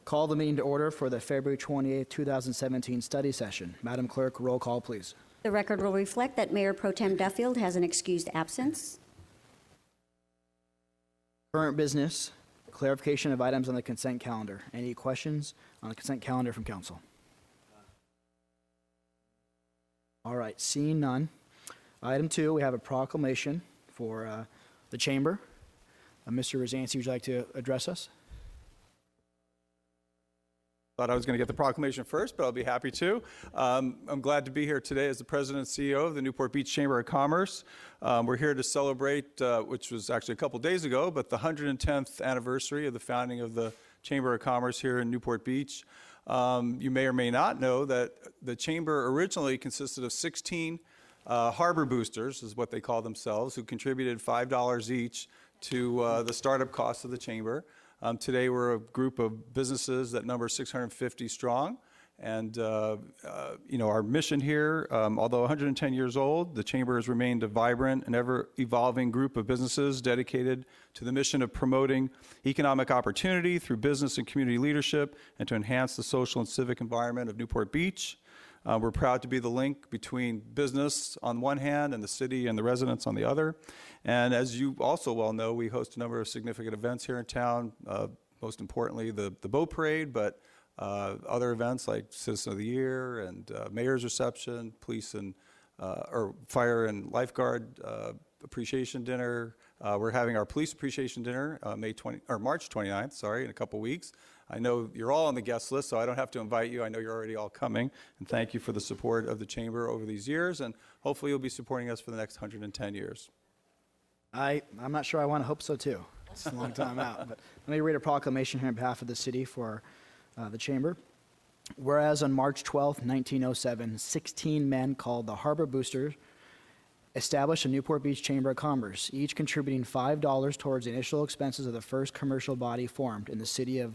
Call the meeting to order for the February 28, 2017 study session. Madam Clerk, roll call, please. The record will reflect that Mayor Pro Tem Duffield has an excused absence. Current business, clarification of items on the consent calendar. Any questions on the consent calendar from council? All right, seeing none. Item 2, we have a proclamation for the chamber. Mr. Rozanski, would you like to address us? Thought I was going to get the proclamation first, but I'll be happy to. I'm glad to be here today as the President and CEO of the Newport Beach Chamber of Commerce. We're here to celebrate, which was actually a couple days ago, but the 110th anniversary of the founding of the Chamber of Commerce here in Newport Beach. You may or may not know that the Chamber originally consisted of 16 harbor boosters, is what they call themselves, who contributed $5 each to the startup costs of the Chamber. Today we're a group of businesses that number 650 strong, and our mission here, although 110 years old, the Chamber has remained a vibrant and ever-evolving group of businesses dedicated to the mission of promoting economic opportunity through business and community leadership and to enhance the social and civic environment of Newport Beach. We're proud to be the link between business on one hand and the city and the residents on the other. And as you also well know, we host a number of significant events here in town, most importantly the boat parade, but other events like Citizen of the Year and Mayor's Reception, police and or fire and lifeguard appreciation dinner. We're having our police appreciation dinner March 29th, sorry, in a couple weeks. I know you're all on the guest list, so I don't have to invite you. I know you're already all coming. And thank you for the support of the Chamber over these years, and hopefully you'll be supporting us for the next 110 years. I'm not sure I want to hope so too. It's a long time out. But let me read a proclamation here on behalf of the city for the Chamber. Whereas on March 12, 1907, 16 men called the Harbor Boosters established a Newport Beach Chamber of Commerce, each contributing $5 towards the initial expenses of the first commercial body formed in the city of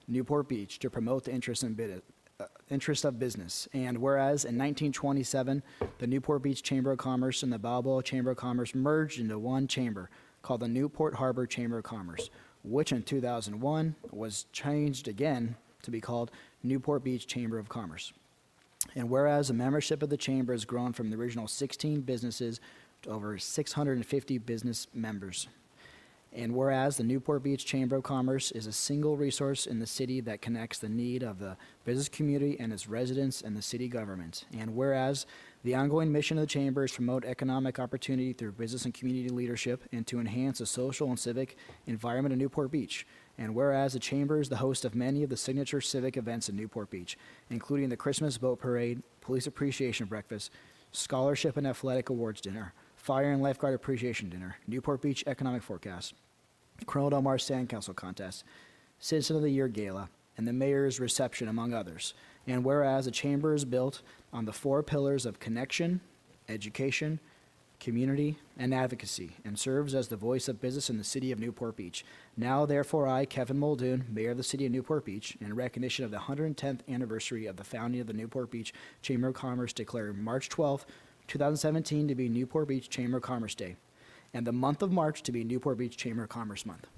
Newport Beach to promote the interest of business. And whereas in 1927, the Newport Beach Chamber of Commerce and the Balboa Chamber of Commerce merged into one chamber called the Newport Harbor Chamber of Commerce, which in 2001 was changed again to be called Newport Beach Chamber of Commerce. And whereas the membership of the chamber has grown from the original 16 businesses to over 650 business members. And whereas the Newport Beach Chamber of Commerce is a single resource in the city that connects the need of the business community and its residents and the city government. And whereas the ongoing mission of the Chamber is to promote economic opportunity through business and community leadership and to enhance the social and civic environment of Newport Beach. And whereas the Chamber is the host of many of the signature civic events in Newport Beach, including the Christmas Boat Parade, Police Appreciation Breakfast, Scholarship and Athletic Awards Dinner, Fire and Lifeguard Appreciation Dinner, Newport Beach Economic Forecast, Colonel Del Mar Sandcastle Contest, Citizen of the Year Gala, and the Mayor's Reception, among others. And whereas the Chamber is built on the 4 pillars of connection, education, community, and advocacy, and serves as the voice of business in the city of Newport Beach. Now, therefore, I, Kevin Muldoon, Mayor of the city of Newport Beach, in recognition of the 110th anniversary of the founding of the Newport Beach Chamber of Commerce, declare March 12, 2017 to be Newport Beach Chamber of Commerce Day, and the month of March to be Newport Beach Chamber of Commerce Month.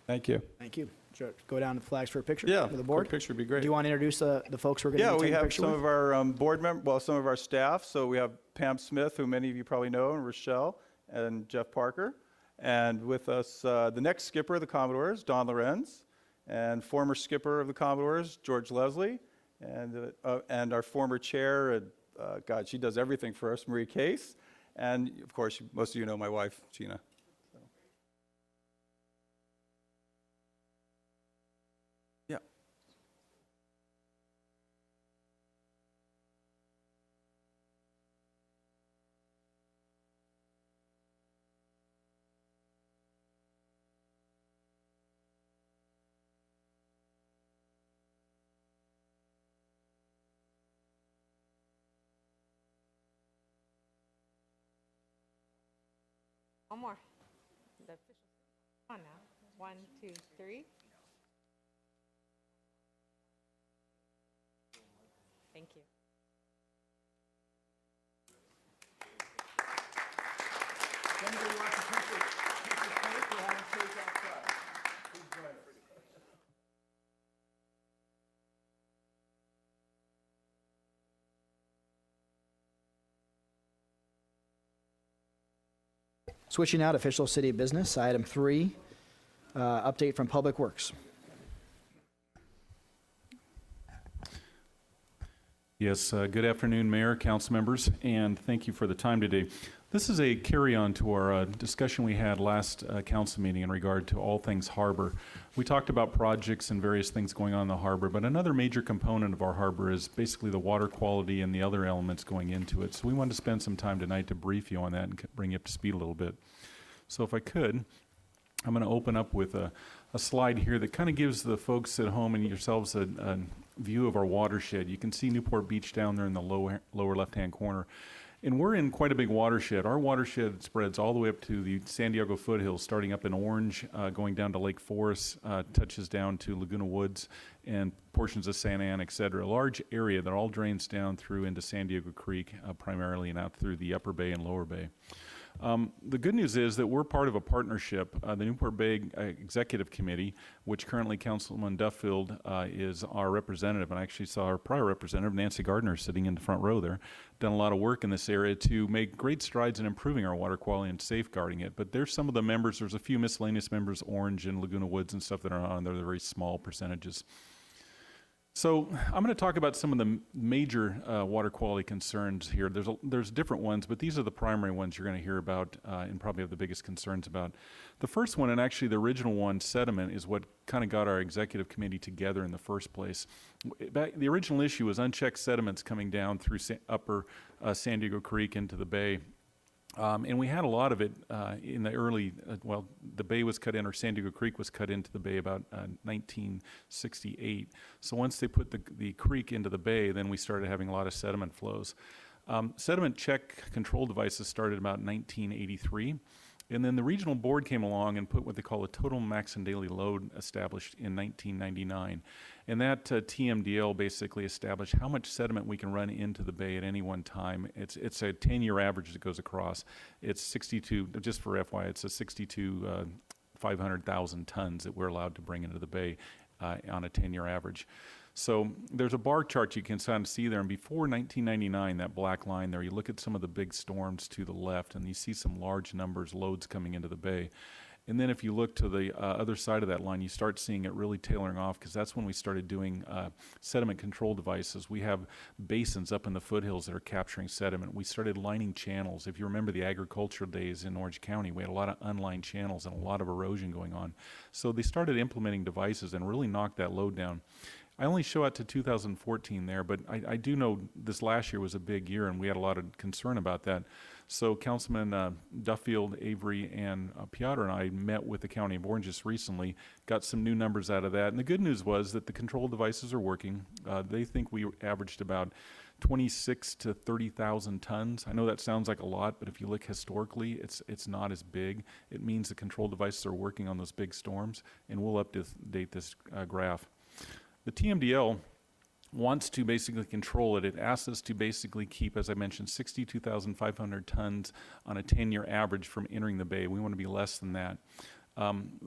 Thank you. Thank you. Should I go down to the flags for a picture? Yeah, for the board? quick picture would be great. Do you want to introduce the folks we're going to Yeah, take we a have picture some with? of our board members, well, some of our staff. So we have Pam Smith, who many of you probably know, and Rochelle, and Jeff Parker. And with us, the next skipper of the Commodores, Don Lorenz, and former skipper of the Commodores, George Leslie, and our former chair, God, she does everything for us, Marie Case. And, of course, most of you know my wife, Gina. So. Yeah. One more. The official on now. 1, 2, 3. Thank you. If anybody wants a piece of cake, we'll have a cake outside. Please join us. Switching out official city business, item 3, update from Public Works. Yes, good afternoon, Mayor, council members, and thank you for the time today. This is a carry-on to our discussion we had last council meeting in regard to all things harbor. We talked about projects and various things going on in the harbor, but another major component of our harbor is basically the water quality and the other elements going into it. So we wanted to spend some time tonight to brief you on that and bring you up to speed a little bit. So if I could, I'm going to open up with a slide here that kind of gives the folks at home and yourselves a view of our watershed. You can see Newport Beach down there in the lower left-hand corner. And we're in quite a big watershed. Our watershed spreads all the way up to the San Diego foothills, starting up in Orange, going down to Lake Forest, touches down to Laguna Woods, and portions of Santa Ana, et cetera. A large area that all drains down through into San Diego Creek primarily, and out through the Upper Bay and Lower Bay. The good news is that we're part of a partnership. The Newport Bay Executive Committee, which currently Councilman Duffield is our representative, and I actually saw our prior representative, Nancy Gardner, sitting in the front row there, done a lot of work in this area to make great strides in improving our water quality and safeguarding it. But there's some of the members, there's a few miscellaneous members, Orange and Laguna Woods and stuff that are on there. They're very small percentages. So I'm going to talk about some of the major water quality concerns here. There's different ones, but these are the primary ones you're going to hear about and probably have the biggest concerns about. The first one, and actually the original one, sediment, is what kind of got our executive committee together in the first place. The original issue was unchecked sediments coming down through upper San Diego Creek into the bay. And we had a lot of it in the early, well, the bay was cut in, or San Diego Creek was cut into the bay about 1968. So once they put the creek into the bay, then we started having a lot of sediment flows. Sediment check control devices started about 1983. And then the regional board came along and put what they call a total max and daily load established in 1999. And that TMDL basically established how much sediment we can run into the bay at any one time. It's a 10-year average that goes across. It's 62, just for FY, it's a 500,000 tons that we're allowed to bring into the bay on a 10-year average. So there's a bar chart you can kind of see there, and before 1999, that black line there, you look at some of the big storms to the left, and you see some large numbers, loads coming into the bay. And then if you look to the other side of that line, you start seeing it really tailoring off, because that's when we started doing sediment control devices. We have basins up in the foothills that are capturing sediment. We started lining channels. If you remember the agricultural days in Orange County, we had a lot of unlined channels and a lot of erosion going on. So they started implementing devices and really knocked that load down. I only show out to 2014 there, but I do know this last year was a big year, and we had a lot of concern about that. So Councilman Duffield, Avery, and Piotr and I met with the County of Orange just recently, got some new numbers out of that. And the good news was that the control devices are working. They think we averaged about 26 to 30,000 tons. I know that sounds like a lot, but if you look historically, it's not as big. It means the control devices are working on those big storms, and we'll update this graph. The TMDL wants to basically control it. It asks us to basically keep, as I mentioned, 62,500 tons on a 10-year average from entering the bay. We want to be less than that.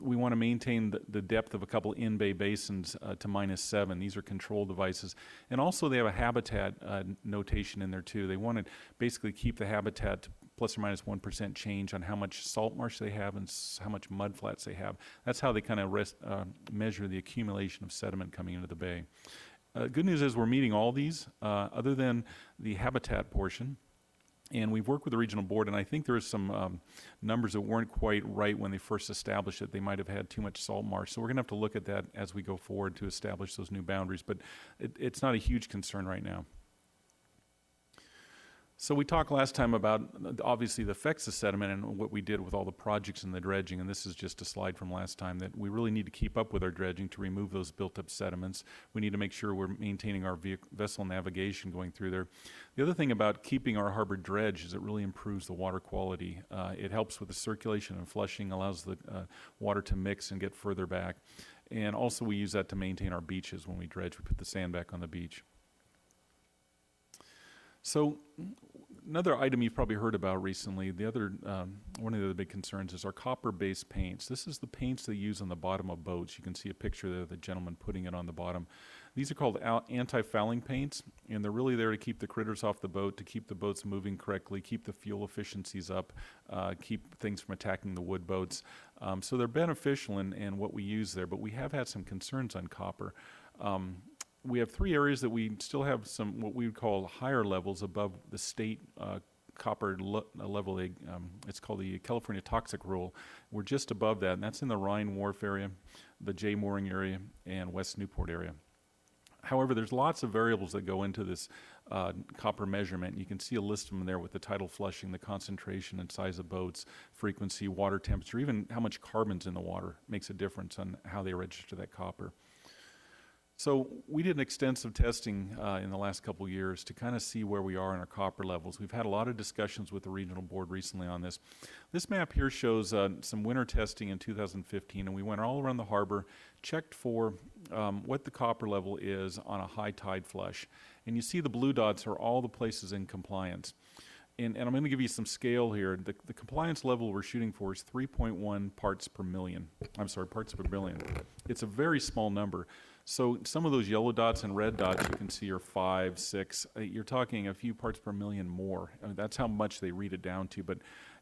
We want to maintain the depth of a couple in-bay basins to -7. These are control devices. And also they have a habitat notation in there too. They want to basically keep the habitat to plus or minus 1% change on how much salt marsh they have and how much mud flats they have. That's how they kind of measure the accumulation of sediment coming into the bay. Good news is we're meeting all these other than the habitat portion. And we've worked with the regional board, and I think there is some numbers that weren't quite right when they first established it. They might have had too much salt marsh. So we're going to have to look at that as we go forward to establish those new boundaries. But it's not a huge concern right now. So we talked last time about, obviously, the effects of sediment and what we did with all the projects and the dredging, and this is just a slide from last time, that we really need to keep up with our dredging to remove those built-up sediments. We need to make sure we're maintaining our vessel navigation going through there. The other thing about keeping our harbor dredged is it really improves the water quality. It helps with the circulation and flushing, allows the water to mix and get further back. And also we use that to maintain our beaches when we dredge. We put the sand back on the beach. So another item you've probably heard about recently, one of the other big concerns is our copper-based paints. This is the paints they use on the bottom of boats. You can see a picture there of the gentleman putting it on the bottom. These are called anti-fouling paints, and they're really there to keep the critters off the boat, to keep the boats moving correctly, keep the fuel efficiencies up, keep things from attacking the wood boats. So they're beneficial in what we use there, but we have had some concerns on copper. We have 3 areas that we still have some what we would call higher levels above the state copper level. It's called the California Toxic Rule. We're just above that, and that's in the Rhine Wharf area, the J Mooring area, and West Newport area. However, there's lots of variables that go into this copper measurement. You can see a list of them there with the tidal flushing, the concentration and size of boats, frequency, water temperature, even how much carbon's in the water makes a difference on how they register that copper. So we did an extensive testing in the last couple of years to kind of see where we are in our copper levels. We've had a lot of discussions with the regional board recently on this. This map here shows some winter testing in 2015, and we went all around the harbor, checked for what the copper level is on a high tide flush. And you see the blue dots are all the places in compliance. And I'm going to give you some scale here. The compliance level we're shooting for is 3.1 parts per million. Parts per billion. It's a very small number. So some of those yellow dots and red dots you can see are 5, 6. You're talking a few parts per million more. I mean, that's how much they read it down to. But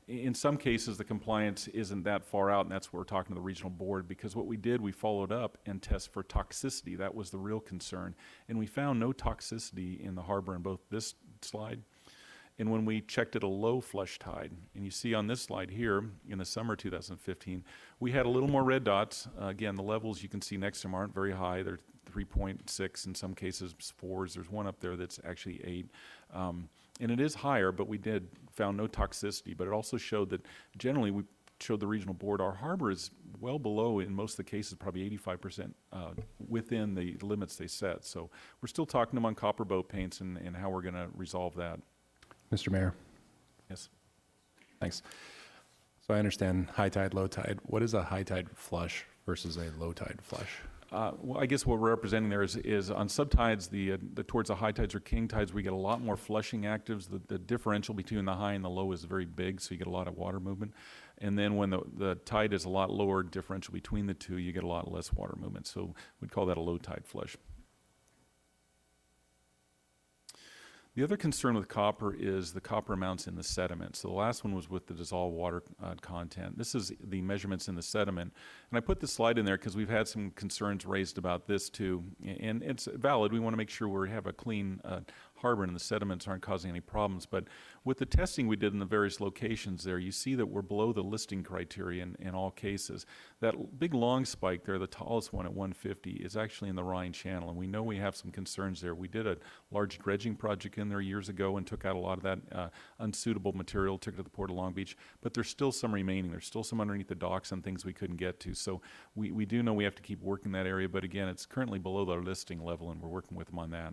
in some cases, the compliance isn't that far out, and that's what we're talking to the regional board, because what we did, we followed up and tested for toxicity. That was the real concern. And we found no toxicity in the harbor in both this slide and when we checked at a low flush tide. And you see on this slide here, in the summer 2015, we had a little more red dots. Again, the levels you can see next to them aren't very high. They're 3.6, in some cases 4s. There's one up there that's actually 8. And it is higher, but we found no toxicity. But it also showed that generally we showed the regional board our harbor is well below, in most of the cases, probably 85% within the limits they set. So we're still talking to them on copper boat paints and how we're going to resolve that. Mr. Mayor. Yes. Thanks. So I understand high tide, low tide. What is a high tide flush versus a low tide flush? Well, I guess what we're representing there is on subtides, the towards the high tides or king tides, we get a lot more flushing actives. The differential between the high and the low is very big, so you get a lot of water movement. And then when the tide is a lot lower, differential between the two, you get a lot less water movement. So we'd call that a low tide flush. The other concern with copper is the copper amounts in the sediment. So the last one was with the dissolved water content. This is the measurements in the sediment. And I put this slide in there because we've had some concerns raised about this too. And it's valid. We want to make sure we have a clean harbor and the sediments aren't causing any problems. But with the testing we did in the various locations there, you see that we're below the listing criteria in all cases. That big long spike there, the tallest one at 150, is actually in the Rhine Channel. And we know we have some concerns there. We did a large dredging project in there years ago and took out a lot of that unsuitable material, took it to the Port of Long Beach. But there's still some remaining. There's still some underneath the docks and things we couldn't get to. So we do know we have to keep working that area. But again, it's currently below our listing level, and we're working with them on that.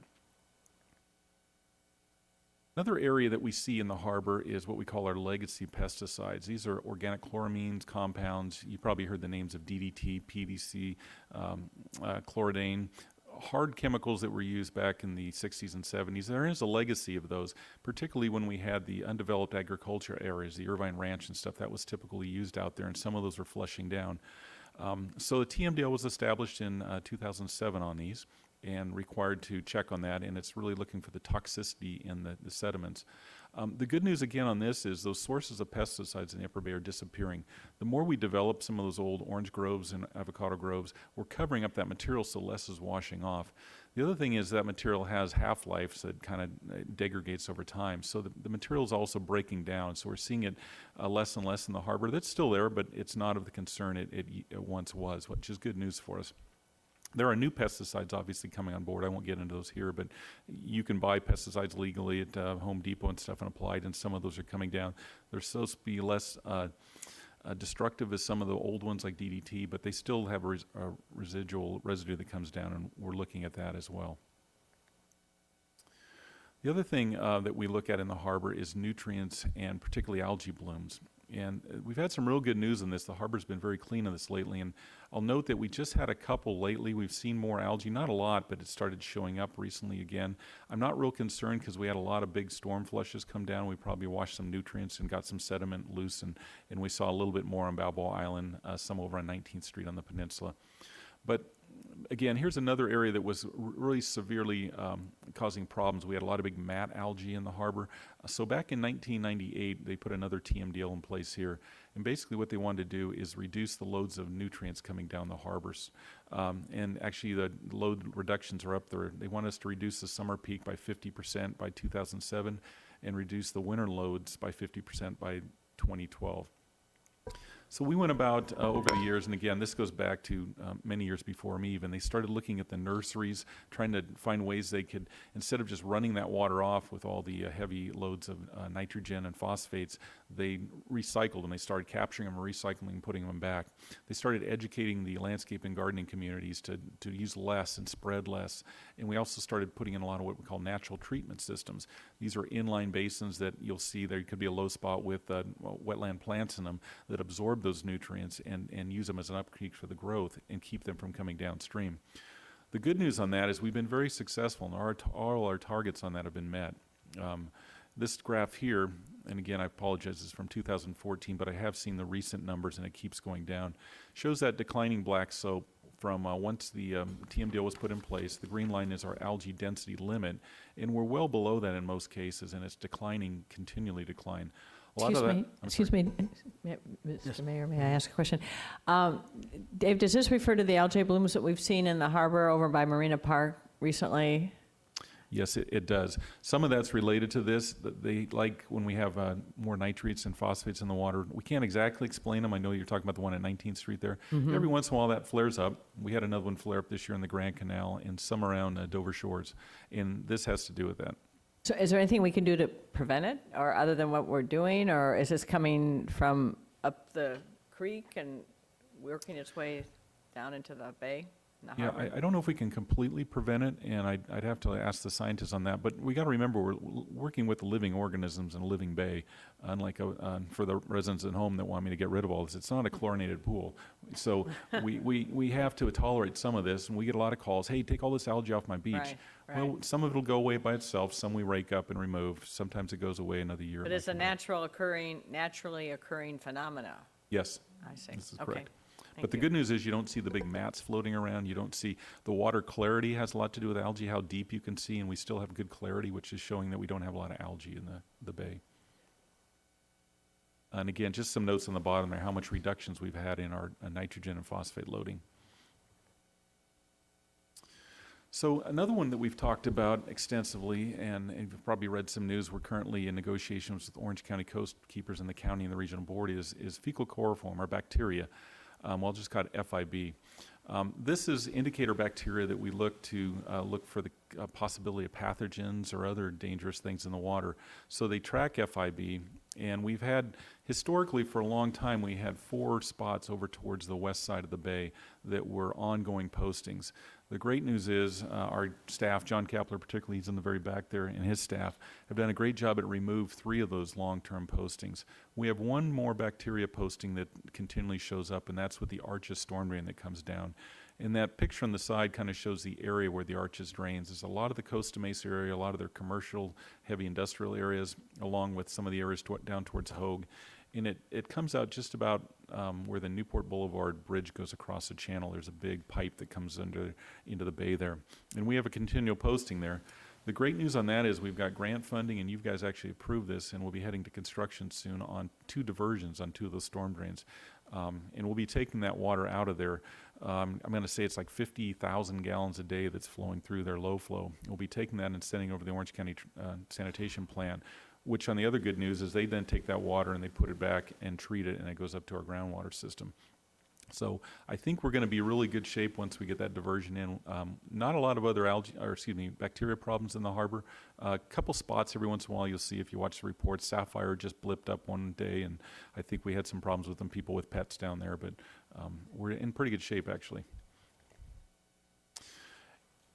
Another area that we see in the harbor is what we call our legacy pesticides. These are organic chloramines, compounds. You probably heard the names of DDT, PVC, chloridane, hard chemicals that were used back in the 60s and 70s. There is a legacy of those, particularly when we had the undeveloped agriculture areas, the Irvine Ranch and stuff that was typically used out there, and some of those are flushing down. So the TMDL was established in 2007 on these, and required to check on that, and it's really looking for the toxicity in the sediments. The good news again on this is those sources of pesticides in the Upper Bay are disappearing. The more we develop some of those old orange groves and avocado groves, we're covering up that material so less is washing off. The other thing is that material has half-lives that kind of degrades over time, so the material is also breaking down, so we're seeing it less and less in the harbor. That's still there, but it's not of the concern it once was, which is good news for us. There are new pesticides obviously coming on board. I won't get into those here, but you can buy pesticides legally at Home Depot and stuff and applied, and some of those are coming down. They're supposed to be less destructive as some of the old ones like DDT, but they still have a residual residue that comes down, and we're looking at that as well. The other thing that we look at in the harbor is nutrients and particularly algae blooms. And we've had some real good news on this. The harbor's been very clean on this lately, and I'll note that we just had a couple lately. We've seen more algae, not a lot, but it started showing up recently again. I'm not real concerned because we had a lot of big storm flushes come down. We probably washed some nutrients and got some sediment loose, and we saw a little bit more on Balboa Island, some over on 19th Street on the peninsula. But again, here's another area that was really severely causing problems. We had a lot of big mat algae in the harbor. So back in 1998, they put another TMDL in place here. And basically what they wanted to do is reduce the loads of nutrients coming down the harbors. And actually the load reductions are up there. They want us to reduce the summer peak by 50% by 2007 and reduce the winter loads by 50% by 2012. So we went about over the years, and again, this goes back to many years before me even, they started looking at the nurseries, trying to find ways they could, instead of just running that water off with all the heavy loads of nitrogen and phosphates, they recycled them. They started capturing them, recycling, and putting them back. They started educating the landscape and gardening communities to use less and spread less. And we also started putting in a lot of what we call natural treatment systems. These are inline basins that you'll see there could be a low spot with wetland plants in them that absorb those nutrients and use them as an upkeep for the growth and keep them from coming downstream. The good news on that is we've been very successful, and all our targets on that have been met. This graph here, and again, I apologize, is from 2014, but I have seen the recent numbers, and it keeps going down, shows that declining black soap from once the TMDL was put in place. The green line is our algae density limit, and we're well below that in most cases, and it's declining, continually decline. Excuse me, Mr. Mayor, may I ask a question? Dave, does this refer to the algae blooms that we've seen in the harbor over by Marina Park recently? Yes, it does. Some of that's related to this. They like when we have more nitrates and phosphates in the water. We can't exactly explain them. I know you're talking about the one at 19th Street there. Mm-hmm. Every once in a while that flares up. We had another one flare up this year in the Grand Canal and some around Dover Shores. And this has to do with that. So is there anything we can do to prevent it, or other than what we're doing, or is this coming from up the creek and working its way down into the bay? Yeah, I don't know if we can completely prevent it, and I'd have to ask the scientists on that. But we got to remember we're working with living organisms in a living bay. Unlike for the residents at home that want me to get rid of all this, it's not a chlorinated pool. So we have to tolerate some of this, and we get a lot of calls. Hey, take all this algae off my beach. Right. Well, some of it will go away by itself. Some we rake up and remove. Sometimes it goes away another year. But it's a naturally occurring phenomena. Yes. I see. This is Okay. correct. Thank But the you. good news is you don't see the big mats floating around. You don't see the water clarity has a lot to do with algae, how deep you can see, and we still have good clarity, which is showing that we don't have a lot of algae in the bay. And again, just some notes on the bottom there, how much reductions we've had in our nitrogen and phosphate loading. So another one that we've talked about extensively, and you've probably read some news, we're currently in negotiations with Orange County Coast Keepers and the county and the regional board, is fecal chloroform, or bacteria. I'll just call it FIB. This is indicator bacteria that we look for the possibility of pathogens or other dangerous things in the water. So they track FIB, and we've had, historically for a long time, we had 4 spots over towards the west side of the bay that were ongoing postings. The great news is our staff, John Kapler particularly, he's in the very back there, and his staff have done a great job at remove 3 of those long-term postings. We have 1 more bacteria posting that continually shows up, and that's with the Arches storm drain that comes down. And that picture on the side kind of shows the area where the Arches drains. There's a lot of the Costa Mesa area, a lot of their commercial, heavy industrial areas, along with some of the areas down towards Hogue. And it comes out just about where the Newport Boulevard Bridge goes across the channel. There's a big pipe that comes into the bay there. And we have a continual posting there. The great news on that is we've got grant funding, and you guys actually approved this, and we'll be heading to construction soon on 2 diversions on 2 of those storm drains. And we'll be taking that water out of there. I'm going to say it's like 50,000 gallons a day that's flowing through their low flow. We'll be taking that and sending over the Orange County sanitation plant, which on the other good news is they then take that water and they put it back and treat it, and it goes up to our groundwater system. So I think we're going to be in really good shape once we get that diversion in. Not a lot of other bacteria problems in the harbor. A couple spots every once in a while you'll see if you watch the reports. Sapphire just blipped up one day, and I think we had some problems with them, people with pets down there, but we're in pretty good shape actually.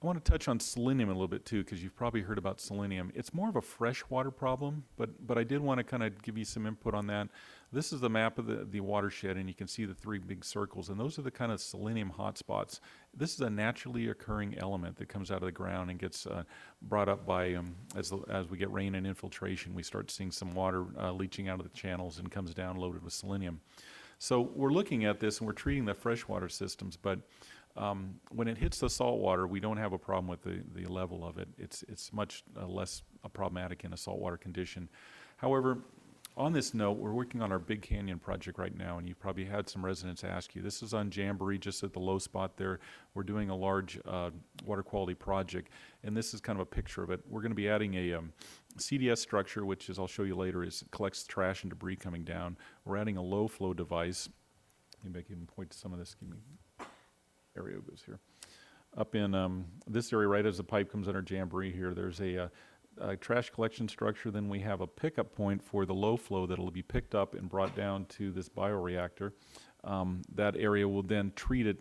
I want to touch on selenium a little bit too, because you've probably heard about selenium. It's more of a freshwater problem, but I did want to kind of give you some input on that. This is the map of the watershed, and you can see the 3 big circles, and those are the kind of selenium hotspots. This is a naturally occurring element that comes out of the ground and gets brought up by, as we get rain and infiltration, we start seeing some water leaching out of the channels and comes down loaded with selenium. So we're looking at this and we're treating the freshwater systems, but When it hits the salt water, we don't have a problem with the level of it. It's much less problematic in a saltwater condition. However, on this note, we're working on our Big Canyon project right now, and you've probably had some residents ask you. This is on Jamboree, just at the low spot there. We're doing a large water quality project, and this is kind of a picture of it. We're going to be adding a CDS structure, which, as I'll show you later, collects trash and debris coming down. We're adding a low flow device. Maybe I can point to some of this. Give me area goes here. Up in this area, right as the pipe comes under Jamboree here, there's a trash collection structure. Then we have a pickup point for the low flow that will be picked up and brought down to this bioreactor. That area will then treat it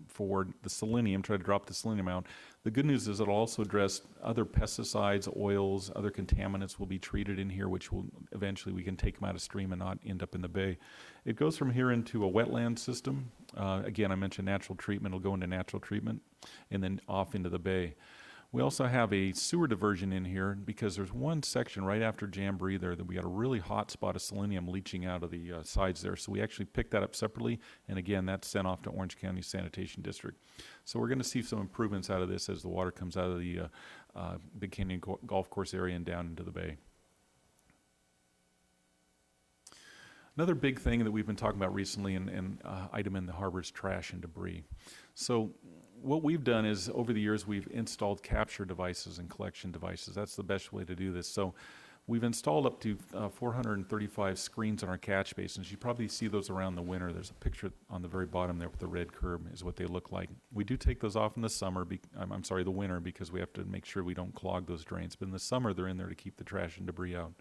for the selenium, try to drop the selenium out. The good news is it'll also address other pesticides, oils, other contaminants will be treated in here, which will eventually we can take them out of stream and not end up in the bay. It goes from here into a wetland system. Again, I mentioned natural treatment. It'll go into natural treatment and then off into the bay. We also have a sewer diversion in here because there's one section right after Jamboree there that we got a really hot spot of selenium leaching out of the sides there. So we actually picked that up separately, and again, that's sent off to Orange County Sanitation District. So we're going to see some improvements out of this as the water comes out of the Big Canyon Golf Course area and down into the bay. Another big thing that we've been talking about recently and item in the harbor is trash and debris. So what we've done is, over the years, we've installed capture devices and collection devices. That's the best way to do this. So we've installed up to 435 screens on our catch basins. You probably see those around the winter. There's a picture on the very bottom there with the red curb is what they look like. We do take those off in the summer, the winter, because we have to make sure we don't clog those drains. But in the summer, they're in there to keep the trash and debris out.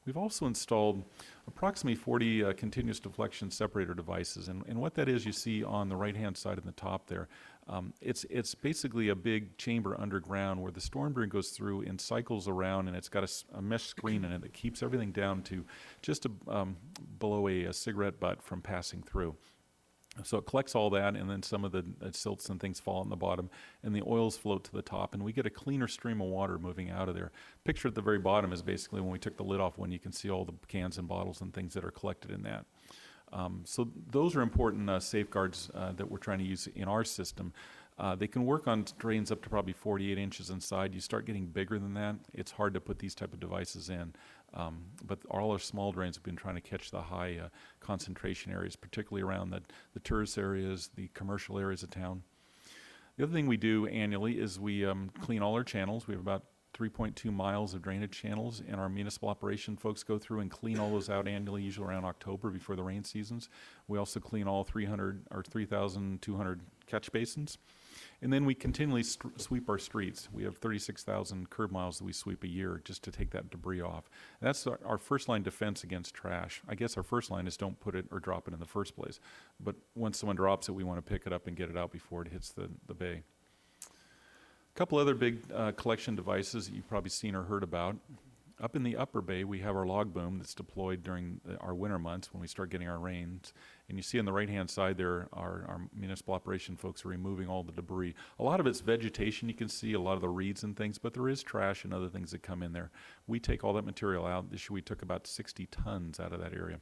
We've also installed approximately 40 continuous deflection separator devices, and what that is, you see on the right-hand side in the top there. It's basically a big chamber underground where the storm drain goes through and cycles around, and it's got a mesh screen in it that keeps everything down to just below a cigarette butt from passing through. So it collects all that, and then some of the silts and things fall on the bottom, and the oils float to the top, and we get a cleaner stream of water moving out of there. Picture at the very bottom is basically when we took the lid off, when you can see all the cans and bottles and things that are collected in that. So those are important safeguards that we're trying to use in our system. They can work on drains up to probably 48 inches inside. You start getting bigger than that, it's hard to put these type of devices in. But all our small drains have been trying to catch the high concentration areas, particularly around the tourist areas, the commercial areas of town. The other thing we do annually is we clean all our channels. We have about 3.2 miles of drainage channels, and our municipal operation folks go through and clean all those out annually, usually around October before the rain seasons. We also clean all 3,200 catch basins. And then we continually sweep our streets. We have 36,000 curb miles that we sweep a year just to take that debris off. And that's our first line defense against trash. I guess our first line is don't put it or drop it in the first place. But once someone drops it, we want to pick it up and get it out before it hits the bay. A couple other big collection devices that you've probably seen or heard about. Up in the upper bay, we have our log boom that's deployed during our winter months when we start getting our rains. And you see on the right-hand side there, our municipal operation folks are removing all the debris. A lot of it's vegetation, you can see, a lot of the reeds and things, but there is trash and other things that come in there. We take all that material out. This year we took about 60 tons out of that area.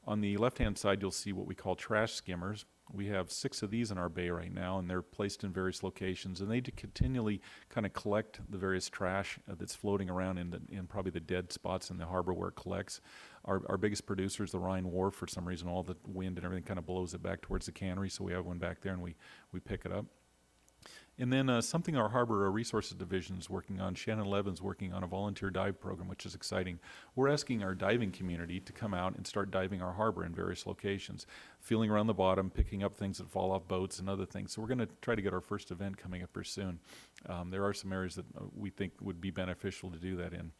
On the left-hand side, you'll see what we call trash skimmers. We have 6 of these in our bay right now, and they're placed in various locations, and they continually kind of collect the various trash that's floating around in probably the dead spots in the harbor where it collects. Our biggest producer is the Rhine Wharf. For some reason, all the wind and everything kind of blows it back towards the cannery, so we have one back there, and we pick it up. And then something our Harbor Resources Division is working on, Shannon Levin's working on a volunteer dive program, which is exciting. We're asking our diving community to come out and start diving our harbor in various locations, feeling around the bottom, picking up things that fall off boats and other things. So we're going to try to get our first event coming up here soon. There are some areas that we think would be beneficial to do that in.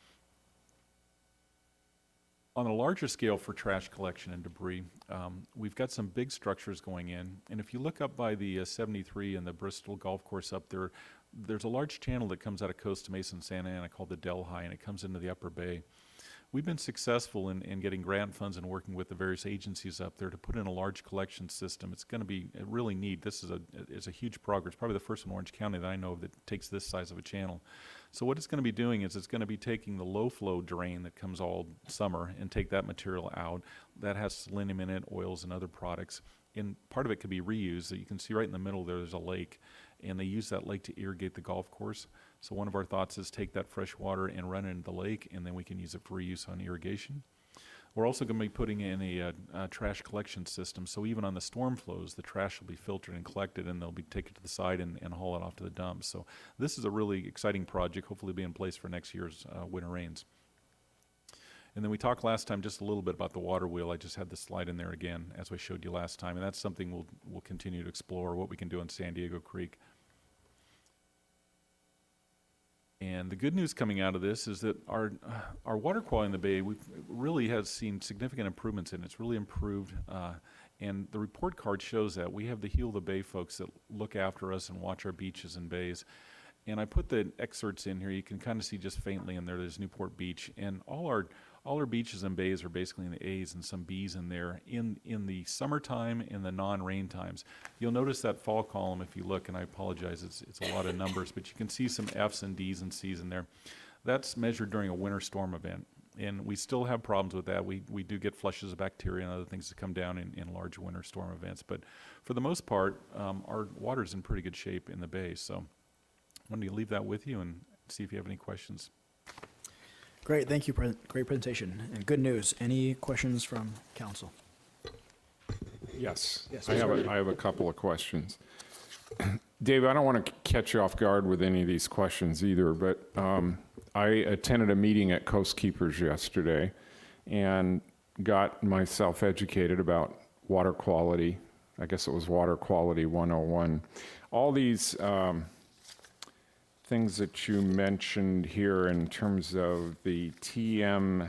On a larger scale for trash collection and debris, we've got some big structures going in. And if you look up by the 73 and the Bristol Golf Course up there, there's a large channel that comes out of Costa Mesa and Santa Ana called the Delhi, and it comes into the upper bay. We've been successful in getting grant funds and working with the various agencies up there to put in a large collection system. It's going to be really neat. This is a huge progress, probably the first in Orange County that I know of that takes this size of a channel. So what it's going to be doing is it's going to be taking the low flow drain that comes all summer and take that material out. That has selenium in it, oils and other products. And part of it could be reused. So you can see right in the middle there's a lake, and they use that lake to irrigate the golf course. So one of our thoughts is take that fresh water and run it into the lake, and then we can use it for reuse on irrigation. We're also going to be putting in a trash collection system. So even on the storm flows, the trash will be filtered and collected, and they'll be taken to the side and haul it off to the dump. So this is a really exciting project, hopefully be in place for next year's winter rains. And then we talked last time just a little bit about the water wheel. I just had the slide in there again, as I showed you last time, and that's something we'll continue to explore, what we can do in San Diego Creek. And the good news coming out of this is that our water quality in the bay really has seen significant improvements in it. It's really improved, and the report card shows that. We have the Heal the Bay folks that look after us and watch our beaches and bays. And I put the excerpts in here. You can kind of see just faintly in there, there's Newport Beach. And all our beaches and bays are basically in the A's and some B's in there in the summertime and the non-rain times. You'll notice that fall column if you look, and I apologize, it's a lot of numbers, but you can see some F's and D's and C's in there. That's measured during a winter storm event. And we still have problems with that. We do get flushes of bacteria and other things that come down in large winter storm events. But for the most part, our water's in pretty good shape in the bay. So I wanted to leave that with you and see if you have any questions. Great, thank you. Great presentation and good news. Any questions from council? Yes. Yes, I Mr. have a couple of questions. Dave, I don't want to catch you off guard with any of these questions either, but I attended a meeting at Coast Keepers yesterday and got myself educated about water quality. I guess it was Water Quality 101. All these things that you mentioned here in terms of the TMDL,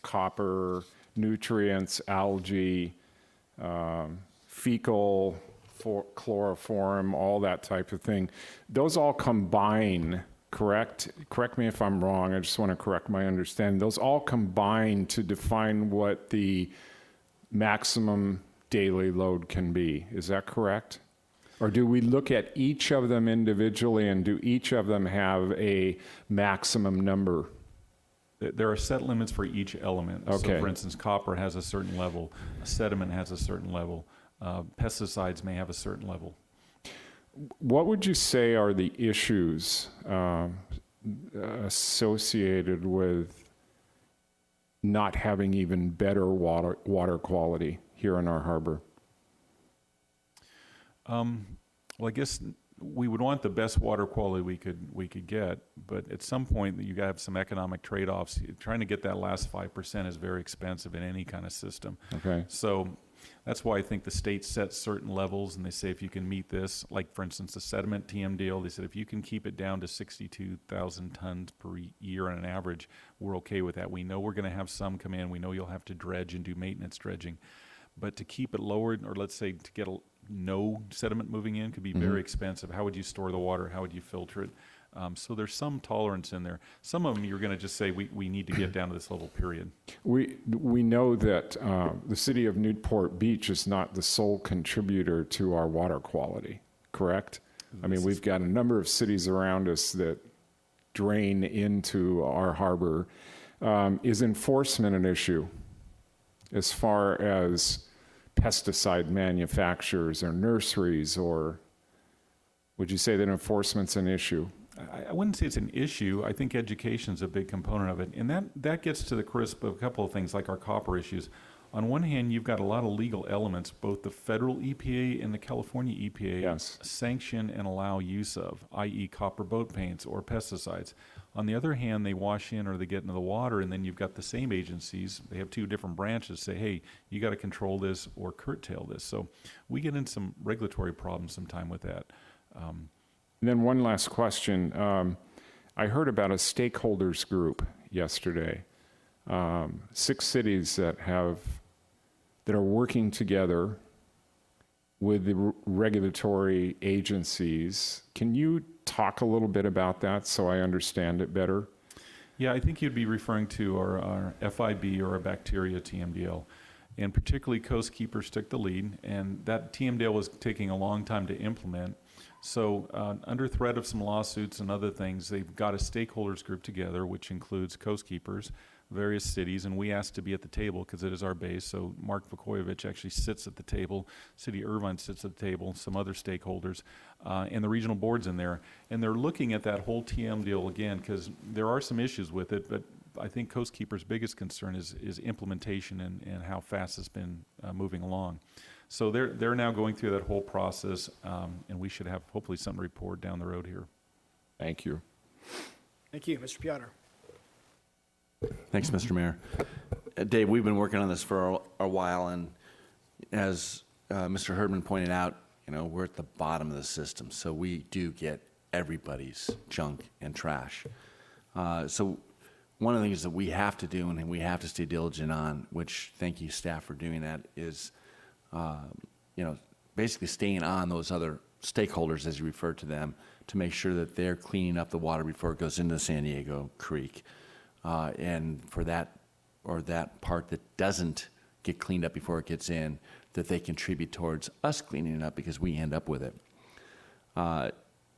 copper, nutrients, algae, fecal chloroform, all that type of thing, those all combine, correct? Correct me if I'm wrong. I just want to correct my understanding. Those all combine to define what the maximum daily load can be. Is that correct? Or do we look at each of them individually, and do each of them have a maximum number? There are set limits for each element. Okay. So for instance, copper has a certain level, sediment has a certain level, pesticides may have a certain level. What would you say are the issues associated with not having even better water quality here in our harbor? Well, I guess we would want the best water quality we could get, but at some point you got to have some economic trade-offs. Trying to get that last 5% is very expensive in any kind of system. Okay. So that's why I think the state sets certain levels, and they say if you can meet this, like for instance the sediment TMDL, they said if you can keep it down to 62,000 tons per year on an average, we're okay with that. We know we're going to have some come in. We know you'll have to dredge and do maintenance dredging, but to keep it lowered, or let's say to get no sediment moving in, could be very expensive. How would you store the water? How would you filter it? So there's some tolerance in there. Some of them you're going to just say we need to get down to this level, period. We know that the city of Newport Beach is not the sole contributor to our water quality, correct? I mean, we've got a number of cities around us that drain into our harbor. Is enforcement an issue as far as pesticide manufacturers or nurseries, or would you say that enforcement's an issue? I wouldn't say it's an issue. I think education's a big component of it. And that gets to the crisp of a couple of things like our copper issues. On one hand, you've got a lot of legal elements, both the federal EPA and the California EPA Yes. sanction and allow use of, i.e. copper boat paints or pesticides. On the other hand, they wash in or they get into the water, and then you've got the same agencies, they have two different branches, say, hey, you got to control this or curtail this. So we get in some regulatory problems sometime with that. And then one last question. I heard about a stakeholders group yesterday. 6 cities that are working together with the regulatory agencies. Can you talk a little bit about that so I understand it better? Yeah, I think you'd be referring to our FIB or our bacteria TMDL. And particularly Coast Keepers took the lead, and that TMDL was taking a long time to implement. So under threat of some lawsuits and other things, they've got a stakeholders group together, which includes coastkeepers, various cities, and we asked to be at the table because it is our base. So Mark Vukojevic actually sits at the table, City Irvine sits at the table, some other stakeholders, and the regional board's in there. And they're looking at that whole TM deal again because there are some issues with it, but I think coastkeepers' biggest concern is implementation and how fast it's been moving along. So they're now going through that whole process, and we should have hopefully something to report down the road here. Thank you. Thank you, Mr. Piotr. Thanks, Mr. Mayor. Dave, we've been working on this for a while, and as Mr. Herdman pointed out, we're at the bottom of the system, so we do get everybody's junk and trash. So one of the things that we have to do and we have to stay diligent on, which thank you staff for doing that, is basically staying on those other stakeholders, as you refer to them, to make sure that they're cleaning up the water before it goes into San Diego Creek. And for that part that doesn't get cleaned up before it gets in, that they contribute towards us cleaning it up because we end up with it.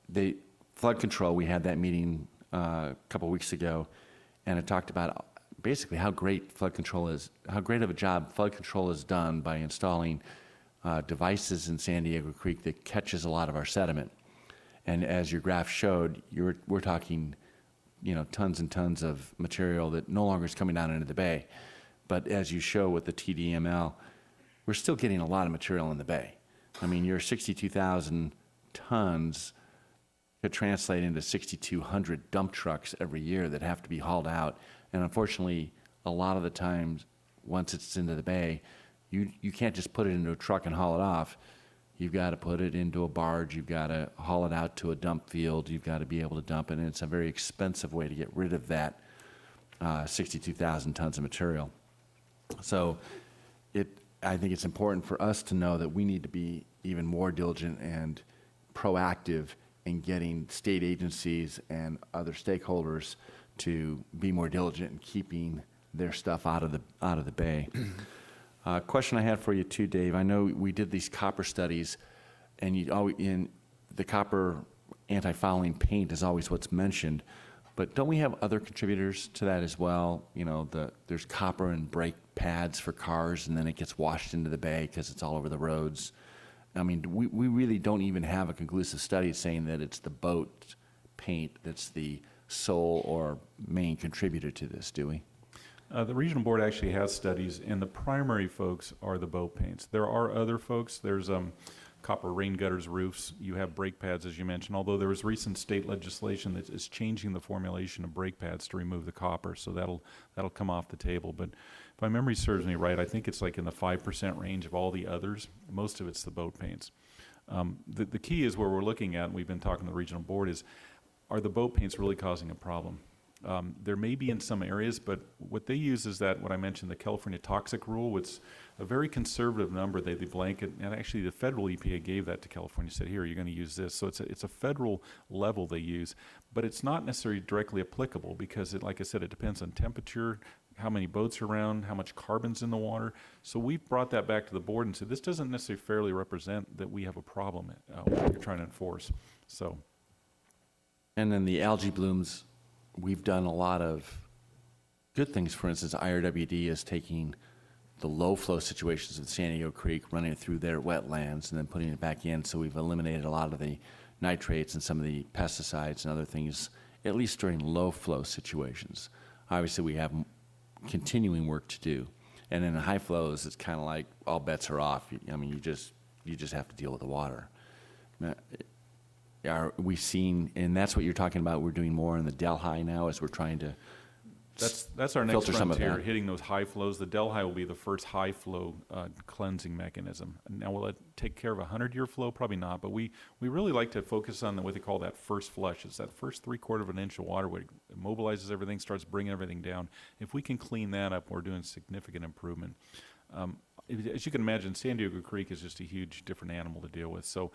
The flood control, we had that meeting a couple weeks ago, and it talked about basically how great flood control is, how great of a job flood control is done by installing devices in San Diego Creek that catches a lot of our sediment. And as your graph showed, we're talking tons and tons of material that no longer is coming down into the bay. But as you show with the TDML, we're still getting a lot of material in the bay. I mean, your 62,000 tons could translate into 6,200 dump trucks every year that have to be hauled out. And unfortunately, a lot of the times, once it's into the bay, you can't just put it into a truck and haul it off. You've got to put it into a barge. You've got to haul it out to a dump field. You've got to be able to dump it, and it's a very expensive way to get rid of that 62,000 tons of material. So I think it's important for us to know that we need to be even more diligent and proactive in getting state agencies and other stakeholders to be more diligent in keeping their stuff out of the bay. Question I had for you too, Dave. I know we did these copper studies, and in the copper anti-fouling paint is always what's mentioned, but don't we have other contributors to that as well? There's copper and brake pads for cars, and then it gets washed into the bay because it's all over the roads. I mean, we really don't even have a conclusive study saying that it's the boat paint that's the sole or main contributor to this, do we? The regional board actually has studies, and the primary folks are the boat paints. There are other folks. There's copper rain gutters, roofs. You have brake pads, as you mentioned, although there was recent state legislation that is changing the formulation of brake pads to remove the copper, so that'll come off the table. But if my memory serves me right, I think it's like in the 5% range of all the others. Most of it's the boat paints. The key is where we're looking at, and we've been talking to the regional board, is are the boat paints really causing a problem? There may be in some areas, but what they use is what I mentioned, the California toxic rule, which is a very conservative number. They blanket, and actually the federal EPA gave that to California, said, here, you're going to use this. So it's a federal level they use, but it's not necessarily directly applicable because, like I said, it depends on temperature, how many boats are around, how much carbon's in the water. So we've brought that back to the board and said, this doesn't necessarily fairly represent that we have a problem what you're trying to enforce. So. And then the algae blooms, we've done a lot of good things. For instance, IRWD is taking the low flow situations of San Diego Creek, running it through their wetlands, and then putting it back in. So we've eliminated a lot of the nitrates and some of the pesticides and other things, at least during low flow situations. Obviously, we have continuing work to do. And in the high flows, it's kind of like all bets are off. I mean, you just have to deal with the water. Are we seeing, and that's what you're talking about, we're doing more in the Delhi now as we're trying to That's our next filter some of frontier, that. hitting those high flows. The Delhi will be the first high flow cleansing mechanism. Now, will it take care of a 100-year flow? Probably not, but we really like to focus on what they call that first flush. It's that first 3/4 of an inch of water where it mobilizes everything, starts bringing everything down. If we can clean that up, we're doing significant improvement. As you can imagine, San Diego Creek is just a huge different animal to deal with. So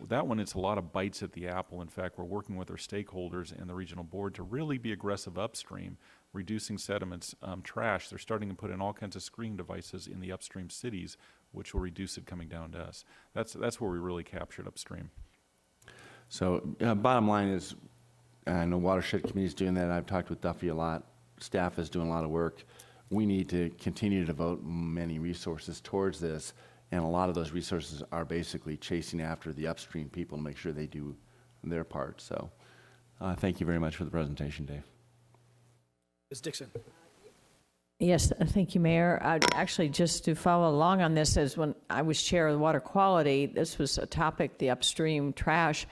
that one, it's a lot of bites at the apple. In fact, we're working with our stakeholders and the regional board to really be aggressive upstream, reducing sediments, trash. They're starting to put in all kinds of screening devices in the upstream cities, which will reduce it coming down to us. That's where we really captured upstream. So bottom line is, I know Watershed Committee is doing that. I've talked with Duffy a lot. Staff is doing a lot of work. We need to continue to devote many resources towards this, and a lot of those resources are basically chasing after the upstream people to make sure they do their part. So thank you very much for the presentation, Dave. Ms. Dixon. Yes, thank you, Mayor. Actually, just to follow along on this, as when I was chair of water quality, this was a topic, the upstream trash.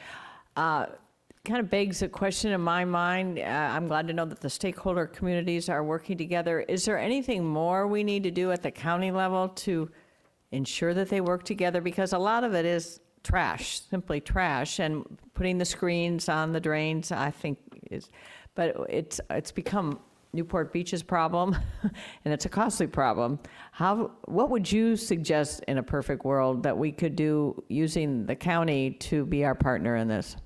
Kind of begs a question in my mind. I'm glad to know that the stakeholder communities are working together. Is there anything more we need to do at the county level to ensure that they work together? Because a lot of it is trash, simply trash, and putting the screens on the drains, I think is, but it's become Newport Beach's problem, and it's a costly problem. What would you suggest in a perfect world that we could do using the county to be our partner in this?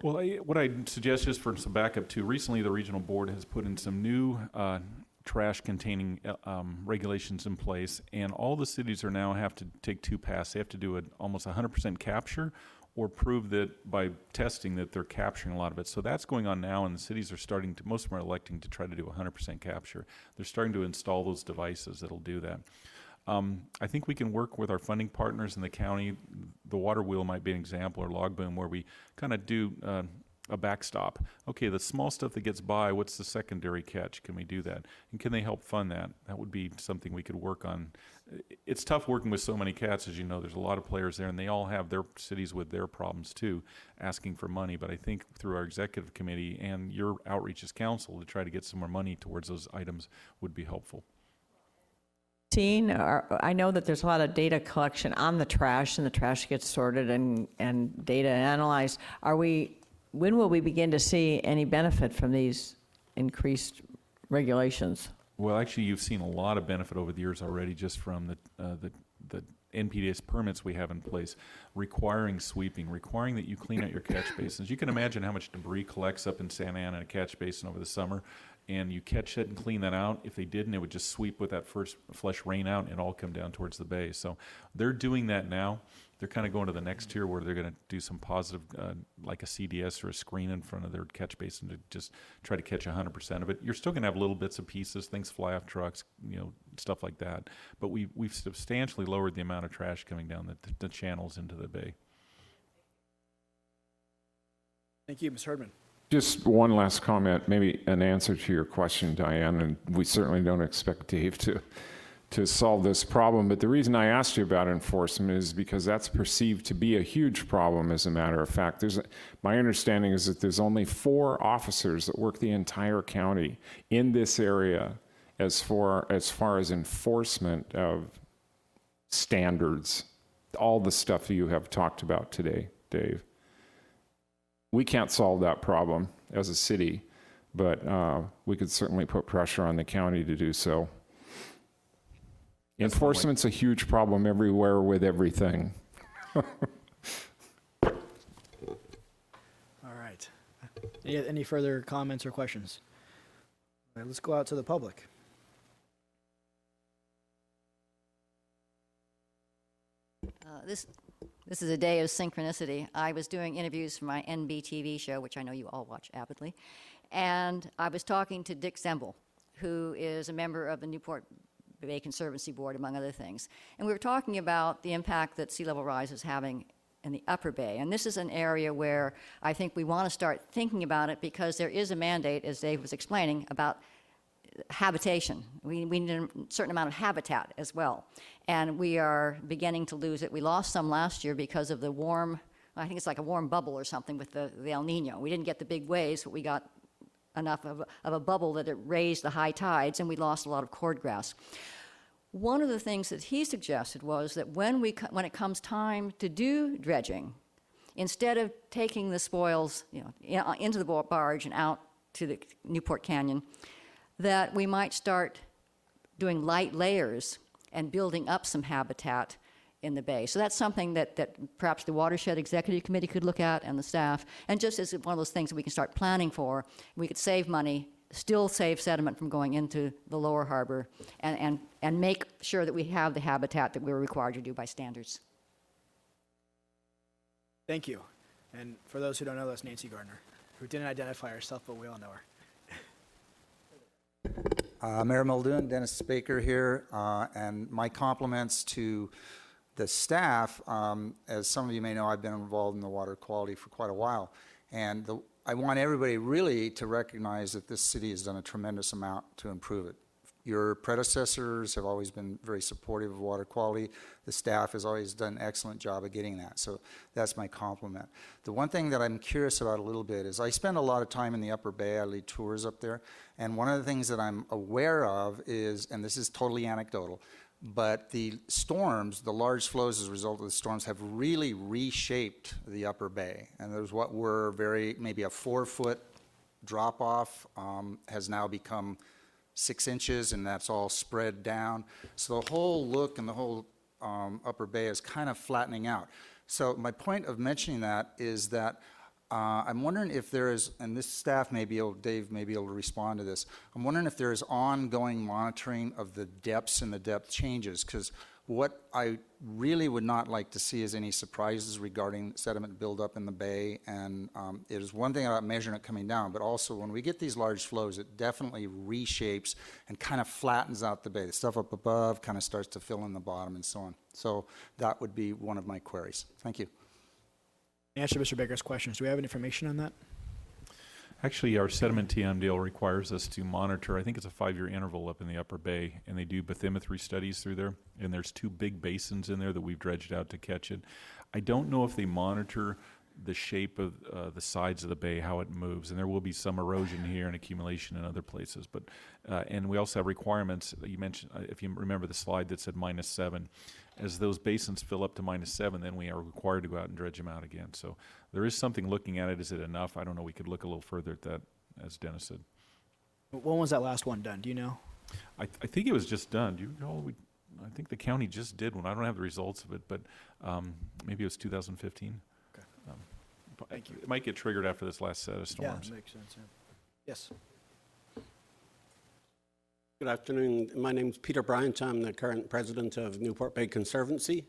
Well, what I'd suggest, just for some backup too, recently the regional board has put in some new trash containing regulations in place, and all the cities are now have to take two paths. They have to do almost 100% capture, or prove that by testing that they're capturing a lot of it. So that's going on now, and the cities are starting to, most of them are electing to try to do 100% capture. They're starting to install those devices that'll do that. I think we can work with our funding partners in the county. The water wheel might be an example, or log boom, where we kind of do a backstop. Okay, the small stuff that gets by, what's the secondary catch? Can we do that? And can they help fund that? That would be something we could work on. It's tough working with so many cats, as you know. There's a lot of players there, and they all have their cities with their problems too, asking for money. But I think through our executive committee and your outreach as council to try to get some more money towards those items would be helpful. I know that there's a lot of data collection on the trash, and the trash gets sorted and data analyzed. When will we begin to see any benefit from these increased regulations? Well, actually, you've seen a lot of benefit over the years already, just from the NPDES permits we have in place, requiring sweeping, requiring that you clean out your catch basins. You can imagine how much debris collects up in Santa Ana in a catch basin over the summer, and you catch it and clean that out. If they didn't, it would just sweep with that first flush rain out and all come down towards the bay. So they're doing that now. They're kind of going to the next tier where they're going to do some positive, like a CDS or a screen in front of their catch basin to just try to catch 100% of it. You're still going to have little bits and pieces, things fly off trucks, stuff like that. But we've substantially lowered the amount of trash coming down the channels into the bay. Thank you, Ms. Herdman. Just one last comment, maybe an answer to your question, Diane, and we certainly don't expect Dave to solve this problem, but the reason I asked you about enforcement is because that's perceived to be a huge problem, as a matter of fact. My understanding is that there's only 4 officers that work the entire county in this area as far as enforcement of standards, all the stuff you have talked about today, Dave. We can't solve that problem as a city, but we could certainly put pressure on the county to do so. Enforcement's a huge problem everywhere with everything. All right. Any further comments or questions? All right, let's go out to the public. This is a day of synchronicity. I was doing interviews for my NBTV show, which I know you all watch avidly, and I was talking to Dick Zemble, who is a member of the Newport Bay Conservancy Board, among other things. And we were talking about the impact that sea level rise is having in the upper bay. And this is an area where I think we want to start thinking about it, because there is a mandate, as Dave was explaining, about habitation. We need a certain amount of habitat as well. And we are beginning to lose it. We lost some last year because of the warm, I think it's like a warm bubble or something with the El Nino. We didn't get the big waves, but we got enough of a bubble that it raised the high tides, and we lost a lot of cordgrass. One of the things that he suggested was that when it comes time to do dredging, instead of taking the spoils into the barge and out to the Newport Canyon, that we might start doing light layers and building up some habitat in the bay. So that's something that perhaps the Watershed Executive Committee could look at, and the staff, and just as one of those things that we can start planning for. We could save money, still save sediment from going into the lower harbor, and make sure that we have the habitat that we're required to do by standards. Thank you. And for those who don't know, that's Nancy Gardner, who didn't identify herself, but we all know her. Mayor Muldoon, Dennis Baker here, and my compliments to the staff. As some of you may know, I've been involved in the water quality for quite a while, and I want everybody really to recognize that this city has done a tremendous amount to improve it. Your predecessors have always been very supportive of water quality. The staff has always done an excellent job of getting that, so that's my compliment. The one thing that I'm curious about a little bit is I spend a lot of time in the Upper Bay. I lead tours up there, and one of the things that I'm aware of is, and this is totally anecdotal, but the storms, the large flows as a result of the storms, have really reshaped the Upper Bay. And there's what were maybe a 4-foot drop-off has now become 6 inches, and that's all spread down. So the whole look and the whole Upper Bay is kind of flattening out. So my point of mentioning that is that I'm wondering if there is, and this staff may be able, Dave may be able to respond to this, I'm wondering if there is ongoing monitoring of the depths and the depth changes, because what I really would not like to see is any surprises regarding sediment buildup in the bay. And it is one thing about measuring it coming down, but also when we get these large flows, it definitely reshapes and kind of flattens out the bay. The stuff up above kind of starts to fill in the bottom and so on. So that would be one of my queries. Thank you. Answer Mr. Baker's questions. Do we have any information on that? Actually, our sediment TM deal requires us to monitor, I think it's a 5-year interval up in the Upper Bay, and they do bathymetry studies through there, and there's 2 big basins in there that we've dredged out to catch it. I don't know if they monitor the shape of the sides of the bay, how it moves, and there will be some erosion here and accumulation in other places. But and we also have requirements that you mentioned, if you remember the slide that said -7. As those basins fill up to -7, then we are required to go out and dredge them out again. So there is something looking at it. Is it enough? I don't know. We could look a little further at that, as Dennis said. When was that last one done? Do you know? I think it was just done. Do you know? I think the county just did one. I don't have the results of it, but maybe it was 2015. Okay. Thank you. It might get triggered after this last set of storms. Yeah, makes sense. Yeah. Yes. Good afternoon. My name is Peter Bryant. I'm the current president of Newport Bay Conservancy.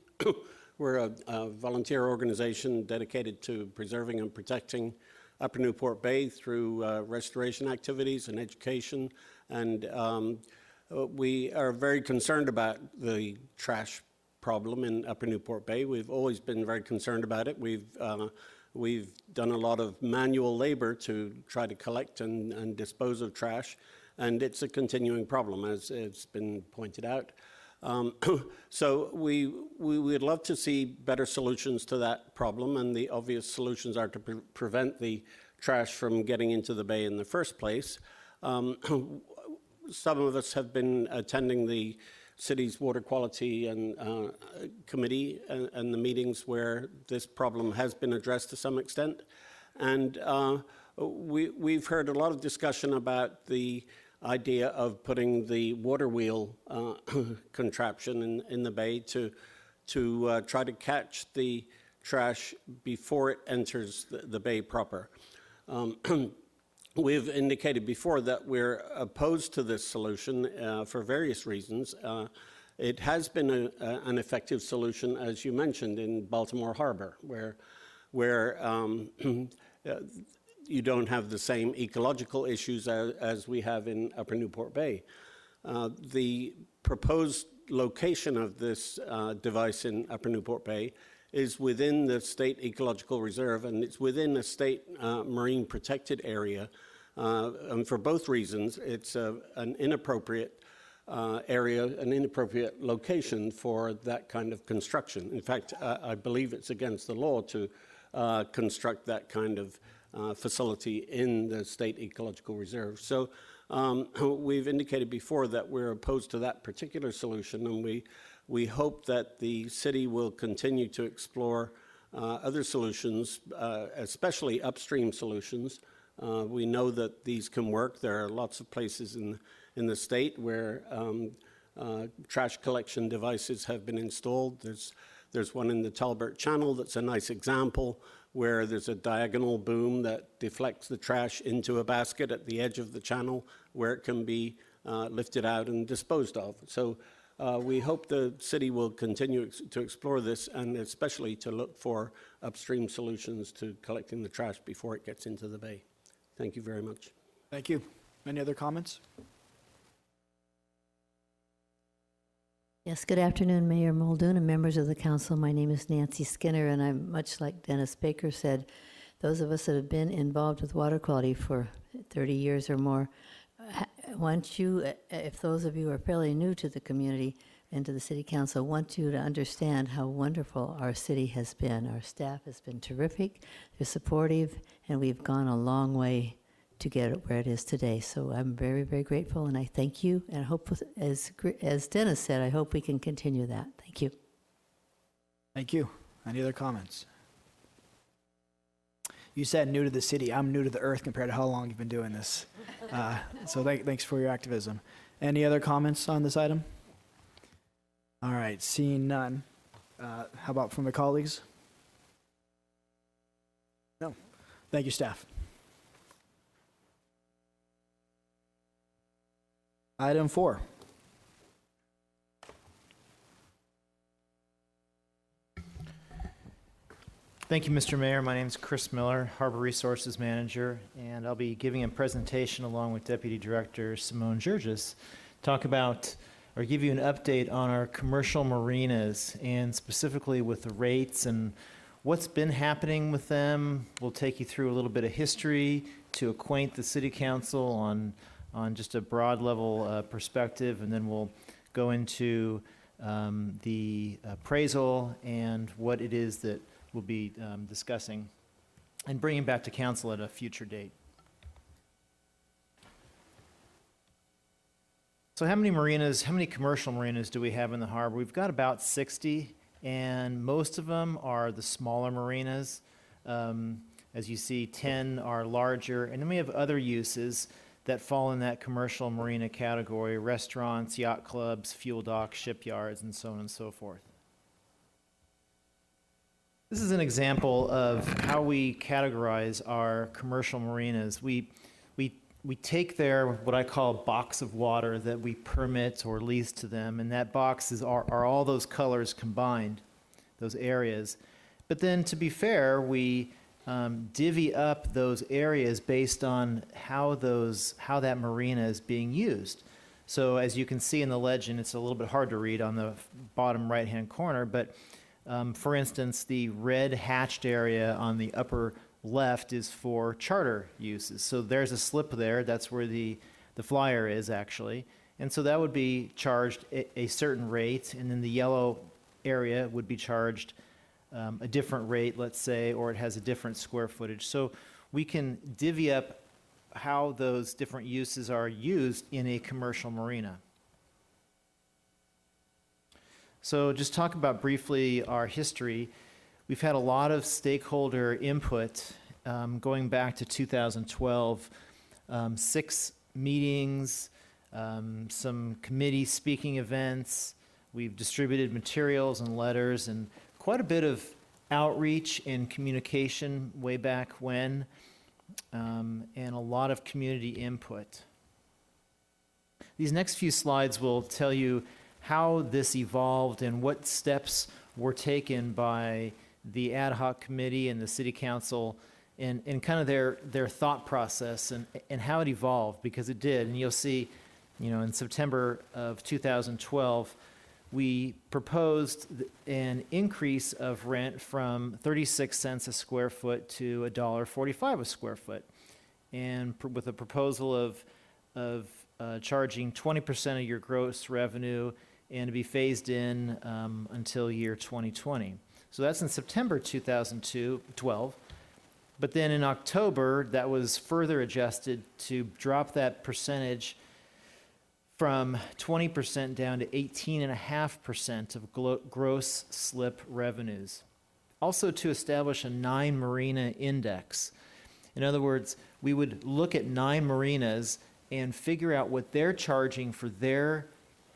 We're a volunteer organization dedicated to preserving and protecting Upper Newport Bay through restoration activities and education. And we are very concerned about the trash problem in Upper Newport Bay. We've always been very concerned about it. We've done a lot of manual labor to try to collect and dispose of trash. And it's a continuing problem, as it's been pointed out. So we would love to see better solutions to that problem, and the obvious solutions are to prevent the trash from getting into the bay in the first place. Some of us have been attending the city's water quality and committee and the meetings where this problem has been addressed to some extent. And we've heard a lot of discussion about the idea of putting the water wheel contraption in the bay to try to catch the trash before it enters the bay proper. We've indicated before that we're opposed to this solution for various reasons. It has been an effective solution, as you mentioned, in Baltimore Harbor, where you don't have the same ecological issues as we have in Upper Newport Bay. The proposed location of this device in Upper Newport Bay is within the State Ecological Reserve, and it's within a state marine protected area. And for both reasons, it's an inappropriate area, an inappropriate location for that kind of construction. In fact, I believe it's against the law to construct that kind of facility in the State Ecological Reserve. So we've indicated before that we're opposed to that particular solution, and we hope that the city will continue to explore other solutions, especially upstream solutions. We know that these can work. There are lots of places in the state where trash collection devices have been installed. There's one in the Talbot Channel that's a nice example, where there's a diagonal boom that deflects the trash into a basket at the edge of the channel where it can be lifted out and disposed of. So We hope the city will continue to explore this, and especially to look for upstream solutions to collecting the trash before it gets into the bay. Thank you very much. Thank you. Any other comments? Yes, good afternoon, Mayor Muldoon and members of the council. My name is Nancy Skinner, and I'm much like Dennis Baker said, those of us that have been involved with water quality for 30 years or more, want you, if those of you are fairly new to the community and to the city council, want you to understand how wonderful our city has been. Our staff has been terrific, they're supportive, and we've gone a long way to get it where it is today. So I'm very, very grateful, and I thank you, and I hope, as Dennis said, I hope we can continue that. Thank you. Thank you. Any other comments? You said new to the city. I'm new to the earth compared to how long you've been doing this. So thanks for your activism. Any other comments on this item? All right, seeing none. How about from the colleagues? No. Thank you, staff. Item 4. Thank you, Mr. Mayor. My name is Chris Miller, Harbor Resources Manager, and I'll be giving a presentation along with Deputy Director Simone Georges, talk about or give you an update on our commercial marinas and specifically with the rates and what's been happening with them. We'll take you through a little bit of history to acquaint the City Council on just a broad level perspective, and then we'll go into the appraisal and what it is that we'll be discussing and bringing back to council at a future date. So how many commercial marinas do we have in the harbor? We've got about 60, and most of them are the smaller marinas. As you see, 10 are larger, and then we have other uses that fall in that commercial marina category: restaurants, yacht clubs, fuel docks, shipyards, and so on and so forth. This is an example of how we categorize our commercial marinas. We take their, what I call, box of water that we permit or lease to them, and that box are all those colors combined, those areas. But then, to be fair, we divvy up those areas based on how that marina is being used. So as you can see in the legend, it's a little bit hard to read on the bottom right-hand corner, but for instance, the red hatched area on the upper left is for charter uses. So there's a slip there. That's where the flyer is, actually. And so that would be charged a certain rate, and then the yellow area would be charged a different rate, let's say, or it has a different square footage. So we can divvy up how those different uses are used in a commercial marina. So just talk about briefly our history. We've had a lot of stakeholder input going back to 2012, 6 meetings, some committee speaking events. We've distributed materials and letters and quite a bit of outreach and communication way back when, and a lot of community input. These next few slides will tell you how this evolved and what steps were taken by the ad hoc committee and the city council and kind of their thought process and how it evolved, because it did. And you'll see, in September of 2012, we proposed an increase of rent from 36 cents a square foot to $1.45 a square foot, and with a proposal of charging 20% of your gross revenue and to be phased in until year 2020. So that's in September 2012. But then in October, that was further adjusted to drop that percentage from 20% down to 18.5% of gross slip revenues. Also to establish a 9 marina index. In other words, we would look at 9 marinas and figure out what they're charging for their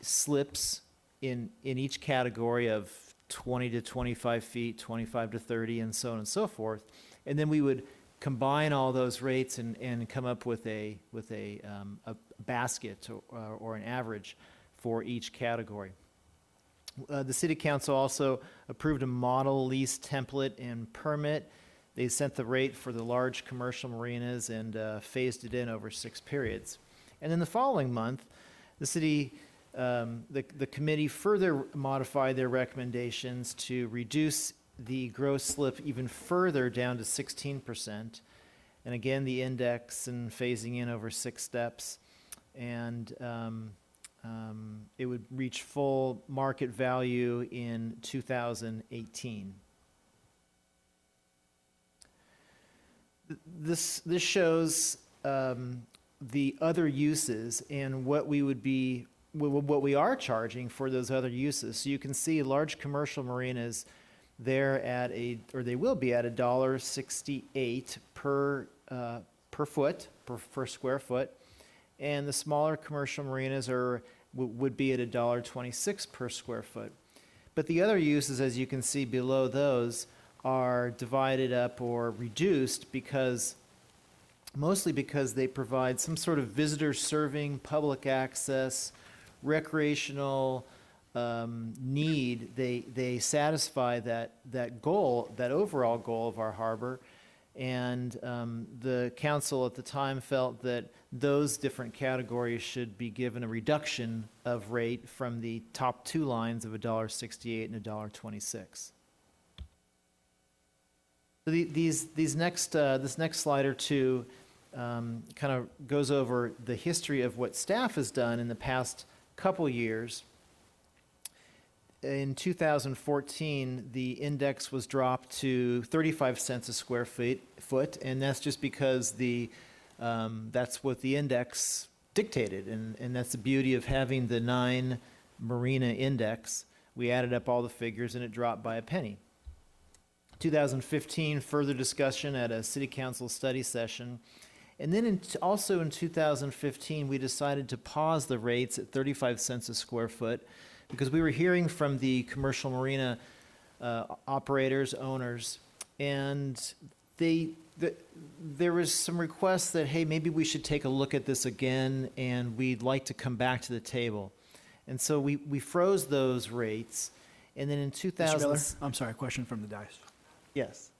slips in each category of 20 to 25 feet, 25 to 30, and so on and so forth. And then we would combine all those rates and come up with a basket or an average for each category. The City Council also approved a model lease template and permit. They set the rate for the large commercial marinas and phased it in over 6 periods. And then the following month, the committee further modified their recommendations to reduce the gross slip even further down to 16%. And again, the index and phasing in over 6 steps. And it would reach full market value in 2018. This shows the other uses and what we are charging for those other uses. So you can see large commercial marinas, they will be at $1.68 per foot, per square foot, and the smaller commercial marinas would be at $1.26 per square foot. But the other uses, as you can see below those, are divided up or reduced mostly because they provide some sort of visitor serving, public access, recreational need. They satisfy that goal, that overall goal of our harbor. And the council at the time felt that those different categories should be given a reduction of rate from the top 2 lines of $1.68 and $1.26. So this next slide or two kind of goes over the history of what staff has done in the past couple years. In 2014, the index was dropped to 35 cents a square foot, and that's just because that's what the index dictated, and that's the beauty of having the 9 marina index. We added up all the figures, and it dropped by a penny. 2015, further discussion at a city council study session. And then also in 2015, we decided to pause the rates at 35 cents a square foot because we were hearing from the commercial marina operators, owners, and there was some requests that, hey, maybe we should take a look at this again, and we'd like to come back to the table. And so we froze those rates, and then in 2000... Mr. Miller, I'm sorry, question from the dais. Yes.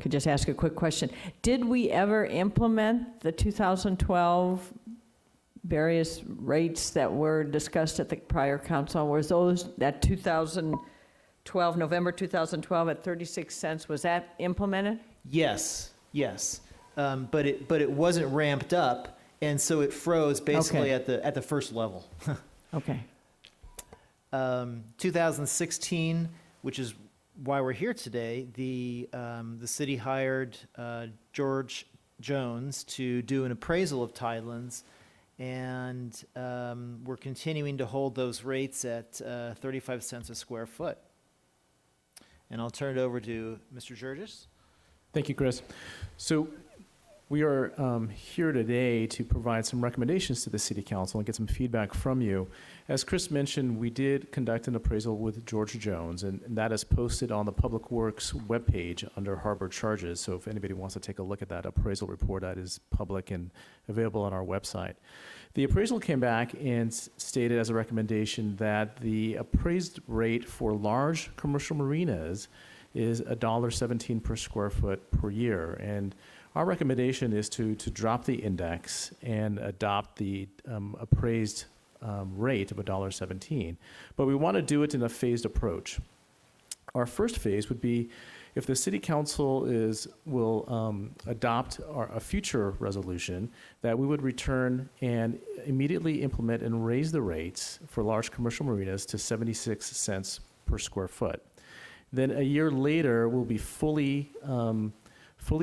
Could just ask a quick question. Did we ever implement the 2012 various rates that were discussed at the prior council? Was that 2012, November 2012 at 36 cents, was that implemented? Yes. But it wasn't ramped up, and so it froze basically at the first level. Okay. 2016, which is why we're here today, the city hired George Jones to do an appraisal of tidelands, and we're continuing to hold those rates at 35 cents a square foot. And I'll turn it over to Mr. Georges. Thank you, Chris. So we are here today to provide some recommendations to the City Council and get some feedback from you. As Chris mentioned, we did conduct an appraisal with George Jones, and that is posted on the Public Works webpage under Harbor Charges. So if anybody wants to take a look at that appraisal report, that is public and available on our website. The appraisal came back and stated as a recommendation that the appraised rate for large commercial marinas is $1.17 per square foot per year. And our recommendation is to drop the index and adopt the appraised rate of $1.17. But we want to do it in a phased approach. Our first phase would be if the City Council will adopt a future resolution, that we would return and immediately implement and raise the rates for large commercial marinas to 76 cents per square foot. Then a year later, we'll be fully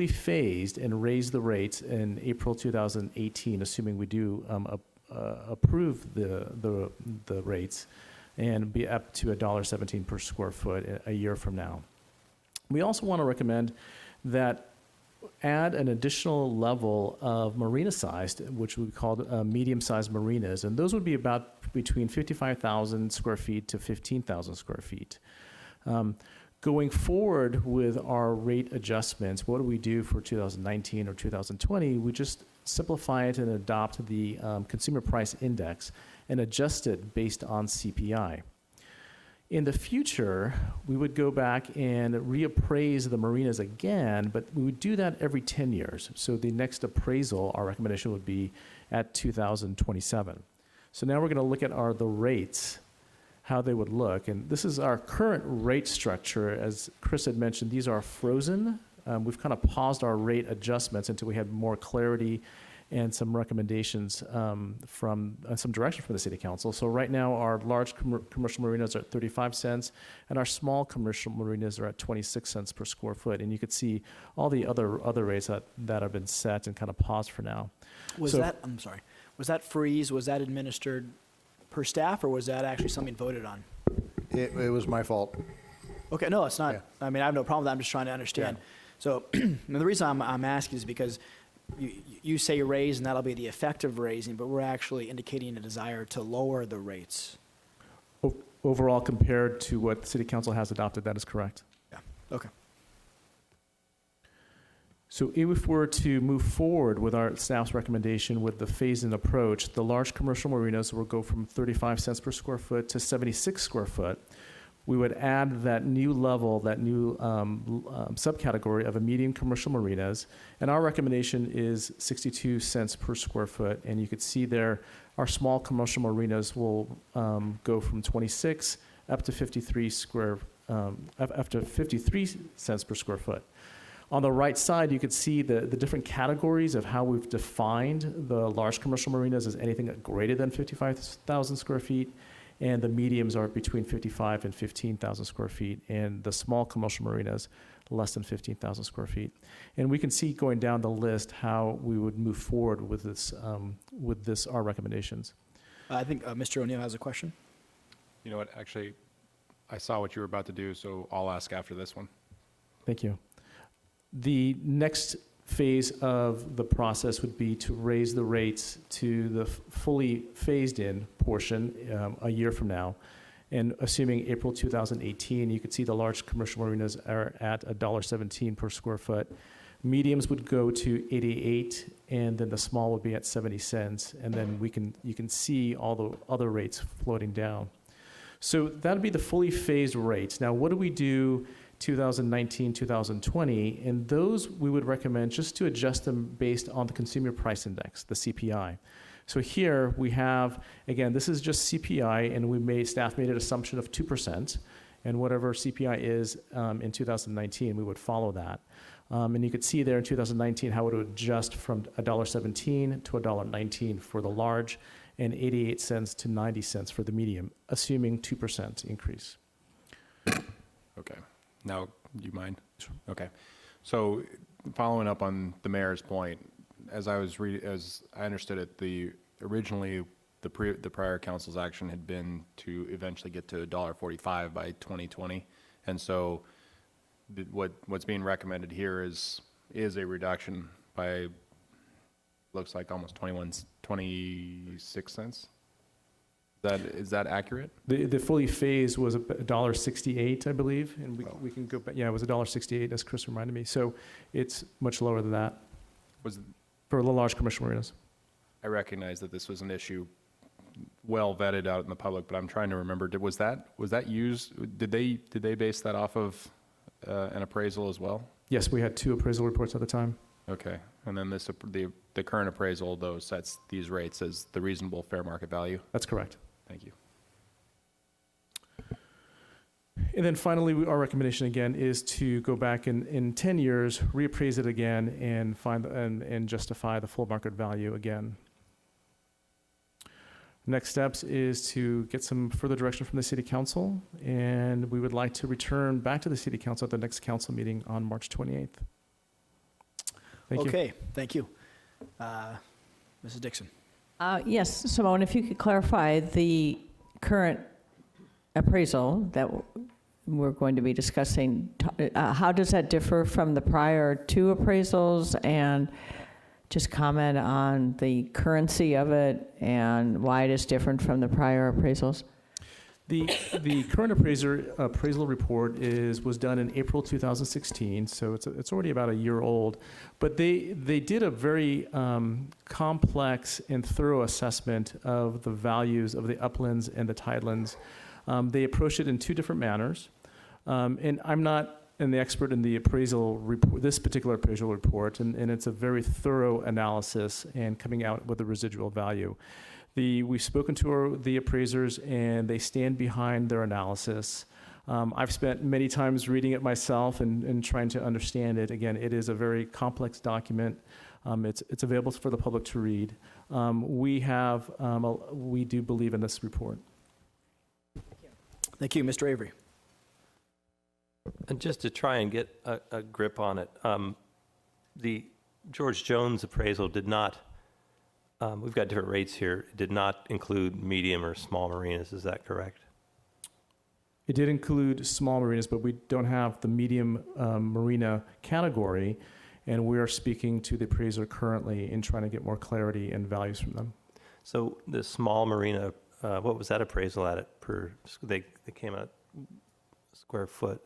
phased and raise the rates in April 2018, assuming we do approve the rates, and be up to $1.17 per square foot a year from now. We also want to recommend that add an additional level of marina size, which we call medium-sized marinas, and those would be about between 55,000 square feet to 15,000 square feet. Going forward with our rate adjustments, what do we do for 2019 or 2020? We just simplify it and adopt the consumer price index and adjusted based on CPI. In the future, we would go back and reappraise the marinas again, but we would do that every 10 years. So the next appraisal, our recommendation would be at 2027. So now we're going to look at the rates, how they would look. And this is our current rate structure. As Chris had mentioned, these are frozen. We've kind of paused our rate adjustments until we had more clarity and some recommendations from some direction from the City Council. So right now, our large commercial marinas are at 35 cents, and our small commercial marinas are at 26 cents per square foot. And you could see all the other rates that have been set and kind of paused for now. Was that freeze, was that administered per staff, or was that actually something voted on? It was my fault. Okay, no, it's not. Yeah. I mean, I have no problem with that. I'm just trying to understand. Yeah. So and the reason I'm asking is because you say raise, and that'll be the effective raising, but we're actually indicating a desire to lower the rates. Overall, compared to what the City Council has adopted, that is correct. Yeah, okay. So if we're to move forward with our staff's recommendation with the phase-in approach, the large commercial marinas will go from 35 cents per square foot to 76 square foot. We would add that new level, that new subcategory of a medium commercial marinas, and our recommendation is 62 cents per square foot. And you could see there, our small commercial marinas will go from 26 up to 53 cents per square foot. On the right side, you could see the different categories of how we've defined the large commercial marinas as anything greater than 55,000 square feet, and the mediums are between 55 and 15,000 square feet, and the small commercial marinas less than 15,000 square feet. And we can see going down the list how we would move forward with this our recommendations. I think Mr. O'Neill has a question. You know what, actually, I saw what you were about to do, so I'll ask after this one. Thank you. The next phase of the process would be to raise the rates to the fully phased-in portion a year from now. And assuming April 2018, you could see the large commercial marinas are at $1.17 per square foot. Mediums would go to 88, and then the small would be at 70 cents. And then you can see all the other rates floating down. So that'd be the fully phased rates. Now, what do we do 2019, 2020, and those we would recommend just to adjust them based on the Consumer Price Index, the CPI. So here we have, again, this is just CPI, and staff made an assumption of 2%, and whatever CPI is in 2019, we would follow that. And you could see there in 2019 how it would adjust from $1.17 to $1.19 for the large, and 88 cents to 90 cents for the medium, assuming 2% increase. Okay. Now, do you mind? Okay. So, following up on the mayor's point, as I understood it, originally the prior council's action had been to eventually get to $1.45 by 2020, and so what's being recommended here is a reduction by looks like almost 26 cents. Is that accurate? The fully phased was $1.68, I believe, and we can go back. Yeah, it was $1.68, as Chris reminded me. So it's much lower than that. For the large commercial marinas? I recognize that this was an issue well vetted out in the public, but I'm trying to remember. Was that used? Did they base that off of an appraisal as well? Yes, we had 2 appraisal reports at the time. Okay, and then the current appraisal though sets these rates as the reasonable fair market value. That's correct. Thank you. And then finally, our recommendation again is to go back in 10 years, reappraise it again, and and justify the full market value again. Next steps is to get some further direction from the City Council, and we would like to return back to the City Council at the next council meeting on March 28th. Thank you. Okay, thank you. Mrs. Dixon. Yes, Simone, if you could clarify the current appraisal that we're going to be discussing, how does that differ from the prior 2 appraisals, and just comment on the currency of it and why it is different from the prior appraisals? The current appraisal report was done in April 2016, so it's already about a year old. But they did a very complex and thorough assessment of the values of the uplands and the tidelands. They approached it in two different manners, and I'm not an expert in the appraisal report, this particular appraisal report, and it's a very thorough analysis and coming out with a residual value. We've spoken to the appraisers, and they stand behind their analysis. I've spent many times reading it myself and trying to understand it. Again, it is a very complex document. It's available for the public to read. We do believe in this report. Thank you. Mr. Avery. And just to try and get a grip on it, the George Jones appraisal did not, we've got different rates here, did not include medium or small marinas, is that correct? It did include small marinas, but we don't have the medium marina category, and we are speaking to the appraiser currently in trying to get more clarity and values from them. So the small marina, what was that appraisal at they came out square foot?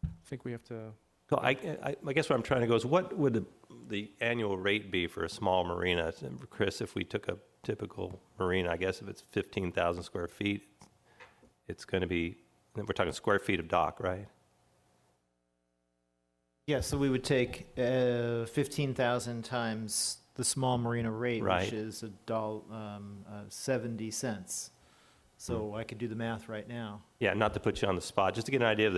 I think we have to... So I guess what I'm trying to go is what would the annual rate be for a small marina? Chris, if we took a typical marina, I guess if it's 15,000 square feet, it's going to be, we're talking square feet of dock, right? Yeah, so we would take 15,000 times the small marina rate, Right. which is $1.70. So I could do the math right now. Yeah, not to put you on the spot, just to get an idea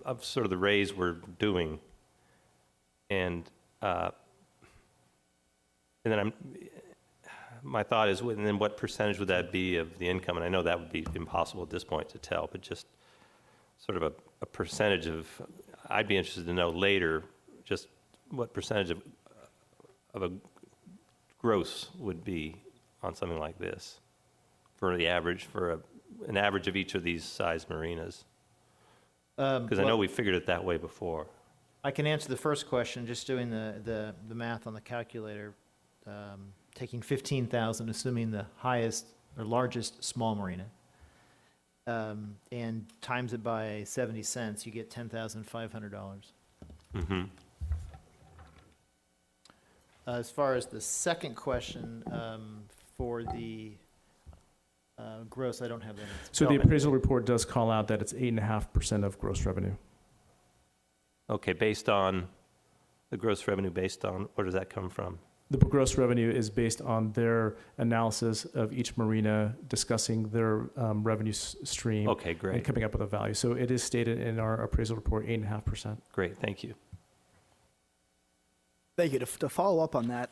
of sort of the raise we're doing. And then my thought is, and then what percentage would that be of the income? And I know that would be impossible at this point to tell, but just sort of a percentage of, I'd be interested to know later, just what percentage of a gross would be on something like this for the average, an average of each of these size marinas. Because I know we figured it that way before. I can answer the first question just doing the math on the calculator, taking 15,000, assuming the highest or largest small marina, and times it by 70 cents, you get $10,500. Mm-hmm. As far as the second question, for the gross, I don't have that. So the appraisal report does call out that it's 8.5% of gross revenue. Okay, based on the gross revenue, based on, where does that come from? The gross revenue is based on their analysis of each marina, discussing their revenue stream. Okay, great. And coming up with a value. So it is stated in our appraisal report, 8.5%. Great, thank you. Thank you. To follow up on that,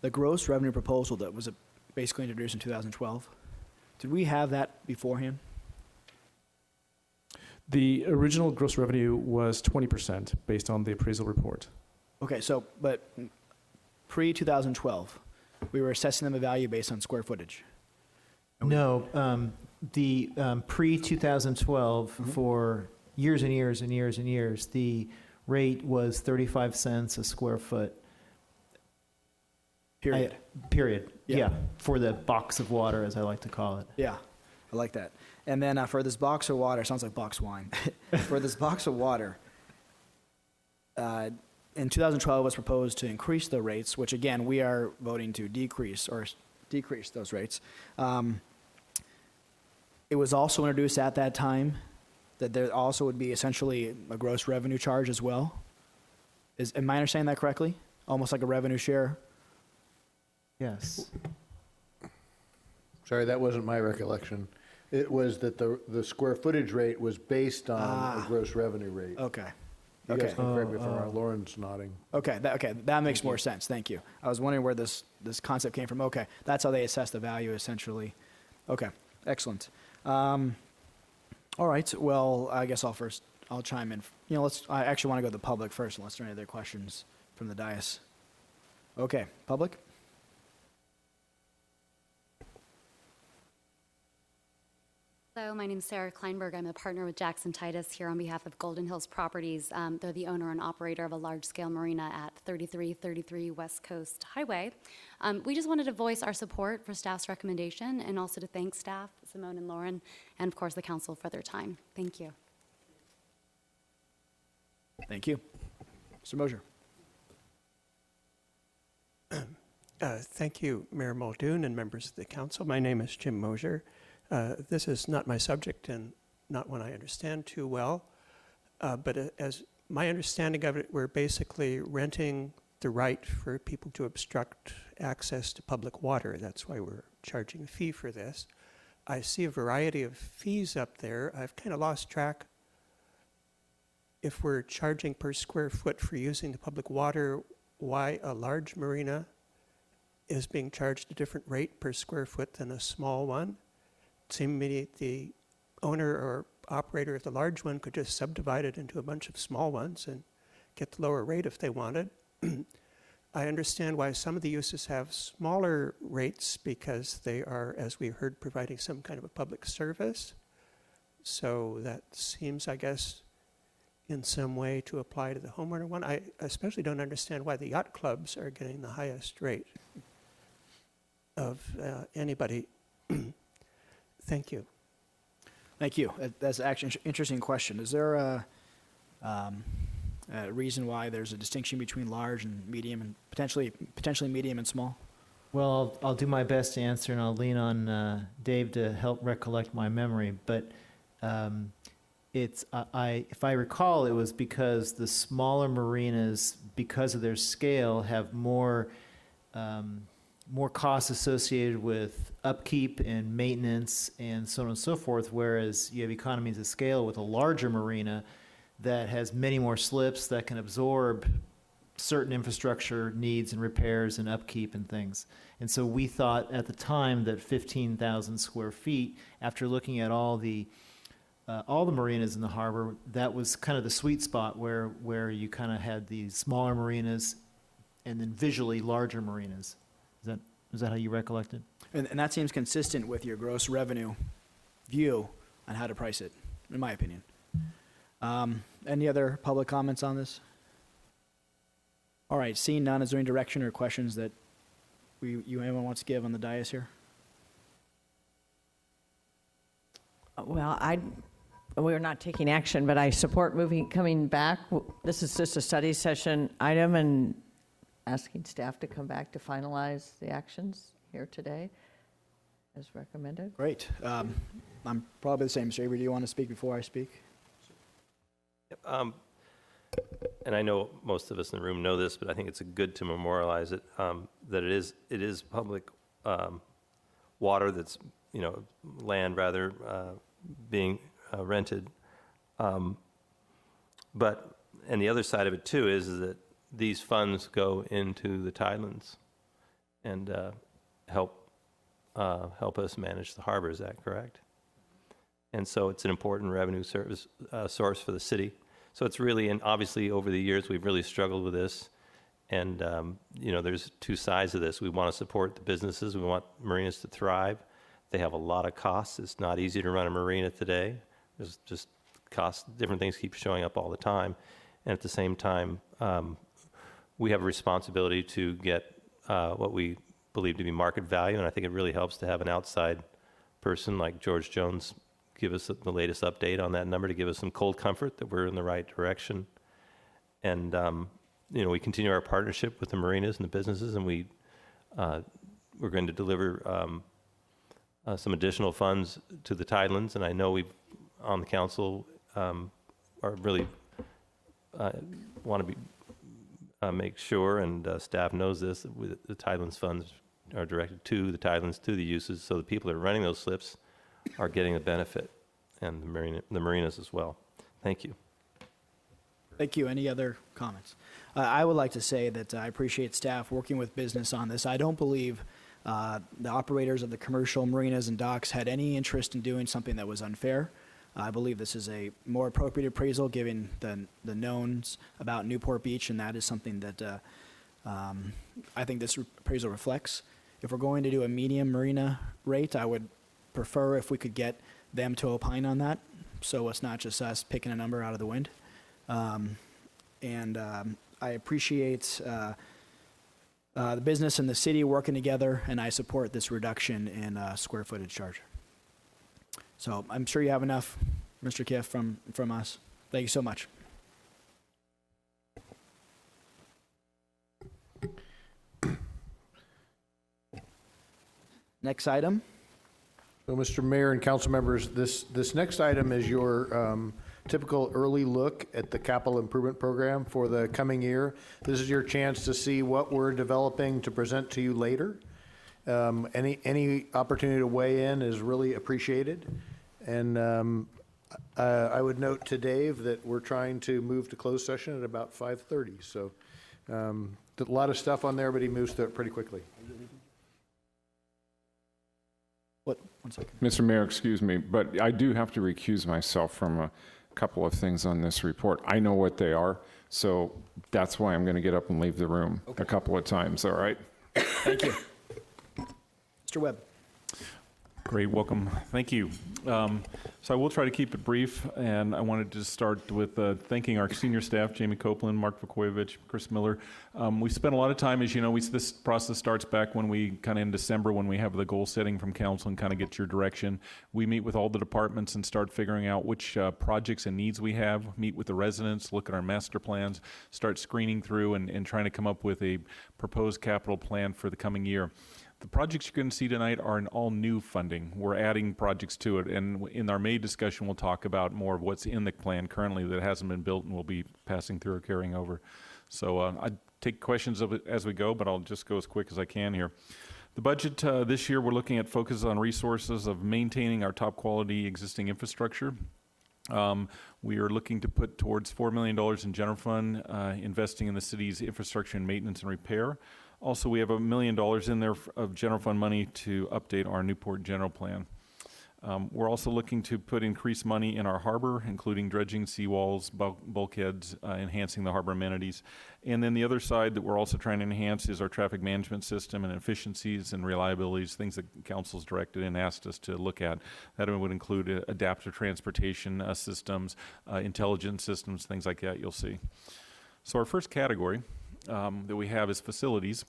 the gross revenue proposal that was basically introduced in 2012, did we have that beforehand? The original gross revenue was 20% based on the appraisal report. Okay, so, but pre-2012, we were assessing them a value based on square footage. No, the pre-2012, for years and years and years and years, the rate was 35 cents a square foot. Period. Period, Yeah. yeah, for the box of water, as I like to call it. Yeah, I like that. And then for this box of water, sounds like box wine. For this box of water, in 2012 it was proposed to increase the rates, which again, we are voting to decrease those rates. It was also introduced at that time that there also would be essentially a gross revenue charge as well. Am I understanding that correctly? Almost like a revenue share? Yes. Sorry, that wasn't my recollection. It was that the square footage rate was based on a gross revenue rate. Okay. You Okay. guys can correct me if I'm wrong. Lauren's nodding. Okay, that makes more sense. Thank you. I was wondering where this concept came from. Okay, that's how they assess the value essentially. Okay, excellent. All right. Well, I guess I'll chime in. I actually want to go to the public first, unless there are any other questions from the dais. Okay, public. Hello, my name is Sarah Kleinberg. I'm a partner with Jackson Titus here on behalf of Golden Hills Properties. They're the owner and operator of a large-scale marina at 3333 West Coast Highway. We just wanted to voice our support for staff's recommendation and also to thank staff, Simone and Lauren, and of course the council for their time. Thank you. Thank you. Mr. Mosier. Thank you, Mayor Muldoon and members of the council. My name is Jim Mosier. This is not my subject and not one I understand too well, but as my understanding of it, we're basically renting the right for people to obstruct access to public water. That's why we're charging a fee for this. I see a variety of fees up there. I've kind of lost track if we're charging per square foot for using the public water, why a large marina is being charged a different rate per square foot than a small one. It seemed to me the owner or operator of the large one could just subdivide it into a bunch of small ones and get the lower rate if they wanted. I understand why some of the uses have smaller rates because they are, as we heard, providing some kind of a public service. So that seems, I guess, in some way to apply to the homeowner one. I especially don't understand why the yacht clubs are getting the highest rate of anybody. Thank you. Thank you. That's actually an interesting question. Is there a reason why there's a distinction between large and medium and potentially medium and small? Well, I'll do my best to answer, and I'll lean on Dave to help recollect my memory. But if I recall, it was because the smaller marinas, because of their scale, have more costs associated with upkeep and maintenance and so on and so forth, whereas you have economies of scale with a larger marina that has many more slips that can absorb certain infrastructure needs and repairs and upkeep and things. And so we thought at the time that 15,000 square feet, after looking at all the marinas in the harbor, that was kind of the sweet spot where you kind of had the smaller marinas and then visually larger marinas. Is that how you recollect it? And that seems consistent with your gross revenue view on how to price it, in my opinion. Any other public comments on this? All right, seeing none, is there any direction or questions that anyone wants to give on the dais here? Well, we're not taking action, but I support coming back. This is just a study session item and asking staff to come back to finalize the actions here today as recommended. Great. I'm probably the same. Mr. Avery, do you want to speak before I speak? And I know most of us in the room know this, but I think it's good to memorialize it, that it is public water that's, land rather, being rented. And the other side of it too is that these funds go into the tidelands and help us manage the harbor. Is that correct? And so it's an important revenue source for the city. So it's really, and obviously over the years we've really struggled with this. And there's two sides of this. We want to support the businesses. We want marinas to thrive. They have a lot of costs. It's not easy to run a marina today. There's just costs. Different things keep showing up all the time. And at the same time, we have a responsibility to get what we believe to be market value, and I think it really helps to have an outside person like George Jones give us the latest update on that number to give us some cold comfort that we're in the right direction. And we continue our partnership with the marinas and the businesses, and we're going to deliver some additional funds to the tidelands. And I know we've on the council are really want to be. Make sure, and staff knows this, that the tidelands funds are directed to the tidelands, to the uses, so the people that are running those slips are getting the benefit, and the marinas as well. Thank you. Thank you. Any other comments? I would like to say that I appreciate staff working with business on this. I don't believe the operators of the commercial marinas and docks had any interest in doing something that was unfair. I believe this is a more appropriate appraisal given the knowns about Newport Beach, and that is something that I think this appraisal reflects. If we're going to do a medium marina rate, I would prefer if we could get them to opine on that, so it's not just us picking a number out of the wind. I appreciate the business and the city working together, and I support this reduction in square footage charge. So I'm sure you have enough, Mr. Kiff, from us. Thank you so much. Next item. So, Mr. Mayor and council members, this next item is your typical early look at the capital improvement program for the coming year. This is your chance to see what we're developing to present to you later. Any opportunity to weigh in is really appreciated. And I would note to Dave that we're trying to move to closed session at about 5:30. So a lot of stuff on there, but he moves through it pretty quickly. What? 1 second. Mr. Mayor, excuse me, but I do have to recuse myself from a couple of things on this report. I know what they are, so that's why I'm going to get up and leave the room a couple of times, all right? Thank you. Mr. Webb. Great, welcome. Thank you. So I will try to keep it brief, and I wanted to start with thanking our senior staff, Jamie Copeland, Mark Vukovic, Chris Miller. We spent a lot of time, as you know, this process starts back when we kind of in December when we have the goal setting from council and kind of get your direction. We meet with all the departments and start figuring out which projects and needs we have, meet with the residents, look at our master plans, start screening through and trying to come up with a proposed capital plan for the coming year. The projects you're going to see tonight are in all new funding. We're adding projects to it, and in our May discussion, we'll talk about more of what's in the plan currently that hasn't been built and will be passing through or carrying over. So I take questions of it as we go, but I'll just go as quick as I can here. The budget this year, we're looking at focus on resources of maintaining our top quality existing infrastructure. We are looking to put towards $4 million in general fund, investing in the city's infrastructure and maintenance and repair. Also, we have $1 million in there of general fund money to update our Newport general plan. We're also looking to put increased money in our harbor, including dredging, seawalls, bulkheads, enhancing the harbor amenities. And then the other side that we're also trying to enhance is our traffic management system and efficiencies and reliabilities, things that council's directed and asked us to look at. That would include adaptive transportation systems, intelligence systems, things like that you'll see. So our first category that we have is facilities.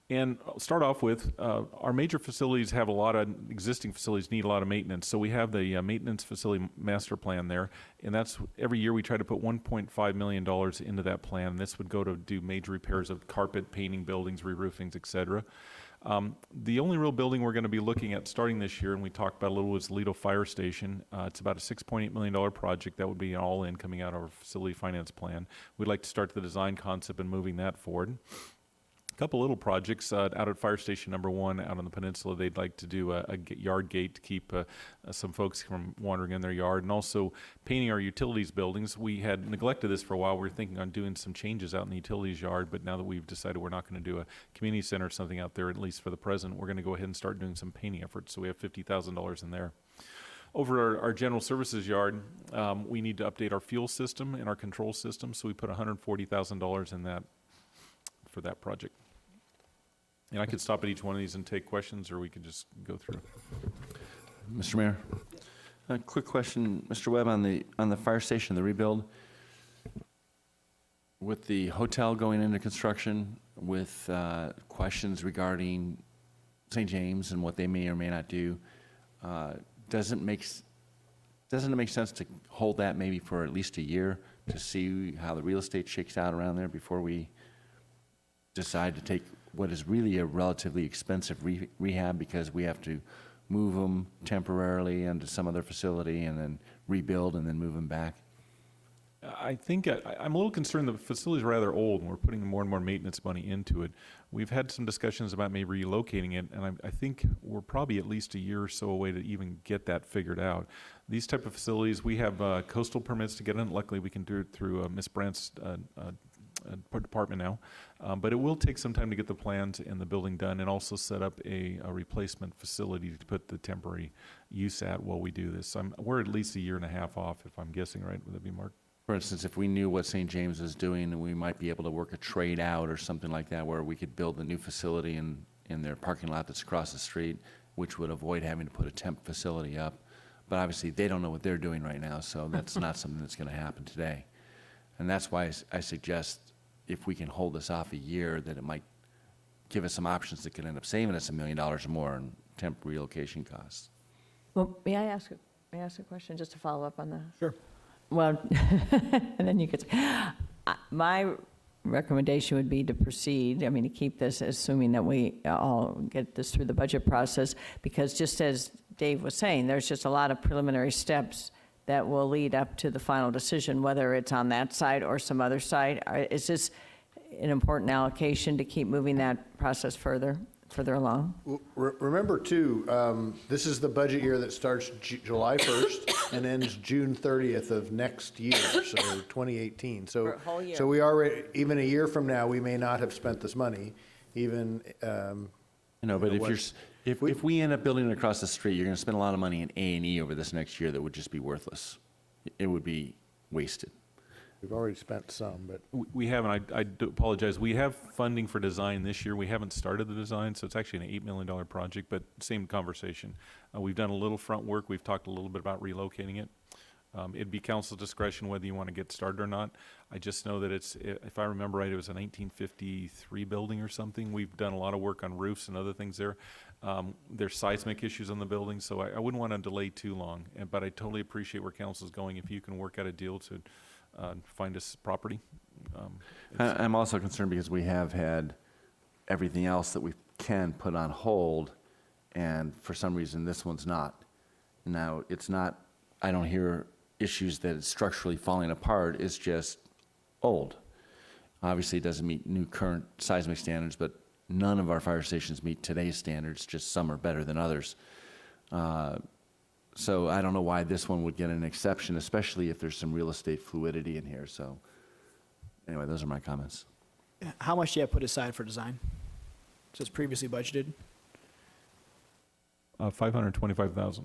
And I'll start off with our major facilities have a lot of existing facilities need a lot of maintenance. So we have the maintenance facility master plan there, and that's every year we try to put $1.5 million into that plan. This would go to do major repairs of carpet, painting buildings, re-roofings, et cetera. The only real building we're going to be looking at starting this year, and we talked about a little, was Lido Fire Station. It's about a $6.8 million project. That would be all in coming out of our facility finance plan. We'd like to start the design concept and moving that forward. A couple little projects out at Fire Station number 1 out on the peninsula. They'd like to do a yard gate to keep some folks from wandering in their yard, and also painting our utilities buildings. We had neglected this for a while. We were thinking on doing some changes out in the utilities yard, but now that we've decided we're not going to do a community center or something out there, at least for the present, we're going to go ahead and start doing some painting efforts. So we have $50,000 in there. Over our general services yard, we need to update our fuel system and our control system, so we put $140,000 in that for that project. And I could stop at each one of these and take questions, or we could just go through. Mr. Mayor, a quick question, Mr. Webb, on the fire station, the rebuild. With the hotel going into construction, with questions regarding St. James and what they may or may not do, doesn't it make sense to hold that maybe for at least a year to see how the real estate shakes out around there before we decide to take what is really a relatively expensive rehab, because we have to move them temporarily into some other facility and then rebuild and then move them back? I think I'm a little concerned the facility's rather old and we're putting more and more maintenance money into it. We've had some discussions about maybe relocating it, and I think we're probably at least a year or so away to even get that figured out. These type of facilities, we have coastal permits to get in. Luckily, we can do it through Ms. Brandt's department now, but it will take some time to get the plans and the building done, and also set up a replacement facility to put the temporary use at while we do this. We're at least a year and a half off, if I'm guessing right. Would that be Mark? For instance, if we knew what St. James is doing, we might be able to work a trade out or something like that, where we could build a new facility in their parking lot that's across the street, which would avoid having to put a temp facility up. But obviously, they don't know what they're doing right now, so that's not something that's going to happen today. And that's why I suggest if we can hold this off a year, that it might give us some options that could end up saving us $1 million or more in temp relocation costs. Well, may I ask a question just to follow up on that? Sure. Well, and then you could, my recommendation would be to proceed, I mean, to keep this, assuming that we all get this through the budget process, because just as Dave was saying, there's just a lot of preliminary steps that will lead up to the final decision, whether it's on that side or some other side. Is this an important allocation to keep moving that process further along? Remember, too, this is the budget year that starts July 1st and ends June 30th of next year, so 2018. So, For a whole year. So we already, even a year from now, we may not have spent this money, even. But if we end up building it across the street, you're going to spend a lot of money in A&E over this next year that would just be worthless. It would be wasted. We've already spent some, but. We haven't, I do apologize, we have funding for design this year. We haven't started the design, so it's actually an $8 million project, but same conversation. We've done a little front work, we've talked a little bit about relocating it. It'd be council's discretion whether you want to get started or not. I just know that it's, if I remember right, it was a 1953 building or something. We've done a lot of work on roofs and other things there. There's seismic issues on the building, so I wouldn't want to delay too long. But I totally appreciate where council's going. If you can work out a deal to find us property. I'm also concerned because we have had everything else that we can put on hold, and for some reason this one's not. Now, it's not, I don't hear issues that it's structurally falling apart, it's just old. Obviously, it doesn't meet new current seismic standards, but none of our fire stations meet today's standards, just some are better than others. So I don't know why this one would get an exception, especially if there's some real estate fluidity in here. So anyway, those are my comments. How much do you have put aside for design? So it's previously budgeted, $525,000.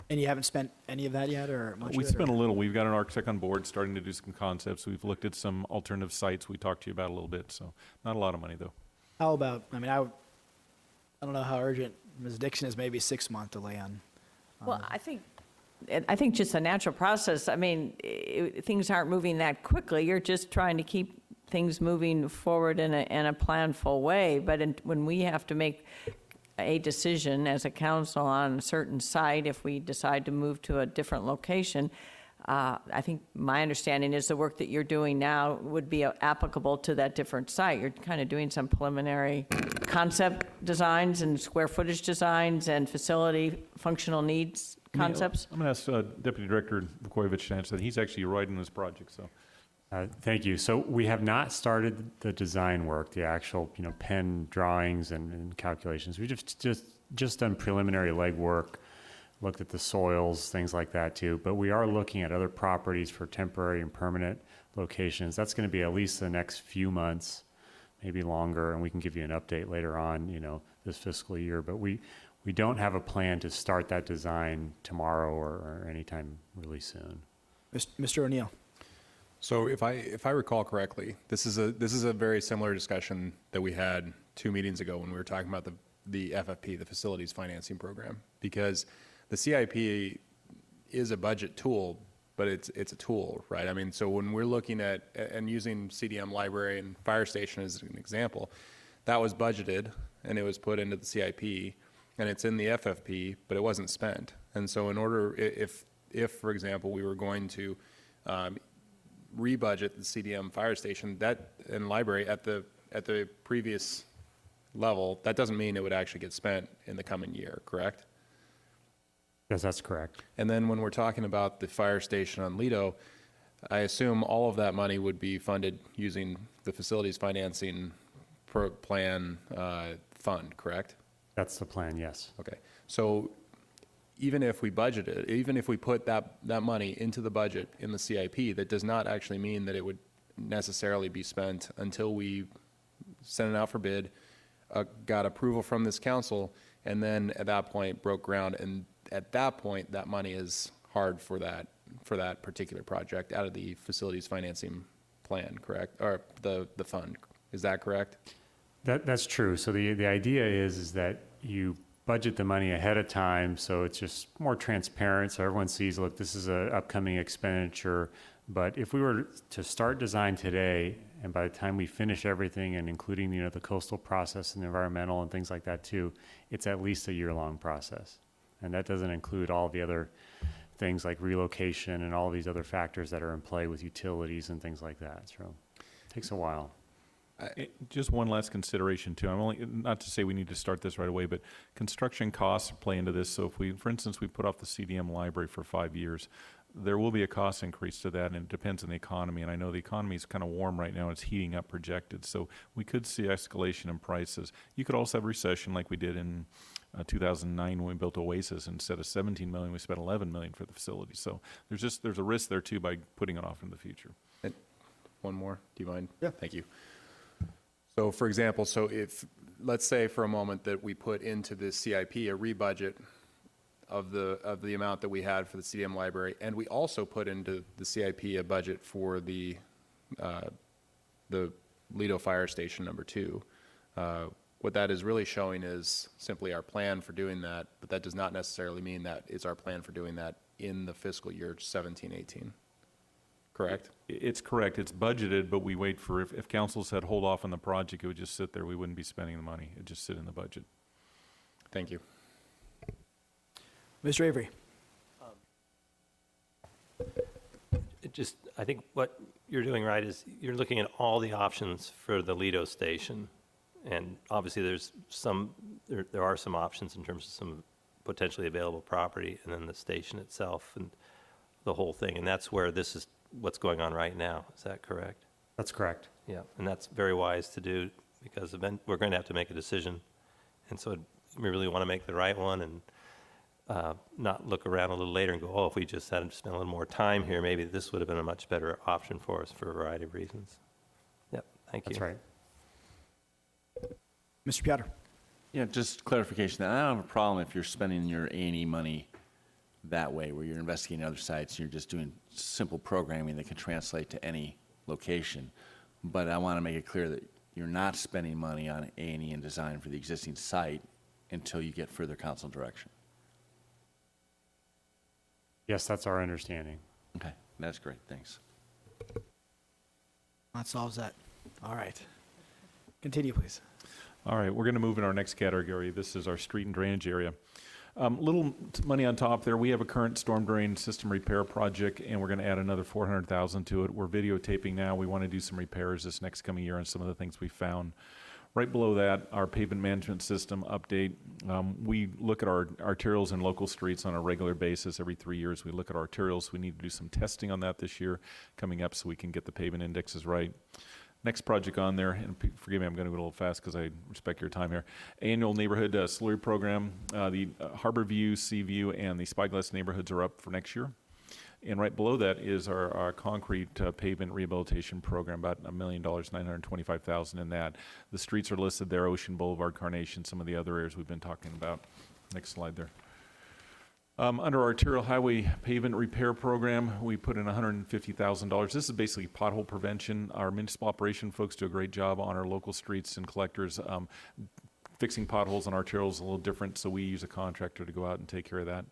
and you haven't spent any of that yet, or much We of it, spent or? a little. We've got an architect on board starting to do some concepts. We've looked at some alternative sites we talked to you about a little bit, so not a lot of money though. How about, I mean, I don't know how urgent Ms. Dixon is, maybe 6-month delay on. Well, I think just a natural process. I mean, things aren't moving that quickly. You're just trying to keep things moving forward in a planful way. But when we have to make a decision as a council on a certain site, if we decide to move to a different location, I think my understanding is the work that you're doing now would be applicable to that different site. You're kind of doing some preliminary concept designs and square footage designs and facility functional needs concepts. I'm going to ask Deputy Director Vukovic to answer that. He's actually writing this project, so. Thank you. So we have not started the design work, the actual, pen drawings and calculations. We've just done preliminary legwork, looked at the soils, things like that too. But we are looking at other properties for temporary and permanent locations. That's going to be at least the next few months, maybe longer, and we can give you an update later on, this fiscal year. But we don't have a plan to start that design tomorrow or anytime really soon. Mr. O'Neill. So if I recall correctly, this is a very similar discussion that we had 2 meetings ago when we were talking about the FFP, the Facilities Financing Program, because the CIP is a budget tool, but it's a tool, right? I mean, so when we're looking at and using CDM library and fire station as an example, that was budgeted and it was put into the CIP and it's in the FFP, but it wasn't spent. And so in order, if for example, we were going to rebudget the CDM fire station and library at the previous level, that doesn't mean it would actually get spent in the coming year, correct? Yes, that's correct. And then when we're talking about the fire station on Lido, I assume all of that money would be funded using the facilities financing plan fund, correct? That's the plan, yes. Okay. So even if we budgeted, even if we put that money into the budget in the CIP, that does not actually mean that it would necessarily be spent until we sent it out for bid, got approval from this council, and then at that point broke ground. And at that point, that money is hard for that particular project out of the facilities financing plan, correct? Or the fund. Is that correct? That's true. So the idea is that you budget the money ahead of time, so it's just more transparent, so everyone sees, look, this is an upcoming expenditure. But if we were to start design today, and by the time we finish everything, and including, you know, the coastal process and the environmental and things like that too, it's at least a year-long process. And that doesn't include all the other things like relocation and all these other factors that are in play with utilities and things like that. So it takes a while. Just one last consideration too. I'm only, not to say we need to start this right away, but construction costs play into this. So if we, for instance, we put off the CDM library for 5 years, there will be a cost increase to that, and it depends on the economy. And I know the economy is kind of warm right now; it's heating up projected. So we could see escalation in prices. You could also have recession, like we did in 2009 when we built Oasis. Instead of 17 million, we spent 11 million for the facility. So there's a risk there too by putting it off in the future. And one more, do you mind? Yeah. Thank you. So for example, so if, let's say for a moment that we put into the CIP a rebudget of the amount that we had for the CDM library, and we also put into the CIP a budget for the Lido Fire Station number 2. What that is really showing is simply our plan for doing that, but that does not necessarily mean that it's our plan for doing that in the fiscal year 17-18. Correct? It's correct. It's budgeted, but we wait for, if council said hold off on the project, it would just sit there. We wouldn't be spending the money. It'd just sit in the budget. Thank you. Mr. Avery. I think what you're doing right is you're looking at all the options for the Lido station. And obviously there are some options in terms of some potentially available property, and then the station itself and the whole thing. And that's where this is what's going on right now. Is that correct? That's correct. Yeah, and that's very wise to do, because we're going to have to make a decision. And so we really want to make the right one, and not look around a little later and go, oh, if we just had to spend a little more time here, maybe this would have been a much better option for us for a variety of reasons. Yep, thank you. That's right. Mr. Piotr. Yeah, just clarification. I don't have a problem if you're spending your A&E money that way, where you're investigating other sites, you're just doing simple programming that can translate to any location. But I want to make it clear that you're not spending money on A&E and design for the existing site until you get further council direction. Yes, that's our understanding. Okay, that's great. Thanks. That solves that. All right. Continue, please. All right, we're going to move in our next category. This is our street and drainage area. Little money on top there. We have a current storm drain system repair project, and we're going to add another $400,000 to it. We're videotaping now. We want to do some repairs this next coming year on some of the things we found. Right below that, our pavement management system update. We look at our arterials and local streets on a regular basis. Every 3 years, we look at our arterials. We need to do some testing on that this year coming up so we can get the pavement indexes right. Next project on there, and forgive me, I'm going to go a little fast because I respect your time here. Annual neighborhood slurry program. The Harbor View, Seaview, and the Spyglass neighborhoods are up for next year. And right below that is our concrete pavement rehabilitation program, about $1 million, $925,000 in that. The streets are listed there: Ocean Boulevard, Carnation, some of the other areas we've been talking about. Next slide there. Under our arterial highway pavement repair program, we put in $150,000. This is basically pothole prevention. Our municipal operation folks do a great job on our local streets and collectors. Fixing potholes on arterials is a little different, so we use a contractor to go out and take care of that.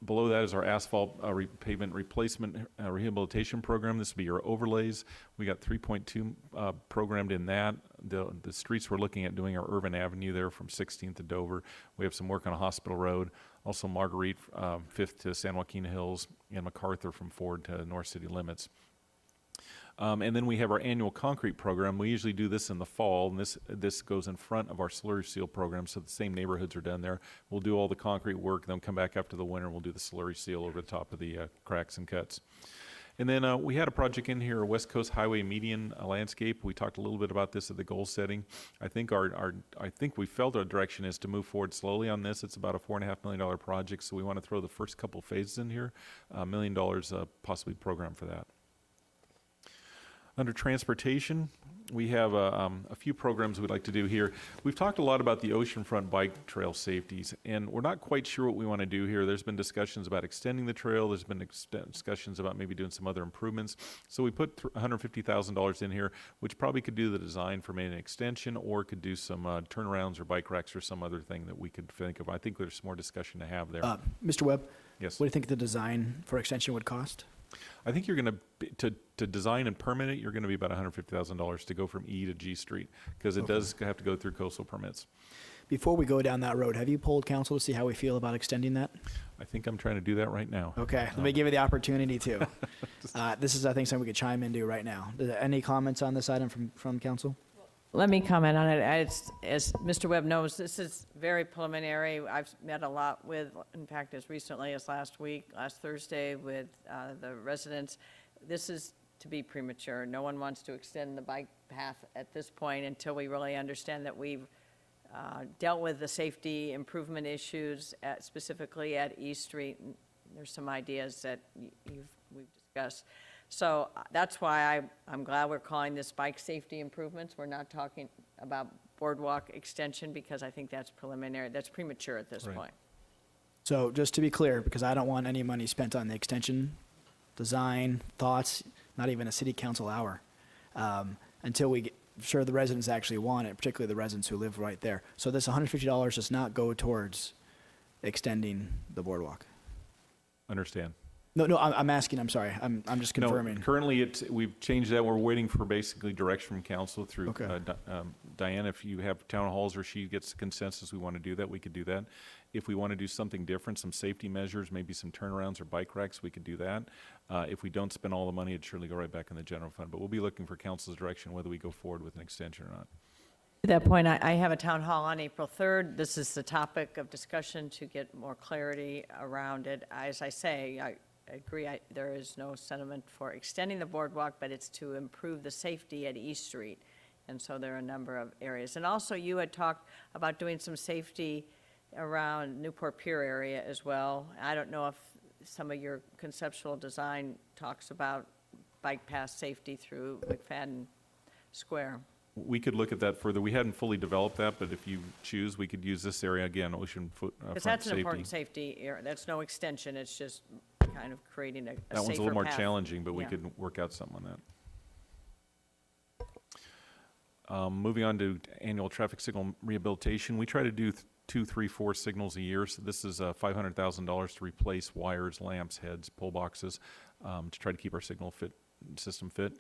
Below that is our asphalt pavement replacement rehabilitation program. This would be your overlays. We got 3.2 programmed in that. The streets we're looking at doing are Irvin Avenue there from 16th to Dover. We have some work on Hospital Road. Also Marguerite 5th to San Joaquin Hills, and MacArthur from Ford to North City limits. And then we have our annual concrete program. We usually do this in the fall, and this goes in front of our slurry seal program, so the same neighborhoods are done there. We'll do all the concrete work, then come back after the winter, and we'll do the slurry seal over the top of the cracks and cuts. And then we had a project in here, a West Coast Highway median landscape. We talked a little bit about this at the goal setting. I think we felt our direction is to move forward slowly on this. It's about a $4.5 million project, so we want to throw the first couple phases in here. $1 million possibly programmed for that. Under transportation, we have a few programs we'd like to do here. We've talked a lot about the oceanfront bike trail safeties, and we're not quite sure what we want to do here. There's been discussions about extending the trail. There's been discussions about maybe doing some other improvements. So we put $150,000 in here, which probably could do the design for maybe an extension, or could do some turnarounds or bike racks or some other thing that we could think of. I think there's more discussion to have there. Mr. Webb? Yes. What do you think the design for extension would cost? I think you're going to design and permit it, you're going to be about $150,000 to go from E to G Street, because it does have to go through coastal permits. Before we go down that road, have you polled council to see how we feel about extending that? I think I'm trying to do that right now. Okay, let me give you the opportunity to. This is, I think, something we could chime into right now. Any comments on this item from council? Let me comment on it. As Mr. Webb knows, this is very preliminary. I've met a lot with, in fact, as recently as last Thursday, with the residents. This is to be premature. No one wants to extend the bike path at this point until we really understand that we've dealt with the safety improvement issues specifically at East Street. And there's some ideas that we've discussed. So that's why I'm glad we're calling this bike safety improvements. We're not talking about boardwalk extension, because I think that's preliminary. That's premature at this point. So just to be clear, because I don't want any money spent on the extension, design, thoughts, not even a city council hour, until we get sure the residents actually want it, particularly the residents who live right there. So this $150 does not go towards extending the boardwalk. Understand. No, I'm asking, I'm sorry. I'm just confirming. No, currently, we've changed that. We're waiting for basically direction from council through Diane. If you have town halls or she gets consensus we want to do that, we could do that. If we want to do something different, some safety measures, maybe some turnarounds or bike racks, we could do that. If we don't spend all the money, it'd surely go right back in the general fund. But we'll be looking for council's direction whether we go forward with an extension or not. To that point, I have a town hall on April 3rd. This is the topic of discussion to get more clarity around it. As I say, I agree, there is no sentiment for extending the boardwalk, but it's to improve the safety at East Street. And so there are a number of areas. And also, you had talked about doing some safety around Newport Pier area as well. I don't know if some of your conceptual design talks about bike path safety through McFadden Square. We could look at that further. We hadn't fully developed that, but if you choose, we could use this area again, ocean front safety. Because that's an important safety area. That's no extension. It's just kind of creating a safer path. That one's a little more challenging, but we could work out something on that. Moving on to annual traffic signal rehabilitation, we try to do 2, 3, 4 signals a year. So this is $500,000 to replace wires, lamps, heads, pole boxes, to try to keep our signal system fit.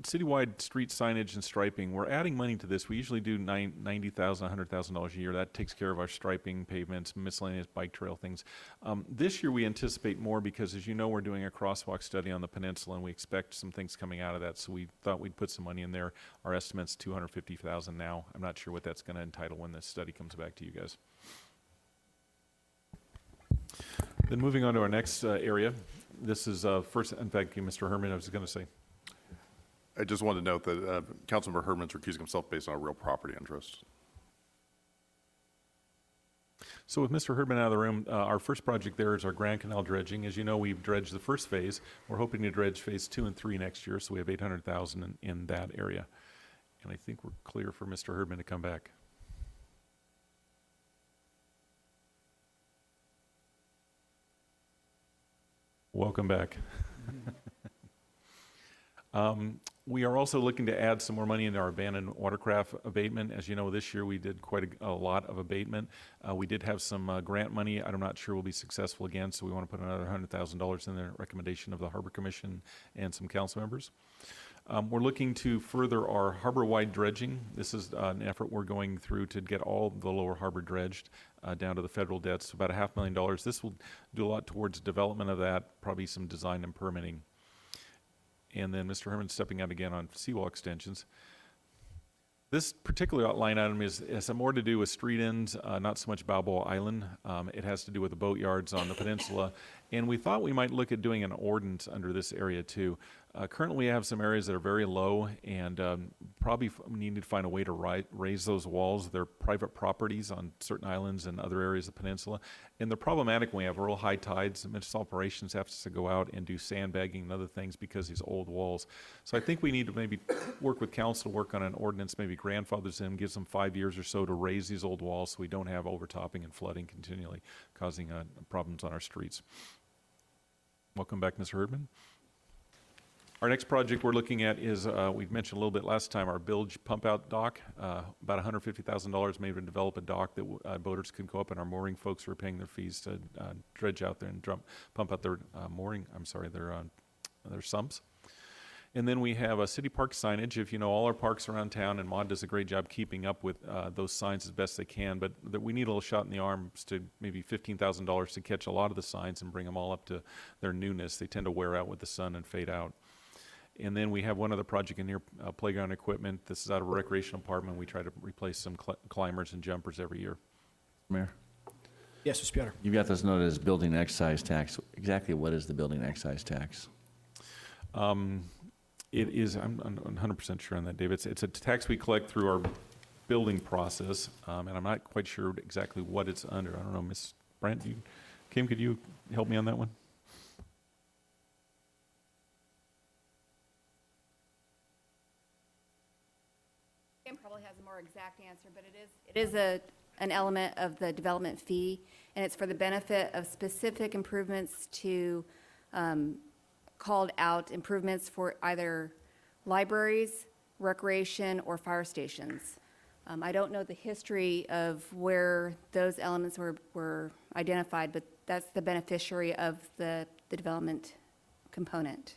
Citywide street signage and striping, we're adding money to this. We usually do $90,000, $100,000 a year. That takes care of our striping, pavements, miscellaneous bike trail things. This year we anticipate more because, as you know, we're doing a crosswalk study on the peninsula, and we expect some things coming out of that. So we thought we'd put some money in there. Our estimate's $250,000 now. I'm not sure what that's going to entitle when this study comes back to you guys. Then moving on to our next area. This is first, in fact, Mr. Herman, I was going to say. I just wanted to note that Councilmember Herman's recusing himself based on a real property interest. So with Mr. Herdman out of the room, our first project there is our Grand Canal dredging. As you know, we've dredged the first phase. We're hoping to dredge phase 2 and 3 next year, so we have $800,000 in that area. And I think we're clear for Mr. Herdman to come back. Welcome back. We are also looking to add some more money into our abandoned watercraft abatement. As you know, this year we did quite a lot of abatement. We did have some grant money. I'm not sure we'll be successful again, so we want to put another $100,000 in the recommendation of the Harbor Commission and some council members. We're looking to further our harbor-wide dredging. This is an effort we're going through to get all the lower harbor dredged down to the federal debts, about $500,000. This will do a lot towards development of that, probably some design and permitting. And then Mr. Herman stepping out again on seawall extensions. This particular line item has more to do with street ends, not so much Balboa Island. It has to do with the boat yards on the peninsula. And we thought we might look at doing an ordinance under this area too. Currently, we have some areas that are very low, and probably need to find a way to raise those walls. They're private properties on certain islands and other areas of the peninsula, and they're problematic when we have real high tides. Municipal operations have to go out and do sandbagging and other things because of these old walls. So I think we need to maybe work with council to work on an ordinance, maybe grandfathers in, gives them 5 years or so to raise these old walls so we don't have overtopping and flooding continually causing problems on our streets. Welcome back, Mr. Herdman. Our next project we're looking at is, we mentioned a little bit last time, our bilge pump out dock. About $150,000 maybe to develop a dock that boaters can go up, and our mooring folks are paying their fees to dredge out there and pump out their their sumps. And then we have a city park signage. If you know all our parks around town, and Maud does a great job keeping up with those signs as best they can, but we need a little shot in the arms to maybe $15,000 to catch a lot of the signs and bring them all up to their newness. They tend to wear out with the sun and fade out. And then we have one other project in here, playground equipment. This is out of a recreational apartment. We try to replace some climbers and jumpers every year. Mayor? Yes, Mr. Piotr. You've got this noted as building excise tax. Exactly what is the building excise tax? It is, I'm 100% sure on that, Dave. It's a tax we collect through our building process, and I'm not quite sure exactly what it's under. I don't know, Ms. Brandt, Kim, could you help me on that one? Kim probably has a more exact answer, but it is an element of the development fee, and it's for the benefit of specific improvements to called out improvements for either libraries, recreation, or fire stations. I don't know the history of where those elements were identified, but that's the beneficiary of the development component.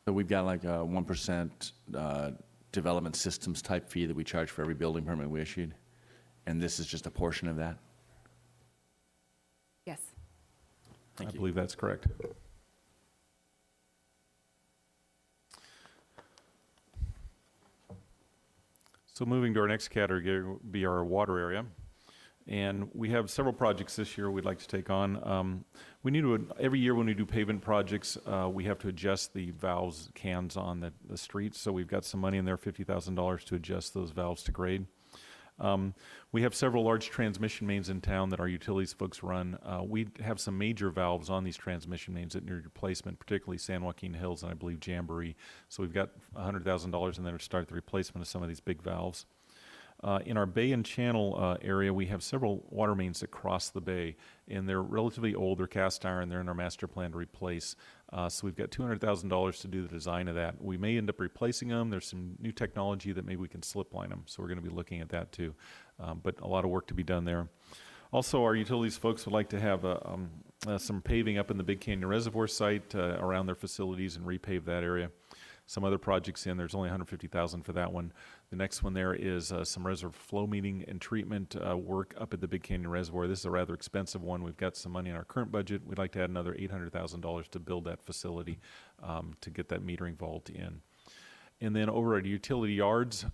So we've got like a 1% development systems type fee that we charge for every building permit we issued, and this is just a portion of that? Yes. I believe that's correct. So moving to our next category will be our water area. And we have several projects this year we'd like to take on. We need to, every year when we do pavement projects, we have to adjust the valves, cans on the streets. So we've got some money in there, $50,000 to adjust those valves to grade. We have several large transmission mains in town that our utilities folks run. We have some major valves on these transmission mains that need replacement, particularly San Joaquin Hills and I believe Jamboree. So we've got $100,000 in there to start the replacement of some of these big valves. In our bay and channel area, we have several water mains that cross the bay, and they're relatively old. They're cast iron. They're in our master plan to replace. So we've got $200,000 to do the design of that. We may end up replacing them. There's some new technology that maybe we can slip line them, so we're going to be looking at that too. But a lot of work to be done there. Also, our utilities folks would like to have some paving up in the Big Canyon Reservoir site around their facilities and repave that area. Some other projects in, there's only $150,000 for that one. The next one there is some reservoir flow meeting and treatment work up at the Big Canyon Reservoir. This is a rather expensive one. We've got some money in our current budget. We'd like to add another $800,000 to build that facility to get that metering vault in. And then over at utility yards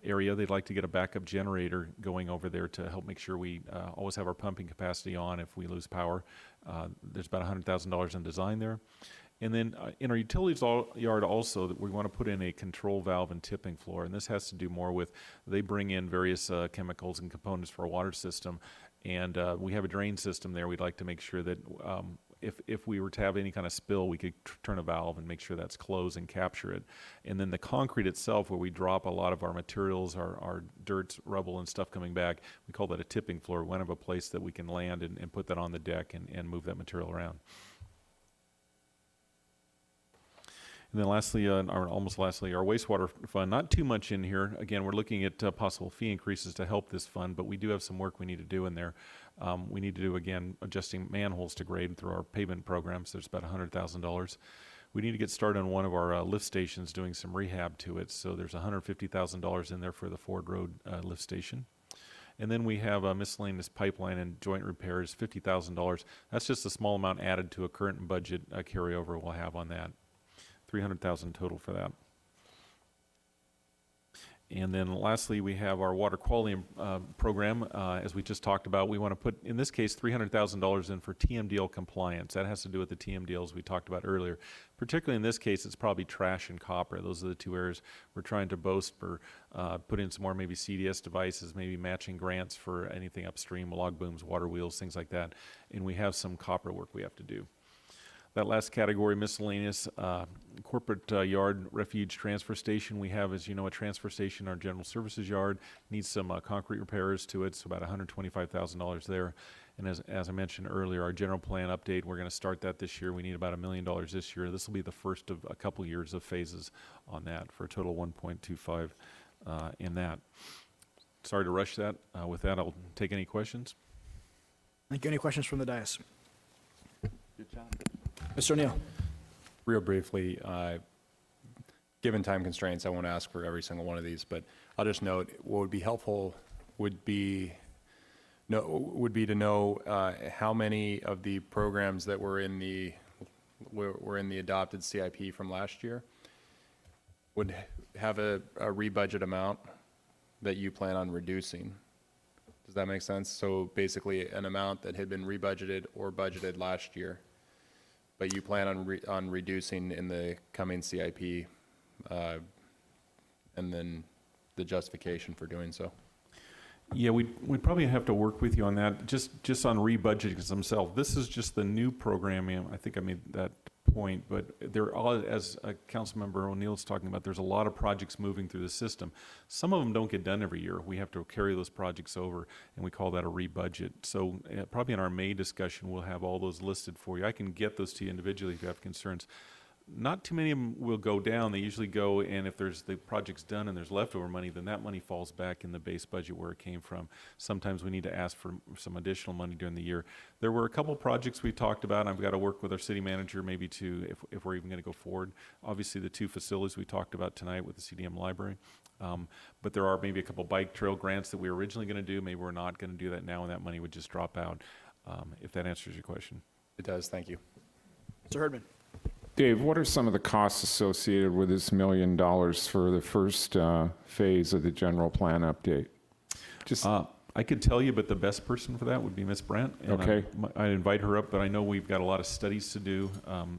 area, they'd like to get a backup generator going over there to help make sure we always have our pumping capacity on if we lose power. There's about $100,000 in design there. And then in our utilities yard also, we want to put in a control valve and tipping floor. And this has to do more with, they bring in various chemicals and components for our water system. And we have a drain system there. We'd like to make sure that if we were to have any kind of spill, we could turn a valve and make sure that's closed and capture it. And then the concrete itself, where we drop a lot of our materials, our dirt, rubble, and stuff coming back, we call that a tipping floor. We want to have a place that we can land and put that on the deck and move that material around. And then lastly, almost lastly, our wastewater fund, not too much in here. Again, we're looking at possible fee increases to help this fund, but we do have some work we need to do in there. We need to do, again, adjusting manholes to grade through our pavement programs. There's about $100,000. We need to get started on one of our lift stations doing some rehab to it. So there's $150,000 in there for the Ford Road lift station. And then we have a miscellaneous pipeline and joint repairs, $50,000. That's just a small amount added to a current budget carryover we'll have on that. $300,000 total for that. And then lastly, we have our water quality program. As we just talked about, we want to put, in this case, $300,000 in for TMDL compliance. That has to do with the TMDLs we talked about earlier. Particularly in this case, it's probably trash and copper. Those are the two areas we're trying to boast for, put in some more maybe CDS devices, maybe matching grants for anything upstream, log booms, water wheels, things like that. And we have some copper work we have to do. That last category, miscellaneous, corporate yard refuge transfer station. We have, as you know, a transfer station, our general services yard, needs some concrete repairs to it, so about $125,000 there. And as I mentioned earlier, our general plan update, we're going to start that this year. We need about $1 million this year. This will be the first of a couple years of phases on that for a total of 1.25 in that. Sorry to rush that. With that, I'll take any questions. Thank you. Any questions from the dais? Good job. Mr. O'Neill. Real briefly, given time constraints, I won't ask for every single one of these, but I'll just note what would be helpful would be to know how many of the programs that were in the adopted CIP from last year would have a rebudget amount that you plan on reducing. Does that make sense? So basically, an amount that had been rebudgeted or budgeted last year, but you plan on reducing in the coming CIP, and then the justification for doing so. Yeah, we'd probably have to work with you on that, just on rebudgeting themselves. This is just the new programming. I think I made that point, but there are, as Councilmember O'Neill is talking about, there's a lot of projects moving through the system. Some of them don't get done every year. We have to carry those projects over, and we call that a rebudget. So probably in our May discussion, we'll have all those listed for you. I can get those to you individually if you have concerns. Not too many of them will go down. They usually go, and if the project's done and there's leftover money, then that money falls back in the base budget where it came from. Sometimes we need to ask for some additional money during the year. There were a couple projects we talked about, and I've got to work with our city manager maybe if we're even going to go forward. Obviously, the two facilities we talked about tonight with the CDM library. But there are maybe a couple bike trail grants that we were originally going to do. Maybe we're not going to do that now, and that money would just drop out, if that answers your question. It does. Thank you. Mr. Herdman. Dave, what are some of the costs associated with this $1 million for the first phase of the general plan update? I could tell you, but the best person for that would be Ms. Brandt. And okay. I'd invite her up, but I know we've got a lot of studies to do.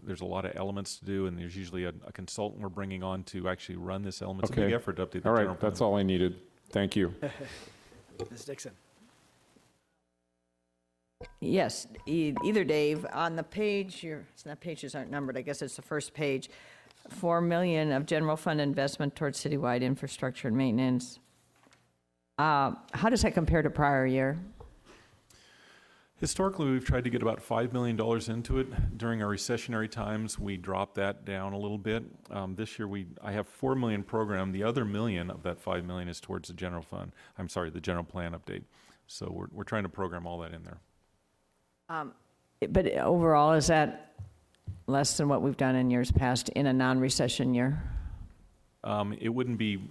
There's a lot of elements to do, and there's usually a consultant we're bringing on to actually run this element. It's a big effort to update the general plan. That's all I needed. Thank you. Ms. Dixon. Yes, either Dave. On the page, pages aren't numbered. I guess it's the first page. $4 million of general fund investment towards citywide infrastructure and maintenance. How does that compare to prior year? Historically, we've tried to get about $5 million into it. During our recessionary times, we dropped that down a little bit. This year, I have $4 million programmed. The other $1 million of that $5 million is towards the general fund. I'm sorry, the general plan update. So we're trying to program all that in there. But overall, is that less than what we've done in years past in a non-recession year? It wouldn't be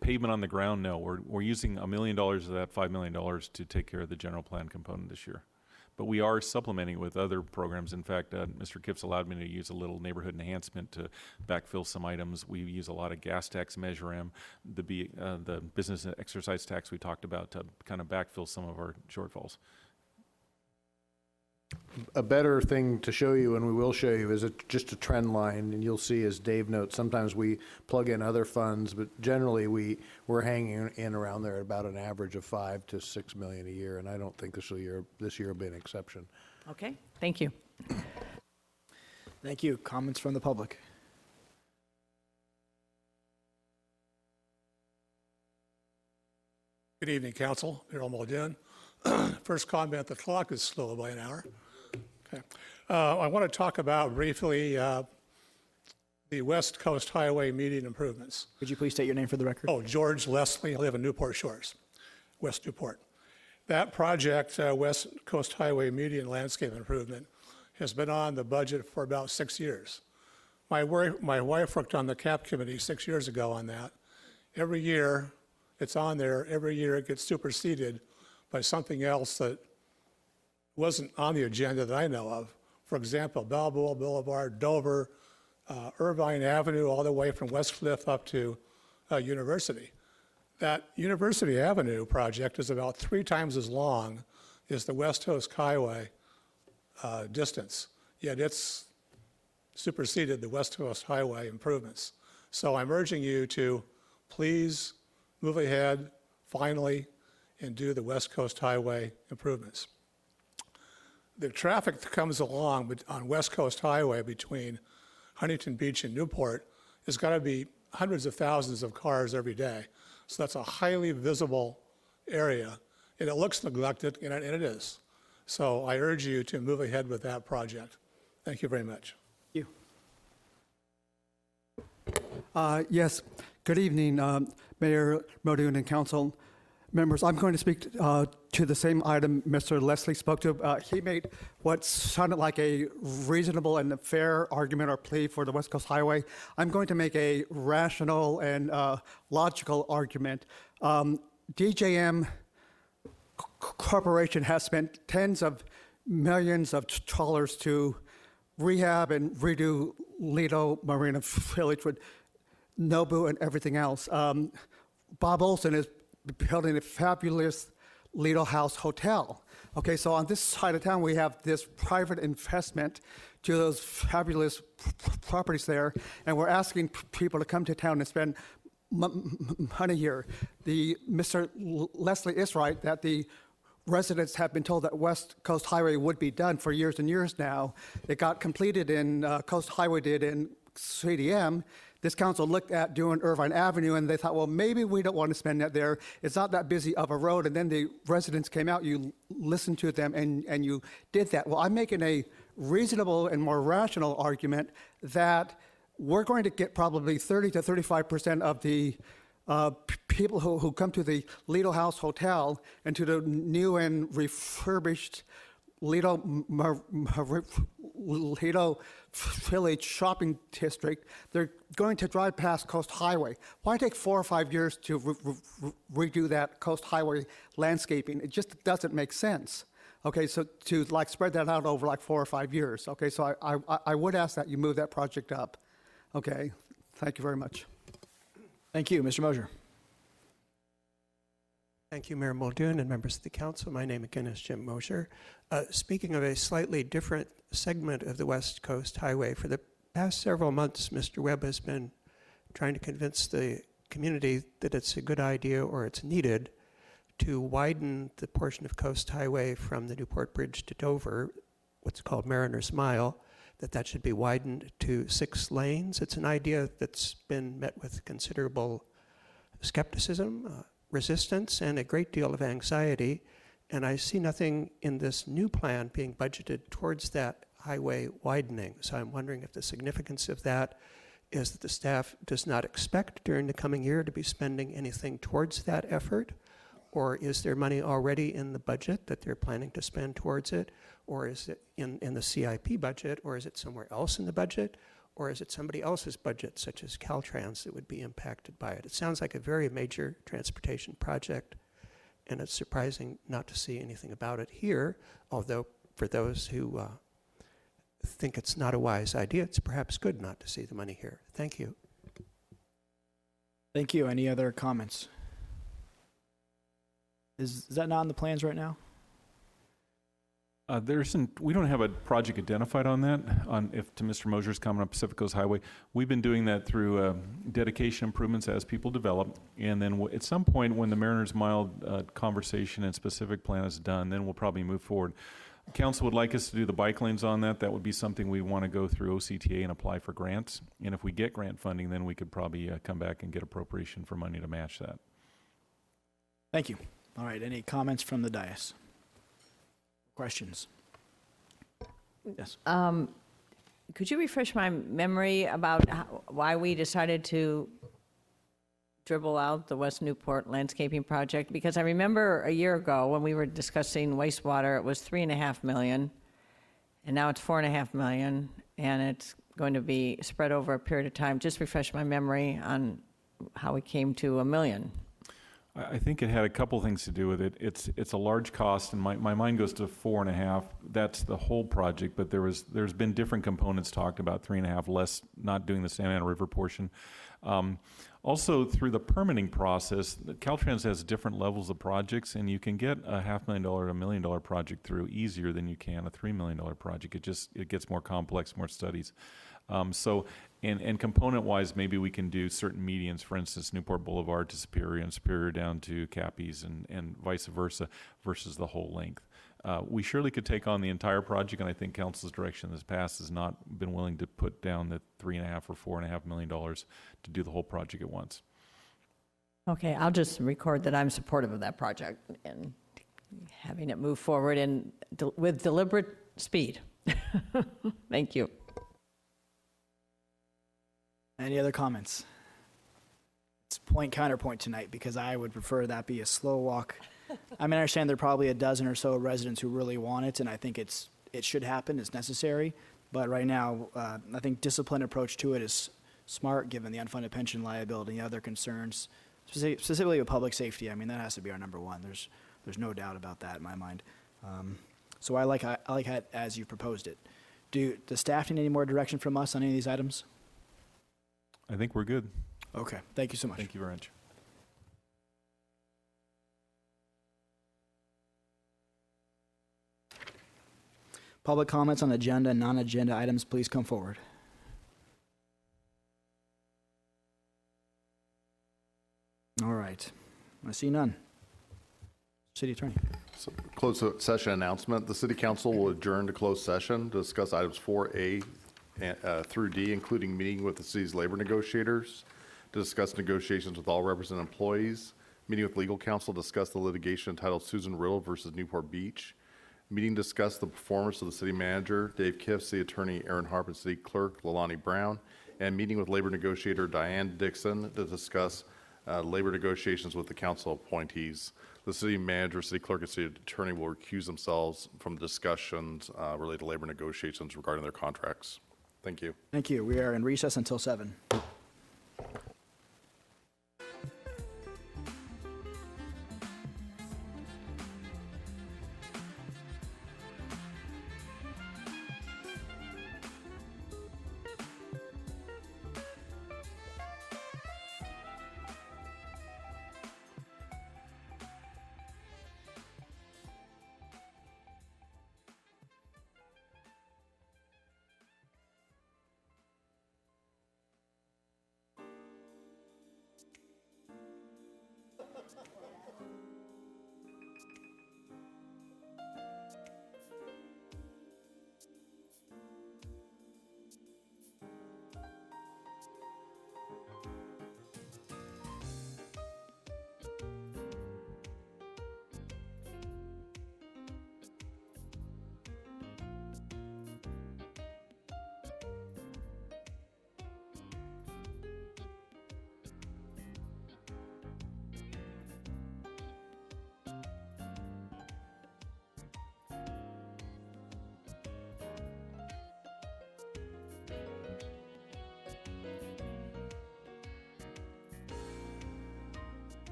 pavement on the ground, no. We're using $1 million of that $5 million to take care of the general plan component this year. But we are supplementing with other programs. In fact, Mr. Kipps allowed me to use a little neighborhood enhancement to backfill some items. We use a lot of gas tax Measure M, the business exercise tax we talked about to kind of backfill some of our shortfalls. A better thing to show you, and we will show you, is just a trend line, and you'll see, as Dave notes, sometimes we plug in other funds, but generally we're hanging in around there at about an average of $5 to $6 million a year, and I don't think this year will be an exception. Okay, thank you. Thank you. Comments from the public? Good evening, Council. Mayor Muldoon. First comment, the clock is slow by an hour. Okay. I want to talk about briefly the West Coast Highway median improvements. Could you please state your name for the record? Oh, George Leslie. I live in Newport Shores, West Newport. That project, West Coast Highway median landscape improvement, has been on the budget for about 6 years. My wife worked on the CAP committee 6 years ago on that. Every year it's on there. Every year it gets superseded by something else that wasn't on the agenda that I know of. For example, Balboa Boulevard, Dover, Irvine Avenue, all the way from West Cliff up to University. That University Avenue project is about 3 times as long as the West Coast Highway distance, yet it's superseded the West Coast Highway improvements. So I'm urging you to please move ahead finally and do the West Coast Highway improvements. The traffic that comes along on West Coast Highway between Huntington Beach and Newport is going to be hundreds of thousands of cars every day. So that's a highly visible area, and it looks neglected, and it is. So I urge you to move ahead with that project. Thank you very much. You. Yes, good evening, Mayor Muldoon and council members. I'm going to speak to the same item Mr. Leslie spoke to. He made what sounded like a reasonable and fair argument or plea for the West Coast Highway. I'm going to make a rational and logical argument. DJM Corporation has spent tens of millions of dollars to rehab and redo Lido Marina Village with Nobu and everything else. Bob Olson is building a fabulous Lido House Hotel. Okay, so on this side of town, we have this private investment to those fabulous properties there, and we're asking people to come to town and spend money here. Mr. Leslie is right that the residents have been told that West Coast Highway would be done for years and years now. It got completed Coast Highway did in CDM. This council looked at doing Irvine Avenue, and they thought, well, maybe we don't want to spend that there. It's not that busy of a road. And then the residents came out, you listened to them, and you did that. Well, I'm making a reasonable and more rational argument that we're going to get probably 30 to 35% of the people who come to the Lido House Hotel and to the new and refurbished Lido Village shopping district. They're going to drive past Coast Highway. Why take 4 or 5 years to redo that Coast Highway landscaping? It just doesn't make sense. Okay, so to like spread that out over like 4 or 5 years. Okay, so I would ask that you move that project up. Okay, thank you very much. Thank you, Mr. Mosier. Thank you, Mayor Muldoon and members of the council. My name again is Jim Mosier. Speaking of a slightly different segment of the West Coast Highway, for the past several months, Mr. Webb has been trying to convince the community that it's a good idea or it's needed to widen the portion of Coast Highway from the Newport Bridge to Dover, what's called Mariner's Mile, that should be widened to 6 lanes. It's an idea that's been met with considerable skepticism, resistance, and a great deal of anxiety. And I see nothing in this new plan being budgeted towards that highway widening. So I'm wondering if the significance of that is that the staff does not expect during the coming year to be spending anything towards that effort, or is there money already in the budget that they're planning to spend towards it, or is it in the CIP budget, or is it somewhere else in the budget, or is it somebody else's budget, such as Caltrans, that would be impacted by it? It sounds like a very major transportation project, and it's surprising not to see anything about it here, although for those who think it's not a wise idea, it's perhaps good not to see the money here. Thank you. Thank you. Any other comments? Is that not in the plans right now? We don't have a project identified on that. To Mr. Mosier's comment on Pacific Coast Highway, we've been doing that through dedication improvements as people develop, and then at some point when the Mariners Mile conversation and specific plan is done, then we'll probably move forward. Council would like us to do the bike lanes on that. That would be something we want to go through OCTA and apply for grants. And if we get grant funding, then we could probably come back and get appropriation for money to match that. Thank you. All right, any comments from the dais? Questions? Yes. Could you refresh my memory about why we decided to dribble out the West Newport landscaping project? Because I remember a year ago when we were discussing wastewater, it was $3.5 million, and now it's $4.5 million, and it's going to be spread over a period of time. Just refresh my memory on how we came to $1 million. I think it had a couple things to do with it. It's a large cost, and my mind goes to 4.5. That's the whole project, but there's been different components talked about, 3.5, less not doing the Santa Ana River portion. Also, through the permitting process, Caltrans has different levels of projects, and you can get a $500,000 to $1 million project through easier than you can a $3 million project. It gets more complex, more studies. And component-wise, maybe we can do certain medians, for instance, Newport Boulevard to Superior and Superior down to Cappies and vice versa versus the whole length. We surely could take on the entire project, and I think council's direction in this past has not been willing to put down the $3.5 or $4.5 million to do the whole project at once. Okay, I'll just record that I'm supportive of that project and having it move forward with deliberate speed. Thank you. Any other comments? It's point counterpoint tonight because I would prefer that be a slow walk. I mean, I understand there are probably a dozen or so residents who really want it, and I think it should happen, it's necessary. But right now, I think disciplined approach to it is smart given the unfunded pension liability and other concerns, specifically with public safety. I mean, that has to be our number one. There's no doubt about that in my mind. So I like it as you proposed it. Does staff need any more direction from us on any of these items? I think we're good. Okay, thank you so much. Thank you very much. Public comments on agenda and non-agenda items, please come forward. All right, I see none. City Attorney. So, closed session announcement. The City Council will adjourn to closed session to discuss items 4A through D, including meeting with the city's labor negotiators, to discuss negotiations with all represented employees, meeting with legal counsel to discuss the litigation entitled Susan Riddle versus Newport Beach, meeting to discuss the performance of the city manager, Dave Kiff, city attorney Aaron Harp, and city clerk Lalani Brown, and meeting with labor negotiator Diane Dixon to discuss labor negotiations with the council appointees. The city manager, city clerk, and city attorney will recuse themselves from discussions related to labor negotiations regarding their contracts. Thank you. Thank you. We are in recess until 7.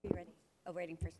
Be ready. Oh, waiting for.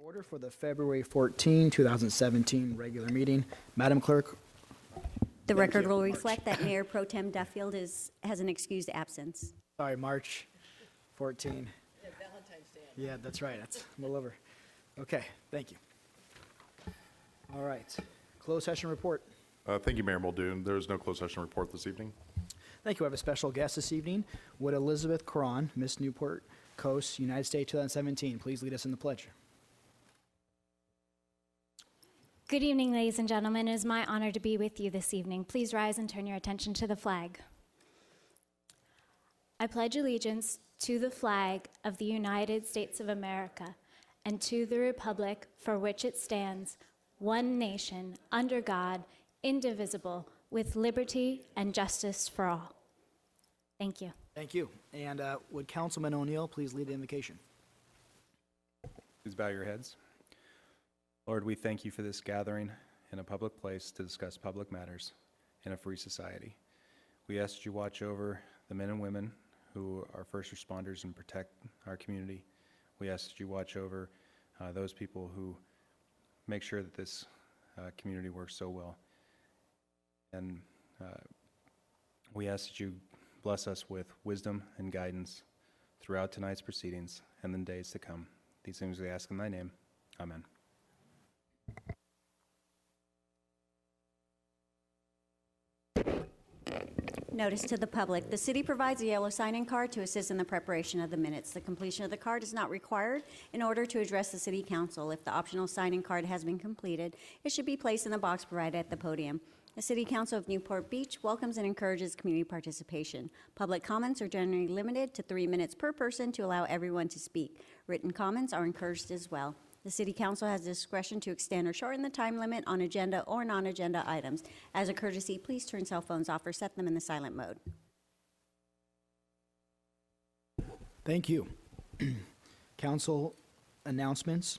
Order for the February 14, 2017 regular meeting. Madam Clerk. The record will reflect that Mayor Pro Tem Duffield has an excused absence. Sorry, March 14. Yeah, Valentine's Day. Yeah, that's right. That's a little over. Okay, thank you. All right, closed session report. Thank you, Mayor Muldoon. There is no closed session report this evening. Thank you. I have a special guest this evening. Would Elizabeth Cron, Miss Newport Coast, United States 2017, please lead us in the pledge? Good evening, ladies and gentlemen. It is my honor to be with you this evening. Please rise and turn your attention to the flag. I pledge allegiance to the flag of the United States of America and to the republic for which it stands, one nation, under God, indivisible, with liberty and justice for all. Thank you. Thank you. And would Councilman O'Neill please lead the invocation? Please bow your heads. Lord, we thank you for this gathering in a public place to discuss public matters in a free society. We ask that you watch over the men and women who are first responders and protect our community. We ask that you watch over those people who make sure that this community works so well. And we ask that you bless us with wisdom and guidance throughout tonight's proceedings and the days to come. These things we ask in thy name. Amen. Notice to the public. The city provides a yellow sign-in card to assist in the preparation of the minutes. The completion of the card is not required in order to address the city council. If the optional sign-in card has been completed, it should be placed in the box provided at the podium. The City Council of Newport Beach welcomes and encourages community participation. Public comments are generally limited to 3 minutes per person to allow everyone to speak. Written comments are encouraged as well. The City Council has discretion to extend or shorten the time limit on agenda or non-agenda items. As a courtesy, please turn cell phones off or set them in the silent mode. Thank you. Council announcements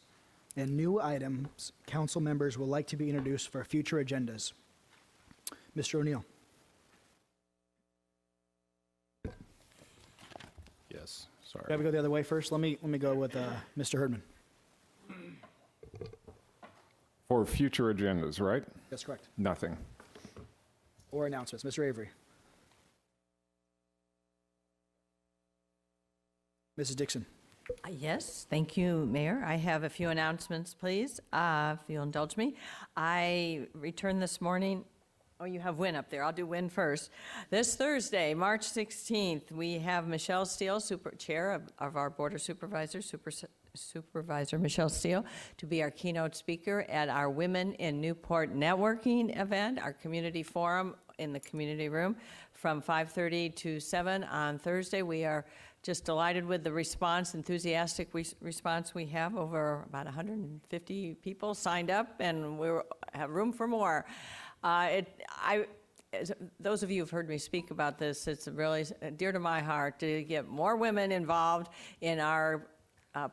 and new items council members would like to be introduced for future agendas. Mr. O'Neill. Yes, sorry. Gotta go the other way first. Let me go with Mr. Herdman. For future agendas, right? That's correct. Nothing. Or announcements. Mr. Avery. Mrs. Dixon. Yes, thank you, Mayor. I have a few announcements, please, if you'll indulge me. I returned this morning. Oh, you have Wynn up there. I'll do Wynn first. This Thursday, March 16th, we have Michelle Steele, Chair of our Board of Supervisors, Supervisor Michelle Steele, to be our keynote speaker at our Women in Newport networking event, our community forum in the community room from 5:30 to 7 on Thursday. We are just delighted with the response, enthusiastic response we have. Over about 150 people signed up, and we have room for more. Those of you who've heard me speak about this, it's really dear to my heart to get more women involved in our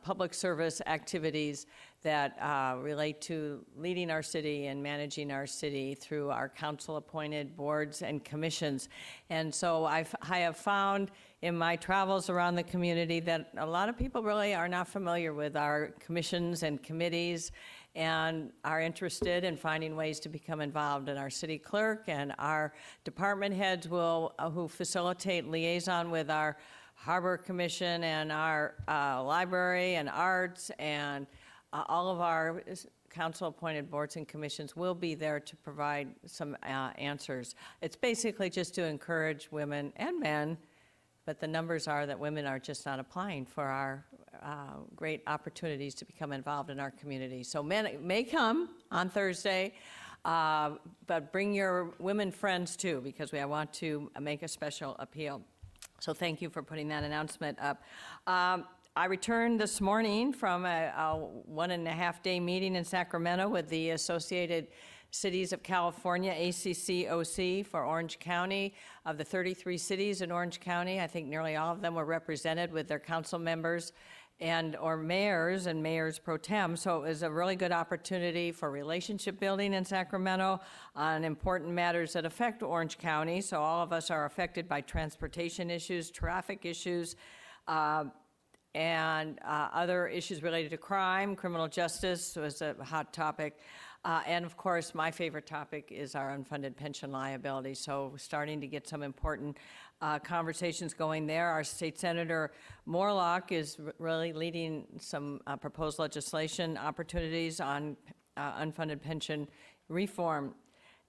public service activities that relate to leading our city and managing our city through our council-appointed boards and commissions. And so I have found in my travels around the community that a lot of people really are not familiar with our commissions and committees and are interested in finding ways to become involved. And our city clerk and our department heads who facilitate liaison with our Harbor Commission and our library and arts and all of our council-appointed boards and commissions will be there to provide some answers. It's basically just to encourage women and men, but the numbers are that women are just not applying for our great opportunities to become involved in our community. So men may come on Thursday, but bring your women friends too, because we want to make a special appeal. So thank you for putting that announcement up. I returned this morning from a 1.5-day meeting in Sacramento with the Associated Cities of California, ACCOC, for Orange County. Of the 33 cities in Orange County, I think nearly all of them were represented with their council members or mayors and mayors pro tem. So it was a really good opportunity for relationship building in Sacramento on important matters that affect Orange County. So all of us are affected by transportation issues, traffic issues, and other issues related to crime, criminal justice was a hot topic. And of course, my favorite topic is our unfunded pension liability. So we're starting to get some important conversations going there. Our state senator Morlock is really leading some proposed legislation opportunities on unfunded pension reform,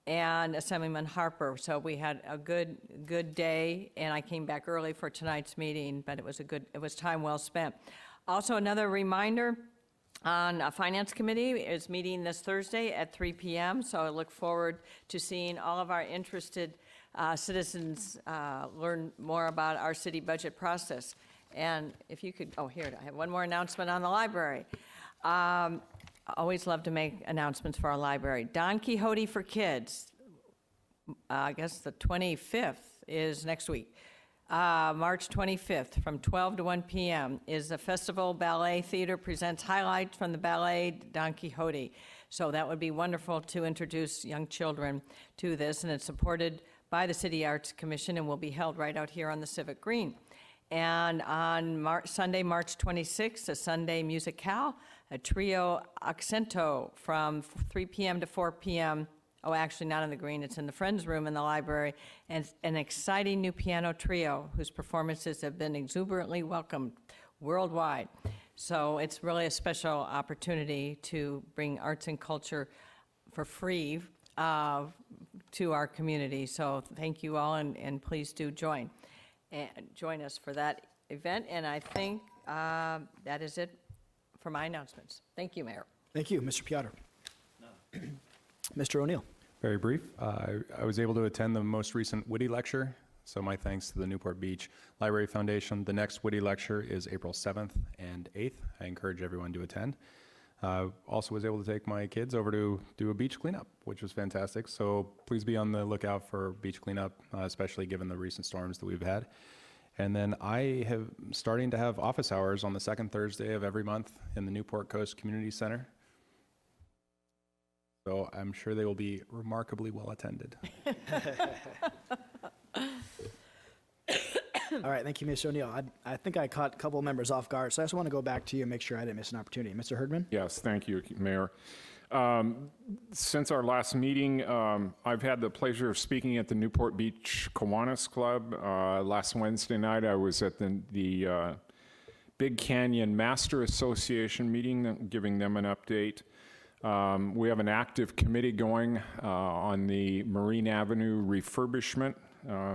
and Assemblyman Harper. So we had a good day, and I came back early for tonight's meeting, but it was time well spent. Also, another reminder, on a Finance Committee is meeting this Thursday at 3 p.m., so I look forward to seeing all of our interested citizens learn more about our city budget process. And if you could, here, I have one more announcement on the library. Always love to make announcements for our library. Don Quixote for Kids, I guess the 25th is next week. March 25th from 12 to 1 p.m. is the Festival Ballet Theater presents highlights from the ballet Don Quixote. So that would be wonderful to introduce young children to this, and it's supported by the City Arts Commission and will be held right out here on the Civic Green. And on Sunday, March 26th, a Sunday musicale, a trio accento from 3 p.m. to 4 p.m. Oh, actually, not in the green. It's in the Friends Room in the library. And an exciting new piano trio whose performances have been exuberantly welcomed worldwide. So it's really a special opportunity to bring arts and culture for free to our community. So thank you all, and please do join us for that event. And I think that is it for my announcements. Thank you, Mayor. Thank you, Mr. Piotr. Mr. O'Neill. Very brief. I was able to attend the most recent Whitty Lecture, so my thanks to the Newport Beach Library Foundation. The next Whitty Lecture is April 7th and 8th. I encourage everyone to attend. Also was able to take my kids over to do a beach cleanup, which was fantastic. So please be on the lookout for beach cleanup, especially given the recent storms that we've had. And then I have starting to have office hours on the second Thursday of every month in the Newport Coast Community Center. So I'm sure they will be remarkably well attended. All right, thank you, Mr. O'Neill. I think I caught a couple of members off guard, so I just want to go back to you and make sure I didn't miss an opportunity. Mr. Herdman? Yes, thank you, Mayor. Since our last meeting, I've had the pleasure of speaking at the Newport Beach Kiwanis Club. Last Wednesday night, I was at the Big Canyon Master Association meeting, giving them an update. We have an active committee going on the Marine Avenue refurbishment.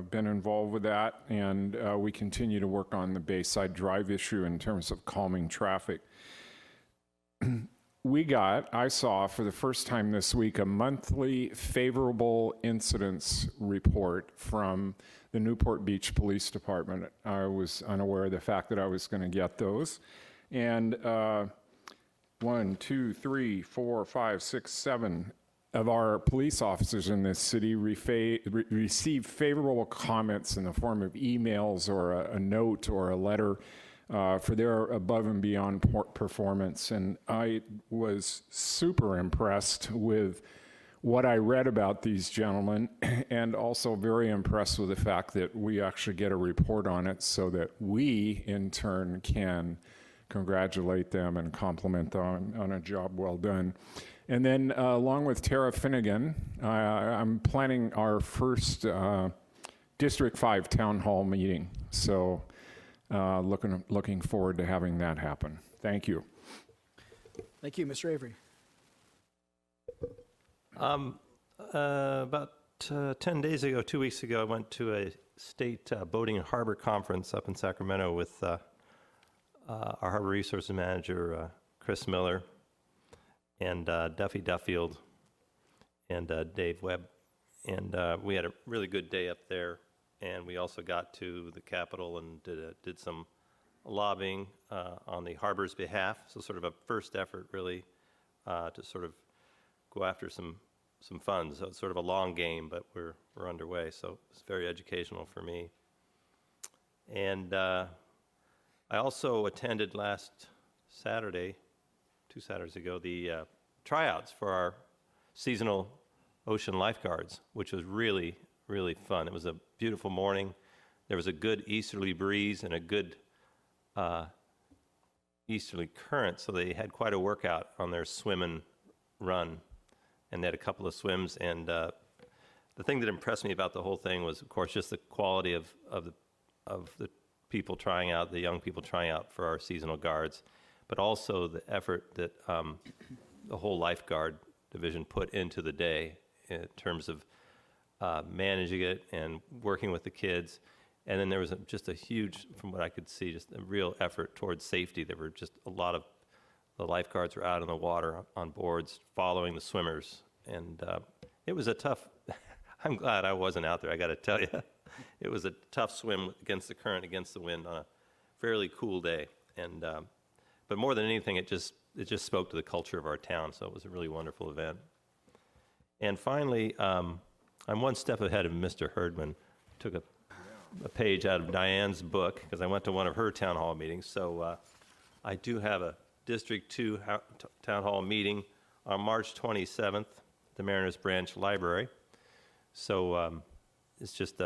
Been involved with that, and we continue to work on the Bayside Drive issue in terms of calming traffic. I saw for the first time this week a monthly favorable incidents report from the Newport Beach Police Department. I was unaware of the fact that I was going to get those. And 1, 2, 3, 4, 5, 6, 7 of our police officers in this city receive favorable comments in the form of emails or a note or a letter for their above and beyond performance. And I was super impressed with what I read about these gentlemen, and also very impressed with the fact that we actually get a report on it so that we, in turn, can congratulate them and compliment them on a job well done. And then along with Tara Finnegan, I'm planning our first District 5 Town Hall meeting. So looking forward to having that happen. Thank you. Thank you, Mr. Avery. About 10 days ago, 2 weeks ago, I went to a state boating and harbor conference up in Sacramento with our harbor resources manager, Chris Miller, and Duffy Duffield, and Dave Webb. And we had a really good day up there. And we also got to the Capitol and did some lobbying on the harbor's behalf. So sort of a first effort, really, to sort of go after some funds. So it's sort of a long game, but we're underway. So it's very educational for me. And I also attended last Saturday, 2 Saturdays ago, the tryouts for our seasonal ocean lifeguards, which was really, really fun. It was a beautiful morning. There was a good easterly breeze and a good easterly current, so they had quite a workout on their swim and run, and they had a couple of swims. And the thing that impressed me about the whole thing was, of course, just the quality of the people trying out, the young people trying out for our seasonal guards, but also the effort that the whole lifeguard division put into the day in terms of managing it and working with the kids. And then there was just a huge, from what I could see, just a real effort towards safety. There were just a lot of the lifeguards were out in the water on boards following the swimmers. And it was a tough, I'm glad I wasn't out there, I got to tell you. It was a tough swim against the current, against the wind on a fairly cool day. And but more than anything, it just spoke to the culture of our town. So it was a really wonderful event. And finally, I'm one step ahead of Mr. Herdman. Took a page out of Diane's book because I went to one of her town hall meetings. So I do have a District 2 town hall meeting on March 27th, the Mariners Branch Library. So it's just,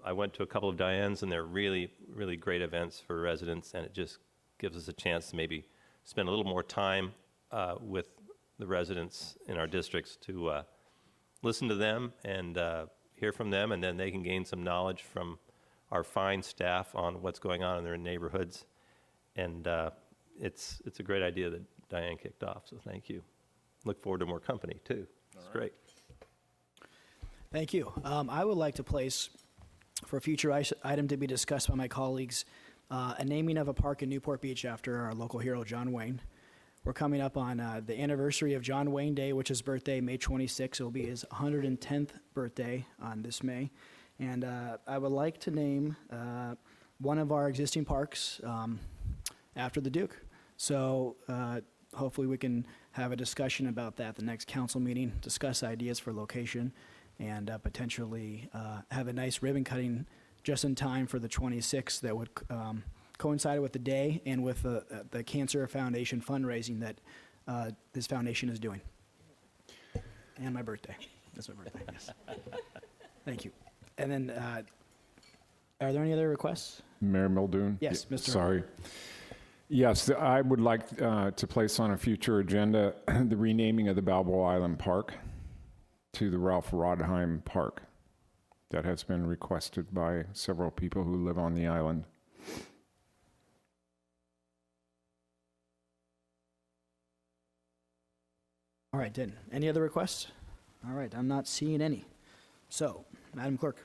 I went to a couple of Diane's, and they're really, really great events for residents, and it just gives us a chance to maybe spend a little more time with the residents in our districts to listen to them and hear from them, and then they can gain some knowledge from our fine staff on what's going on in their neighborhoods. And it's a great idea that Diane kicked off, so thank you. Look forward to more company, too. It's great. Thank you. I would like to place, for a future item to be discussed by my colleagues, a naming of a park in Newport Beach after our local hero, John Wayne. We're coming up on the anniversary of John Wayne Day, which is birthday, May 26th. It will be his 110th birthday on this May. And I would like to name one of our existing parks after the Duke. So hopefully we can have a discussion about that at the next council meeting, discuss ideas for location, and potentially have a nice ribbon cutting just in time for the 26th that would coincide with the day and with the Cancer Foundation fundraising that this foundation is doing. And my birthday. That's my birthday, yes. Thank you. And then, are there any other requests? Mayor Muldoon? Yes, Mr. Sorry. Yes, I would like to place on a future agenda the renaming of the Balboa Island Park to the Ralph Rodheim Park. That has been requested by several people who live on the island. All right, Denton. Any other requests? All right, I'm not seeing any. So, Madam Clerk.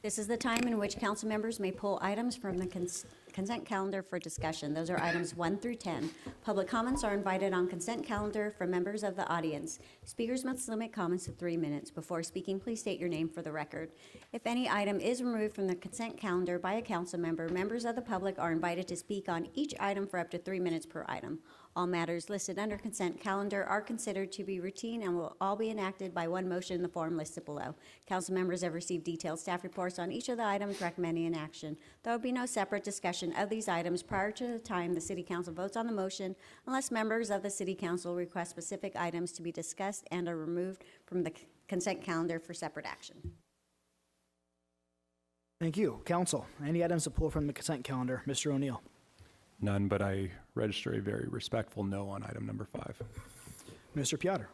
This is the time in which council members may pull items from the consent calendar for discussion. Those are items 1 through 10. Public comments are invited on consent calendar from members of the audience. Speakers must limit comments to 3 minutes. Before speaking, please state your name for the record. If any item is removed from the consent calendar by a council member, members of the public are invited to speak on each item for up to 3 minutes per item. All matters listed under consent calendar are considered to be routine and will all be enacted by one motion in the form listed below. Council members have received detailed staff reports on each of the items recommending an action. There will be no separate discussion of these items prior to the time the City Council votes on the motion unless members of the City Council request specific items to be discussed and are removed from the consent calendar for separate action. Thank you. Council, any items to pull from the consent calendar? Mr. O'Neill. None, but I register a very respectful no on item number 5. Mr. Piotr.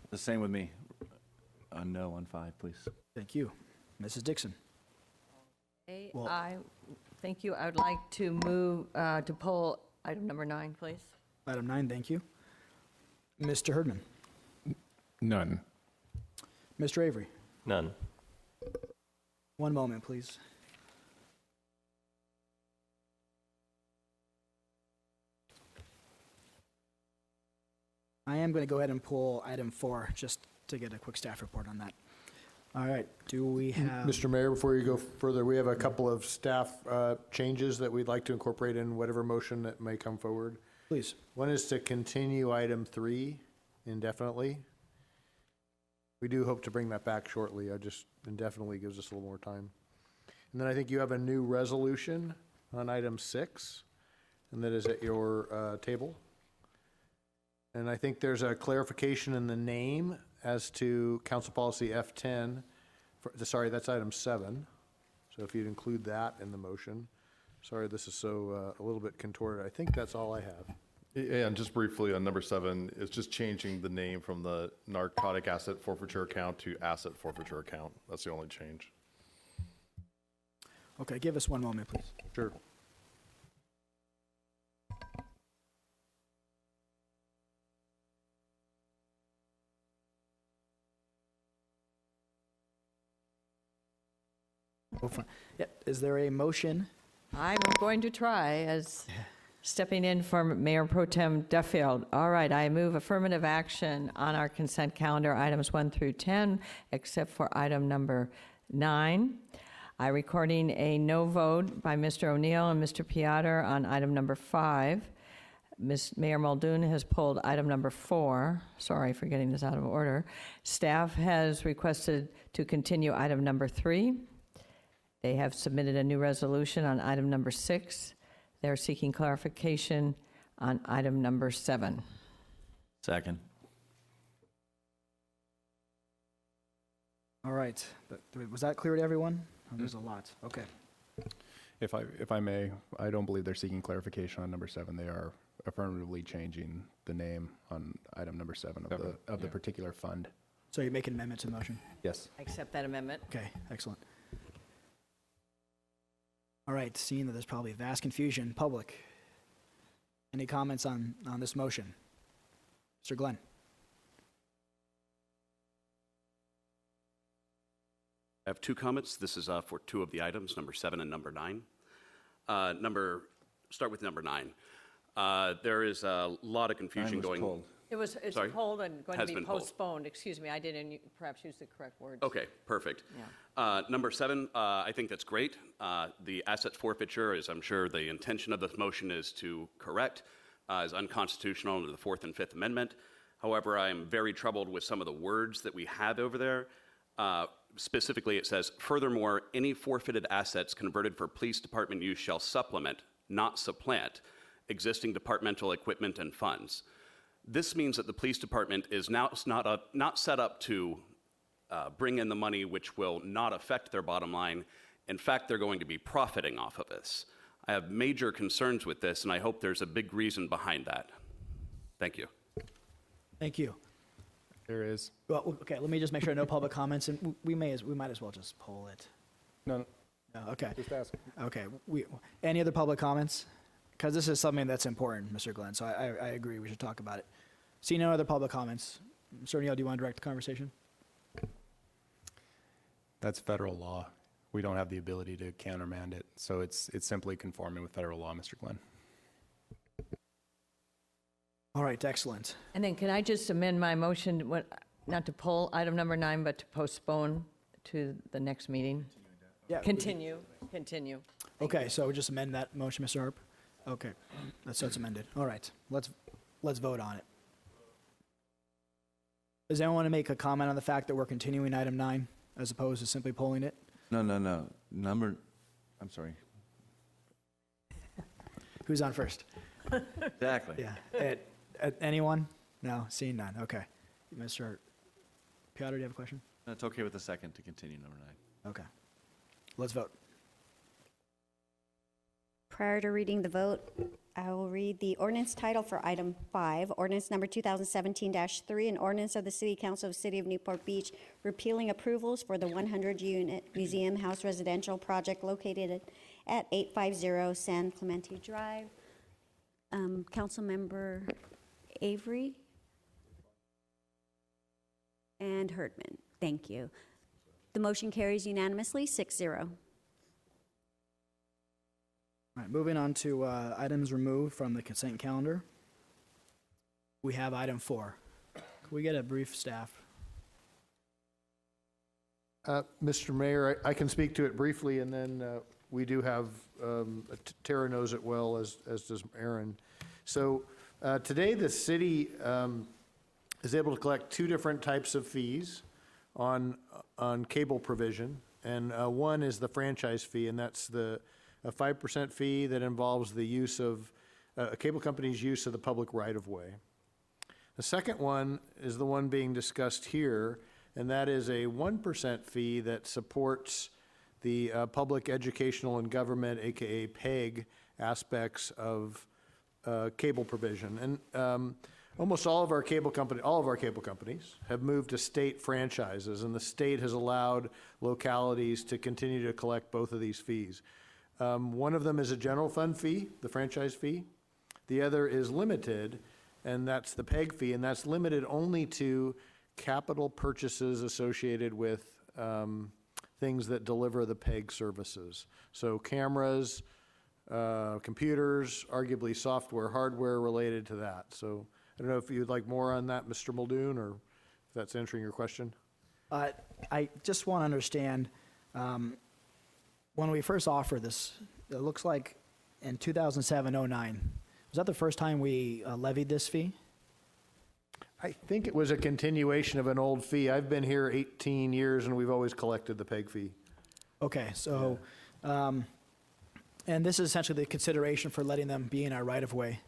The same with me. No on 5, please. Thank you. Mrs. Dixon. Okay, Well- thank you. I would like to move to pull item number 9, please. Item 9, thank you. Mr. Herdman. None. Mr. Avery. None. One moment, please. I am going to go ahead and pull item 4 just to get a quick staff report on that. All right, do we have... Mr. Mayor, before you go further, we have a couple of staff changes that we'd like to incorporate in whatever motion that may come forward. Please. One is to continue item 3 indefinitely. We do hope to bring that back shortly. I just indefinitely gives us a little more time. And then I think you have a new resolution on item 6, and that is at your table. And I think there's a clarification in the name as to Council Policy F10. Sorry, that's item 7. So if you'd include that in the motion. Sorry, this is so a little bit contorted. I think that's all I have. Yeah, and just briefly on number 7, it's just changing the name from the narcotic asset forfeiture account to asset forfeiture account. That's the only change. Okay, give us one moment, please. Sure. Yep. Is there a motion? I'm going to try as stepping in for Mayor Pro Tem Duffield. All right, I move affirmative action on our consent calendar, items 1 through 10, except for item number 9. I recording a no vote by Mr. O'Neill and Mr. Piotr on item number 5. Mayor Muldoon has pulled item number 4. Sorry for getting this out of order. Staff has requested to continue item number 3. They have submitted a new resolution on item number 6. They're seeking clarification on item number 7. Second. All right. Was that clear to everyone? Oh, there's a lot. Okay. If I may, I don't believe they're seeking clarification on number 7. They are affirmatively changing the name on item number 7 of the particular fund. So you make an amendment to the motion? Yes. I accept that amendment. Okay, excellent. All right, seeing that there's probably vast confusion, public, any comments on this motion? Mr. Glenn? I have 2 comments. This is for 2 of the items, number 7 and number 9. Start with number 9. There is a lot of confusion going. It's Sorry? pulled and going Has to be been pulled. postponed. Excuse me, I didn't perhaps use the correct words. Okay, perfect. Yeah. Number 7, I think that's great. The asset forfeiture, as I'm sure the intention of this motion is to correct, is unconstitutional under the 4th and 5th Amendment. However, I am very troubled with some of the words that we have over there. Specifically, it says, furthermore, any forfeited assets converted for police department use shall supplement, not supplant, existing departmental equipment and funds. This means that the police department is now not set up to bring in the money which will not affect their bottom line. In fact, they're going to be profiting off of this. I have major concerns with this, and I hope there's a big reason behind that. Thank you. Thank you. There is. Well, okay, let me just make sure no public comments, and we might as well just poll it. No. No, okay. Just ask. Okay. Any other public comments? Because this is something that's important, Mr. Glenn, so I agree we should talk about it. See no other public comments. Mr. O'Neill, do you want to direct the conversation? That's federal law. We don't have the ability to countermand it, so it's simply conforming with federal law, Mr. Glenn. All right, excellent. And then can I just amend my motion, not to pull item number 9, but to postpone to the next meeting? Yeah. Continue. Okay, so just amend that motion, Mr. Harp? Okay, so it's amended. All right, let's vote on it. Does anyone want to make a comment on the fact that we're continuing item 9 as opposed to simply pulling it? No. I'm sorry. Who's on first? Exactly. Yeah. Anyone? No, seeing none. Okay. Mr. Piotr, do you have a question? That's okay with the second to continue number 9. Okay. Let's vote. Prior to reading the vote, I will read the ordinance title for item 5, ordinance number 2017-3, an ordinance of the City Council of the City of Newport Beach repealing approvals for the 100-unit museum house residential project located at 850 San Clemente Drive. Councilmember Avery and Herdman. Thank you. The motion carries unanimously, 6-0. All right, moving on to items removed from the consent calendar. We have item 4. Can we get a brief staff? Mr. Mayor, I can speak to it briefly, and then we do have, Tara knows it well, as does Aaron. So today the city is able to collect 2 different types of fees on cable provision, and one is the franchise fee, and that's a 5% fee that involves the use of a cable company's use of the public right-of-way. The second one is the one being discussed here, and that is a 1% fee that supports the public educational and government, aka PEG, aspects of cable provision. And almost all of our cable companies have moved to state franchises, and the state has allowed localities to continue to collect both of these fees. One of them is a general fund fee, the franchise fee. The other is limited, and that's the PEG fee, and that's limited only to capital purchases associated with things that deliver the PEG services. So cameras, computers, arguably software, hardware related to that. So I don't know if you'd like more on that, Mr. Muldoon, or if that's answering your question. I just want to understand, when we first offered this, it looks like in 2007-09, was that the first time we levied this fee? I think it was a continuation of an old fee. I've been here 18 years, and we've always collected the PEG fee. Okay, so, and this is essentially the consideration for letting them be in our right-of-way.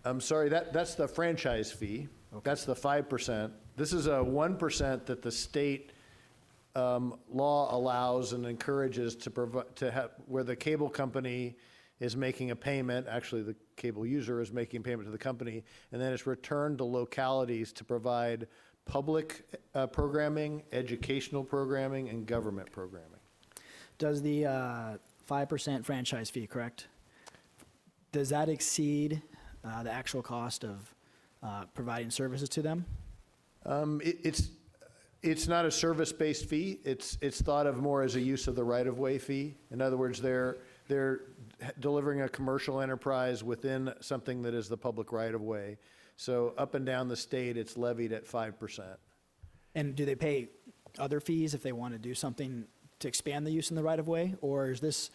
I'm sorry, that's the franchise fee. Okay. That's the 5%. This is a 1% that the state law allows and encourages to provide, to have, where the cable company is making a payment, actually the cable user is making payment to the company, and then it's returned to localities to provide public programming, educational programming, and government programming. Does the 5% franchise fee, correct? Does that exceed the actual cost of providing services to them? It's not a service-based fee. It's thought of more as a use of the right-of-way fee. In other words, they're delivering a commercial enterprise within something that is the public right-of-way. So up and down the state, it's levied at 5%. And do they pay other fees if they want to do something to expand the use in the right-of-way, or is this?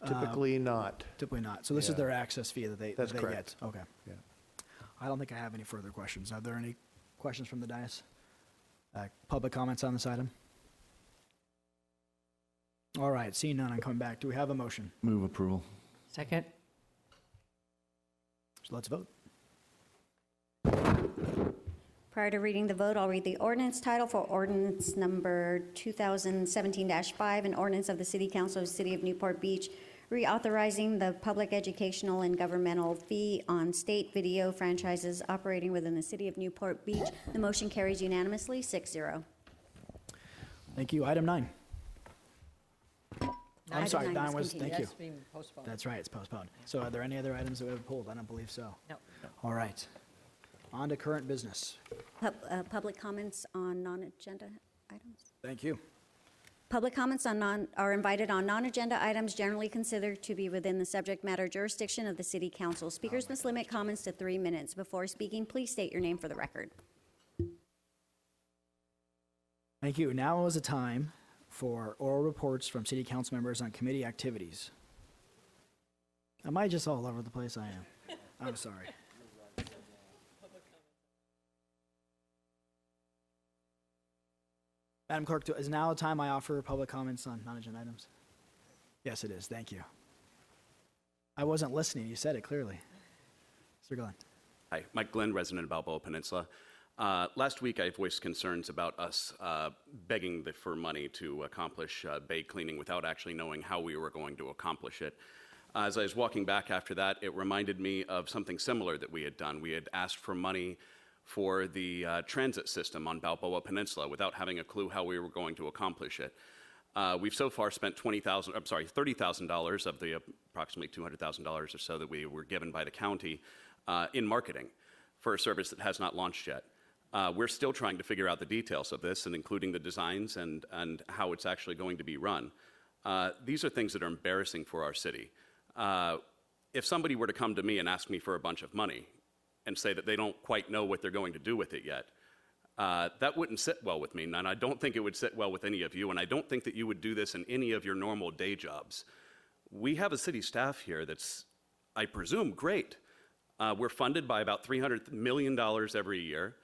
Typically not. Typically not. So this is their access fee that they That's get. correct. Okay. Yeah. I don't think I have any further questions. Are there any questions from the dais? Public comments on this item? All right, seeing none, I'm coming back. Do we have a motion? Move approval. Second. So let's vote. Prior to reading the vote, I'll read the ordinance title for ordinance number 2017-5, an ordinance of the City Council of the City of Newport Beach reauthorizing the public educational and governmental fee on state video franchises operating within the City of Newport Beach. The motion carries unanimously, 6-0. Thank you. Item 9. I'm sorry, Item 9 9 was, was continued. thank you. That's being postponed. That's right, it's postponed. So are there any other items that we have pulled? I don't believe so. No. All right. On to current business. Public comments on non-agenda items. Thank you. Public comments are invited on non-agenda items generally considered to be within the subject matter jurisdiction of the City Council. Speakers must limit comments to 3 minutes. Before speaking, please state your name for the record. Thank you. Now is the time for oral reports from City Council members on committee activities. Am I just all over the place? I am. I'm sorry. Madam Clerk, is now the time I offer public comments on non-agenda items? Yes, it is. Thank you. I wasn't listening. You said it clearly. Mr. Glenn. Hi, Mike Glenn, resident of Balboa Peninsula. Last week, I voiced concerns about us begging for money to accomplish bay cleaning without actually knowing how we were going to accomplish it. As I was walking back after that, it reminded me of something similar that we had done. We had asked for money for the transit system on Balboa Peninsula without having a clue how we were going to accomplish it. We've so far spent $30,000 of the approximately $200,000 or so that we were given by the county in marketing for a service that has not launched yet. We're still trying to figure out the details of this, and including the designs and how it's actually going to be run. These are things that are embarrassing for our city. If somebody were to come to me and ask me for a bunch of money and say that they don't quite know what they're going to do with it yet, that wouldn't sit well with me, and I don't think it would sit well with any of you, and I don't think that you would do this in any of your normal day jobs. We have a city staff here that's, I presume, great. We're funded by about $300 million every year.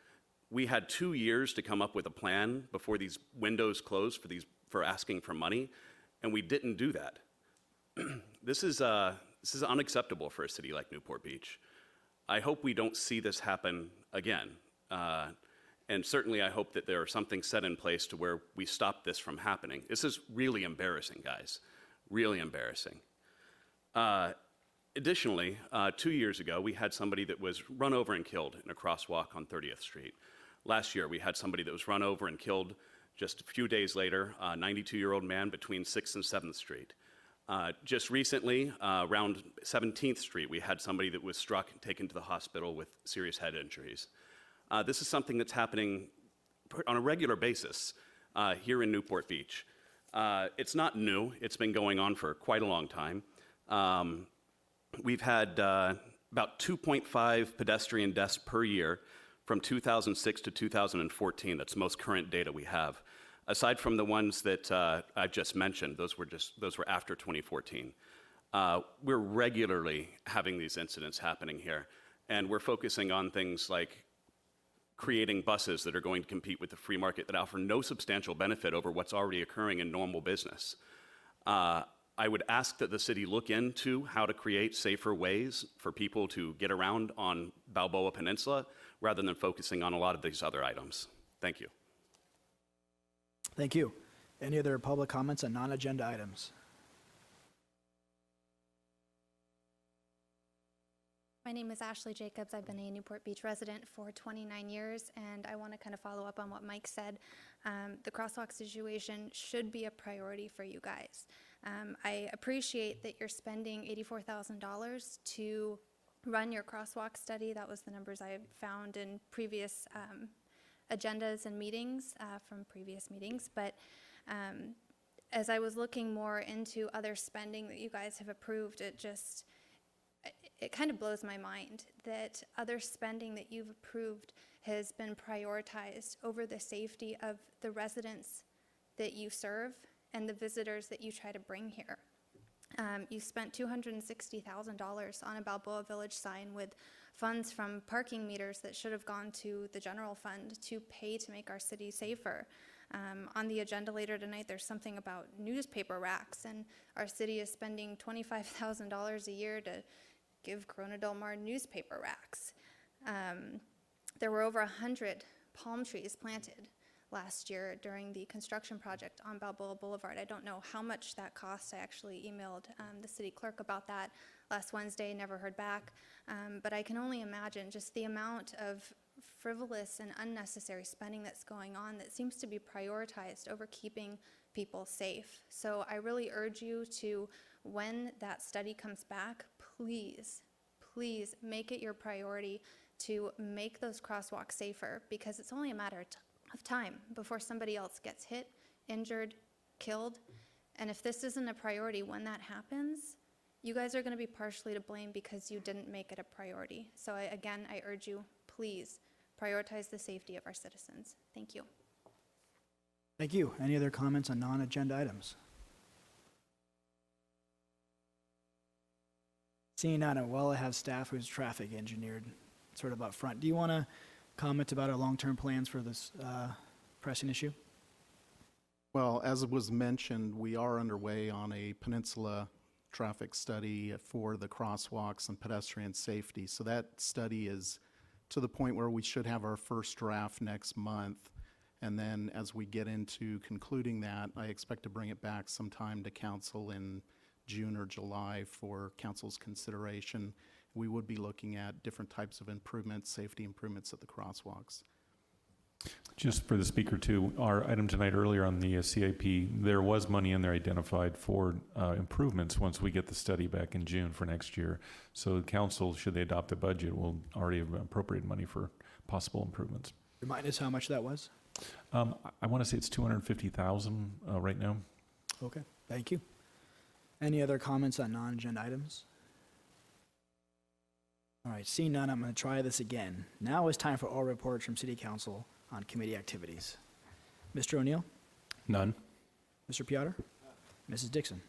We had 2 years to come up with a plan before these windows closed for asking for money, and we didn't do that. This is unacceptable for a city like Newport Beach. I hope we don't see this happen again. And certainly I hope that there are something set in place to where we stop this from happening. This is really embarrassing, guys. Really embarrassing. Additionally, 2 years ago, we had somebody that was run over and killed in a crosswalk on 30th Street. Last year, we had somebody that was run over and killed just a few days later, a 92-year-old man between 6th and 7th Street. Just recently, around 17th Street, we had somebody that was struck and taken to the hospital with serious head injuries. This is something that's happening on a regular basis here in Newport Beach. It's not new. It's been going on for quite a long time. We've had about 2.5 pedestrian deaths per year from 2006 to 2014. That's the most current data we have. Aside from the ones that I've just mentioned, those were after 2014. We're regularly having these incidents happening here, and we're focusing on things like creating buses that are going to compete with the free market that offer no substantial benefit over what's already occurring in normal business. I would ask that the city look into how to create safer ways for people to get around on Balboa Peninsula rather than focusing on a lot of these other items. Thank you. Thank you. Any other public comments on non-agenda items? My name is Ashley Jacobs. I've been a Newport Beach resident for 29 years, and I want to kind of follow up on what Mike said. The crosswalk situation should be a priority for you guys. I appreciate that you're spending $84,000 to run your crosswalk study. That was the numbers I found in previous agendas and meetings from previous meetings. But as I was looking more into other spending that you guys have approved, it kind of blows my mind that other spending that you've approved has been prioritized over the safety of the residents that you serve and the visitors that you try to bring here. You spent $260,000 on a Balboa Village sign with funds from parking meters that should have gone to the general fund to pay to make our city safer. On the agenda later tonight, there's something about newspaper racks, and our city is spending $25,000 a year to give Corona Del Mar newspaper racks. There were over 100 palm trees planted last year during the construction project on Balboa Boulevard. I don't know how much that cost. I actually emailed the city clerk about that last Wednesday, never heard back. But I can only imagine just the amount of frivolous and unnecessary spending that's going on that seems to be prioritized over keeping people safe. So I really urge you to, when that study comes back, please make it your priority to make those crosswalks safer, because it's only a matter of time before somebody else gets hit, injured, killed. And if this isn't a priority when that happens, you guys are going to be partially to blame because you didn't make it a priority. So again, I urge you, please prioritize the safety of our citizens. Thank you. Thank you. Any other comments on non-agenda items? Seeing none, well, I have staff who's traffic engineered sort of up front. Do you want to comment about our long-term plans for this pressing issue? Well, as was mentioned, we are underway on a peninsula traffic study for the crosswalks and pedestrian safety. So that study is to the point where we should have our first draft next month. And then as we get into concluding that, I expect to bring it back sometime to council in June or July for council's consideration. We would be looking at different types of improvements, safety improvements at the crosswalks. Just for the speaker too, our item tonight earlier on the CIP, there was money in there identified for improvements once we get the study back in June for next year. So the council, should they adopt the budget, will already have appropriated money for possible improvements. Remind us how much that was. I want to say it's $250,000 right now. Okay, thank you. Any other comments on non-agenda items? All right, seeing none, I'm going to try this again. Now is time for all reports from City Council on committee activities. Mr. O'Neill? None. Mr. Piotr? Mrs. Dixon?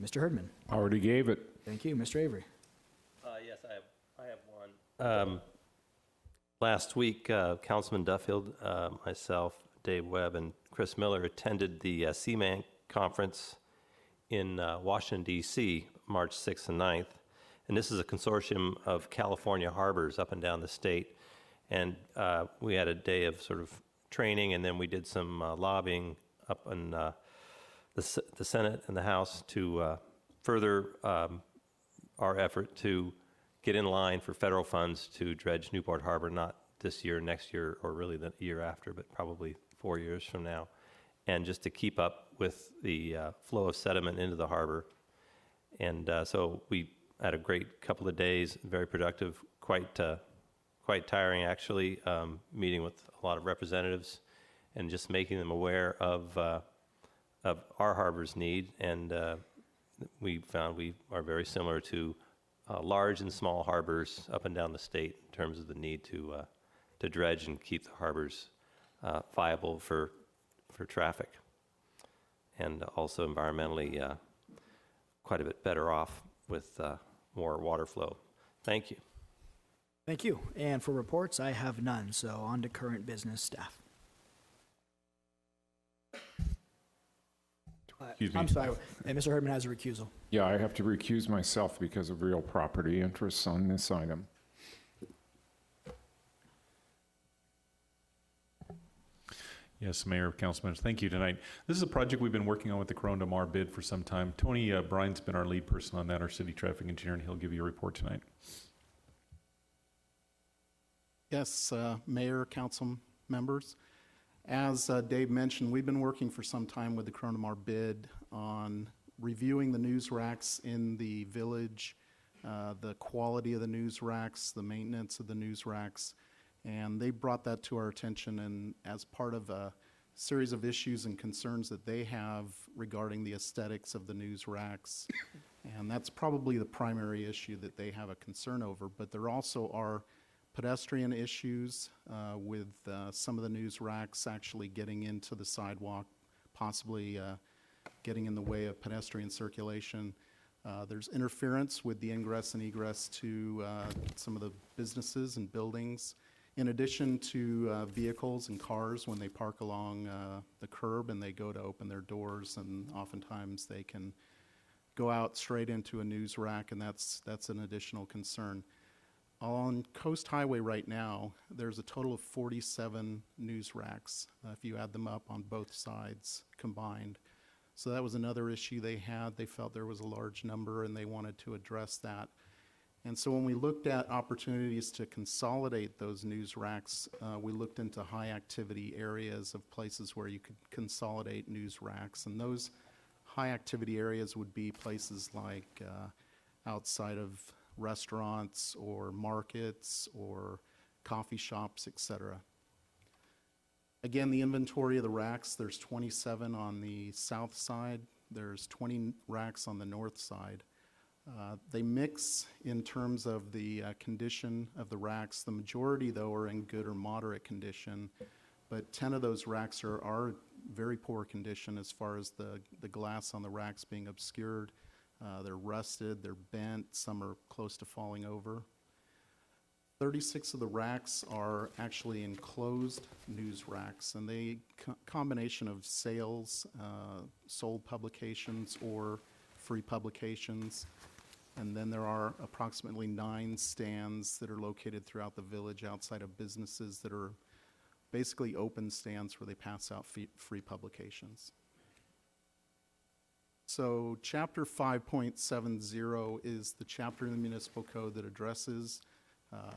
Mr. Herdman? Already gave it. Thank you. Mr. Avery? Yes, I have one. Last week, Councilman Duffield, myself, Dave Webb, and Chris Miller attended the CMAN conference in Washington, D.C., March 6th and 9th. And this is a consortium of California harbors up and down the state. And we had a day of sort of training, and then we did some lobbying up in the Senate and the House to further our effort to get in line for federal funds to dredge Newport Harbor, not this year, next year, or really the year after, but probably 4 years from now, and just to keep up with the flow of sediment into the harbor. And so we had a great couple of days, very productive, quite tiring actually, meeting with a lot of representatives and just making them aware of our harbor's need. And we found we are very similar to large and small harbors up and down the state in terms of the need to dredge and keep the harbors viable for traffic, and also environmentally quite a bit better off with more water flow. Thank you. Thank you. And for reports, I have none, so on to current business staff. Excuse me. I'm sorry, and Mr. Herdman has a recusal. Yeah, I have to recuse myself because of real property interests on this item. Yes, Mayor, council members, thank you tonight. This is a project we've been working on with the Corona Del Mar bid for some time. Tony Bryan's been our lead person on that, our city traffic engineer, and he'll give you a report tonight. Yes, Mayor, council members. As Dave mentioned, we've been working for some time with the Corona Del Mar bid on reviewing the news racks in the village, the quality of the news racks, the maintenance of the news racks. And they brought that to our attention, and as part of a series of issues and concerns that they have regarding the aesthetics of the news racks. And that's probably the primary issue that they have a concern over. But there also are pedestrian issues with some of the news racks actually getting into the sidewalk, possibly getting in the way of pedestrian circulation. There's interference with the ingress and egress to some of the businesses and buildings. In addition to vehicles and cars, when they park along the curb and they go to open their doors, and oftentimes they can go out straight into a news rack, and that's an additional concern. On Coast Highway right now, there's a total of 47 news racks, if you add them up on both sides combined. So that was another issue they had. They felt there was a large number, and they wanted to address that. And so when we looked at opportunities to consolidate those news racks, we looked into high activity areas of places where you could consolidate news racks. And those high activity areas would be places like outside of restaurants or markets or coffee shops, etc. Again, the inventory of the racks, there's 27 on the south side. There's 20 racks on the north side. They mix in terms of the condition of the racks. The majority, though, are in good or moderate condition, but 10 of those racks are very poor condition as far as the glass on the racks being obscured. They're rusted, they're bent, some are close to falling over. 36 of the racks are actually enclosed news racks, and they combination of sales, sold publications, or free publications. And then there are approximately 9 stands that are located throughout the village outside of businesses that are basically open stands where they pass out free publications. So Chapter 5.70 is the chapter in the municipal code that addresses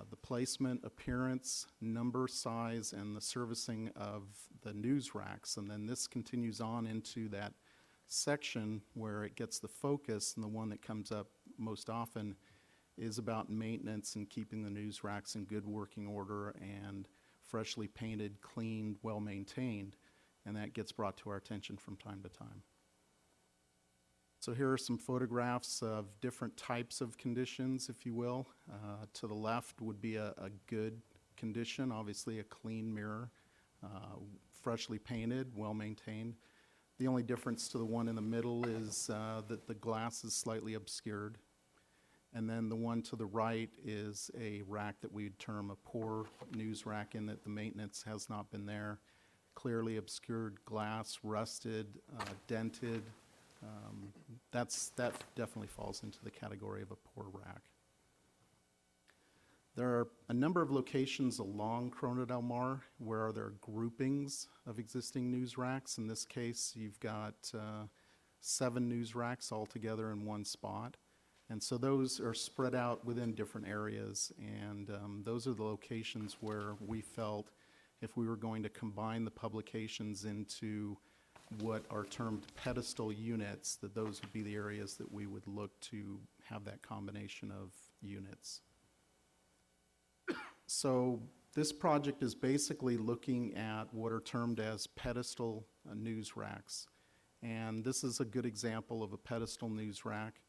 the placement, appearance, number, size, and the servicing of the news racks. And then this continues on into that section where it gets the focus, and the one that comes up most often is about maintenance and keeping the news racks in good working order and freshly painted, cleaned, well maintained, and that gets brought to our attention from time to time. So here are some photographs of different types of conditions, if you will. To the left would be a good condition, obviously a clean mirror, freshly painted, well maintained. The only difference to the one in the middle is that the glass is slightly obscured. And then the one to the right is a rack that we'd term a poor news rack, in that the maintenance has not been there. Clearly obscured glass, rusted, dented. That definitely falls into the category of a poor rack. There are a number of locations along Corona Del Mar where there are groupings of existing news racks. In this case, you've got 7 news racks all together in one spot. And so those are spread out within different areas, and those are the locations where we felt if we were going to combine the publications into what are termed pedestal units, that those would be the areas that we would look to have that combination of units. So this project is basically looking at what are termed as pedestal news racks. And this is a good example of a pedestal news rack.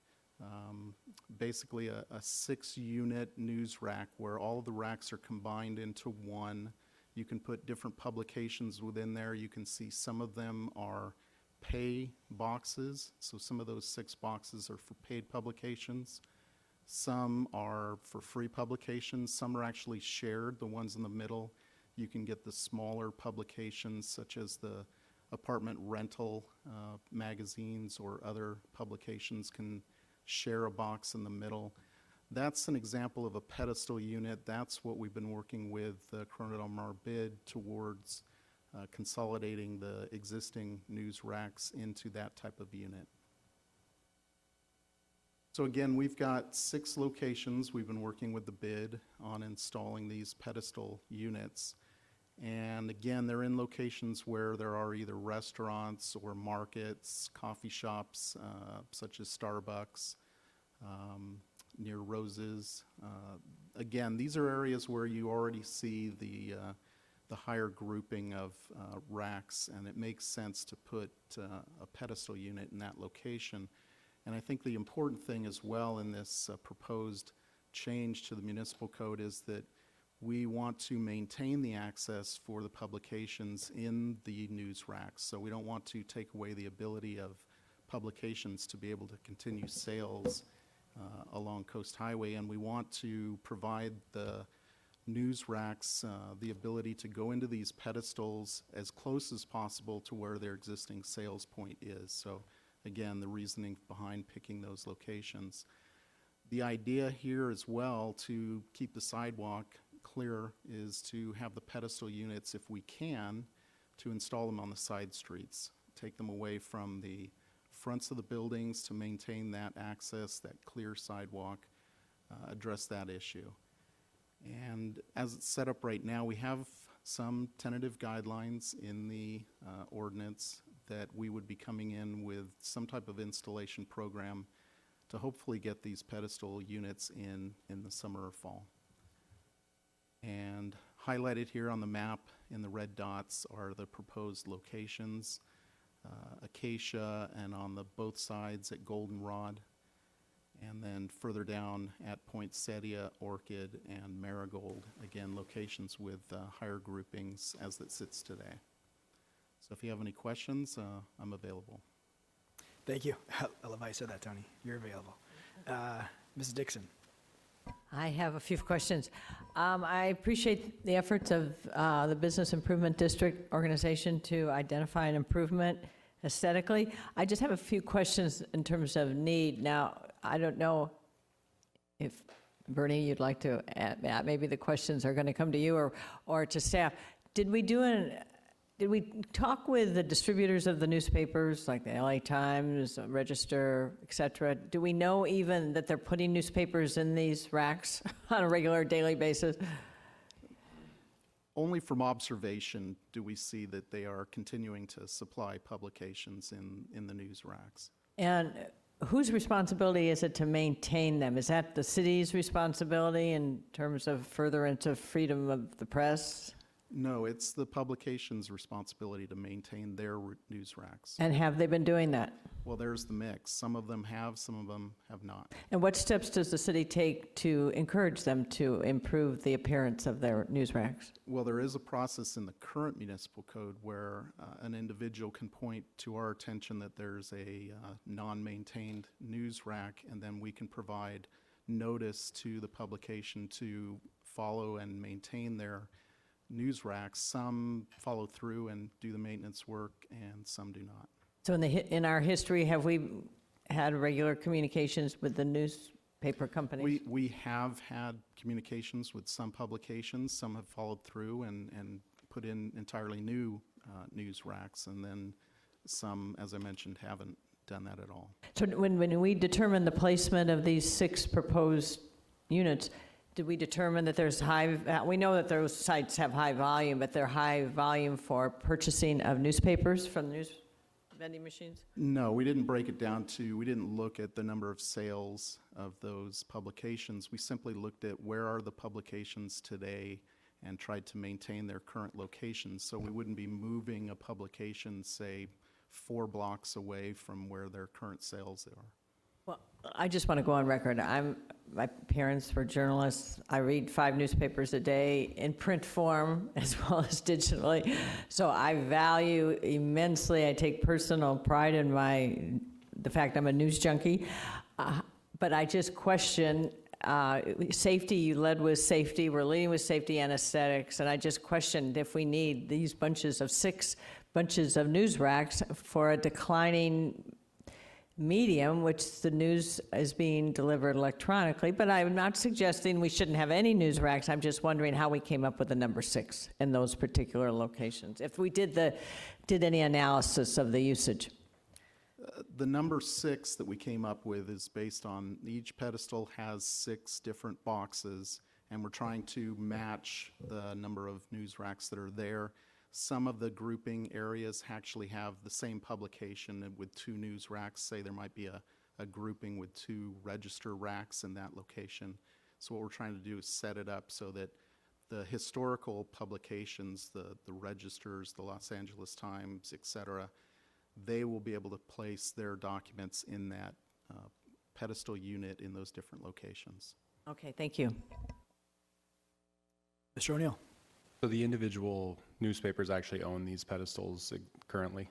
Basically a 6-unit news rack where all of the racks are combined into one. You can put different publications within there. You can see some of them are pay boxes. So some of those 6 boxes are for paid publications. Some are for free publications. Some are actually shared, the ones in the middle. You can get the smaller publications such as the apartment rental magazines or other publications can share a box in the middle. That's an example of a pedestal unit. That's what we've been working with Corona Del Mar bid towards consolidating the existing news racks into that type of unit. So again, we've got 6 locations. We've been working with the bid on installing these pedestal units. And again, they're in locations where there are either restaurants or markets, coffee shops, such as Starbucks, near Roses. Again, these are areas where you already see the higher grouping of racks, and it makes sense to put a pedestal unit in that location. And I think the important thing as well in this proposed change to the municipal code is that we want to maintain the access for the publications in the news racks. So we don't want to take away the ability of publications to be able to continue sales along Coast Highway, and we want to provide the news racks the ability to go into these pedestals as close as possible to where their existing sales point is. So again, the reasoning behind picking those locations. The idea here as well to keep the sidewalk clear is to have the pedestal units, if we can, to install them on the side streets, take them away from the fronts of the buildings to maintain that access, that clear sidewalk, address that issue. And as it's set up right now, we have some tentative guidelines in the ordinance that we would be coming in with some type of installation program to hopefully get these pedestal units in the summer or fall. And highlighted here on the map in the red dots are the proposed locations, Acacia and on the both sides at Goldenrod, and then further down at Poinsettia, Orchid, and Marigold, again, locations with higher groupings as it sits today. So if you have any questions, I'm available. Thank you. I love how you said that, Tony. You're available. Mrs. Dixon. I have a few questions. I appreciate the efforts of the Business Improvement District organization to identify an improvement aesthetically. I just have a few questions in terms of need. Now, I don't know if, Bernie, you'd like to add, maybe the questions are going to come to you or to staff. Did we talk with the distributors of the newspapers, like the LA Times, Register, et cetera? Do we know even that they're putting newspapers in these racks on a regular daily basis? Only from observation do we see that they are continuing to supply publications in the news racks. And whose responsibility is it to maintain them? Is that the city's responsibility in terms of furtherance of freedom of the press? No, it's the publication's responsibility to maintain their news racks. And have they been doing that? Well, there's the mix. Some of them have, some of them have not. And what steps does the city take to encourage them to improve the appearance of their news racks? Well, there is a process in the current municipal code where an individual can point to our attention that there's a non-maintained news rack, and then we can provide notice to the publication to follow and maintain their news racks. Some follow through and do the maintenance work, and some do not. So in our history, have we had regular communications with the newspaper companies? We have had communications with some publications. Some have followed through and put in entirely new news racks, and then some, as I mentioned, haven't done that at all. So when we determine the placement of these 6 proposed units, did we determine that there's we know that those sites have high volume, but they're high volume for purchasing of newspapers from the news vending machines? No, we didn't break it down we didn't look at the number of sales of those publications. We simply looked at where are the publications today and tried to maintain their current locations. So we wouldn't be moving a publication, say, 4 blocks away from where their current sales are. Well, I just want to go on record. My parents were journalists. I read 5 newspapers a day in print form as well as digitally. So I value immensely. I take personal pride in the fact I'm a news junkie. But I just question safety. You led with safety. We're leading with safety and aesthetics. And I just questioned if we need these 6 bunches of news racks for a declining medium, which the news is being delivered electronically. But I'm not suggesting we shouldn't have any news racks. I'm just wondering how we came up with the number 6 in those particular locations. If we did any analysis of the usage. The number 6 that we came up with is based on each pedestal has 6 different boxes, and we're trying to match the number of news racks that are there. Some of the grouping areas actually have the same publication with 2 news racks. Say there might be a grouping with 2 register racks in that location. So what we're trying to do is set it up so that the historical publications, the registers, the Los Angeles Times, et cetera, they will be able to place their documents in that pedestal unit in those different locations. Okay, thank you. Mr. O'Neill. So the individual newspapers actually own these pedestals currently?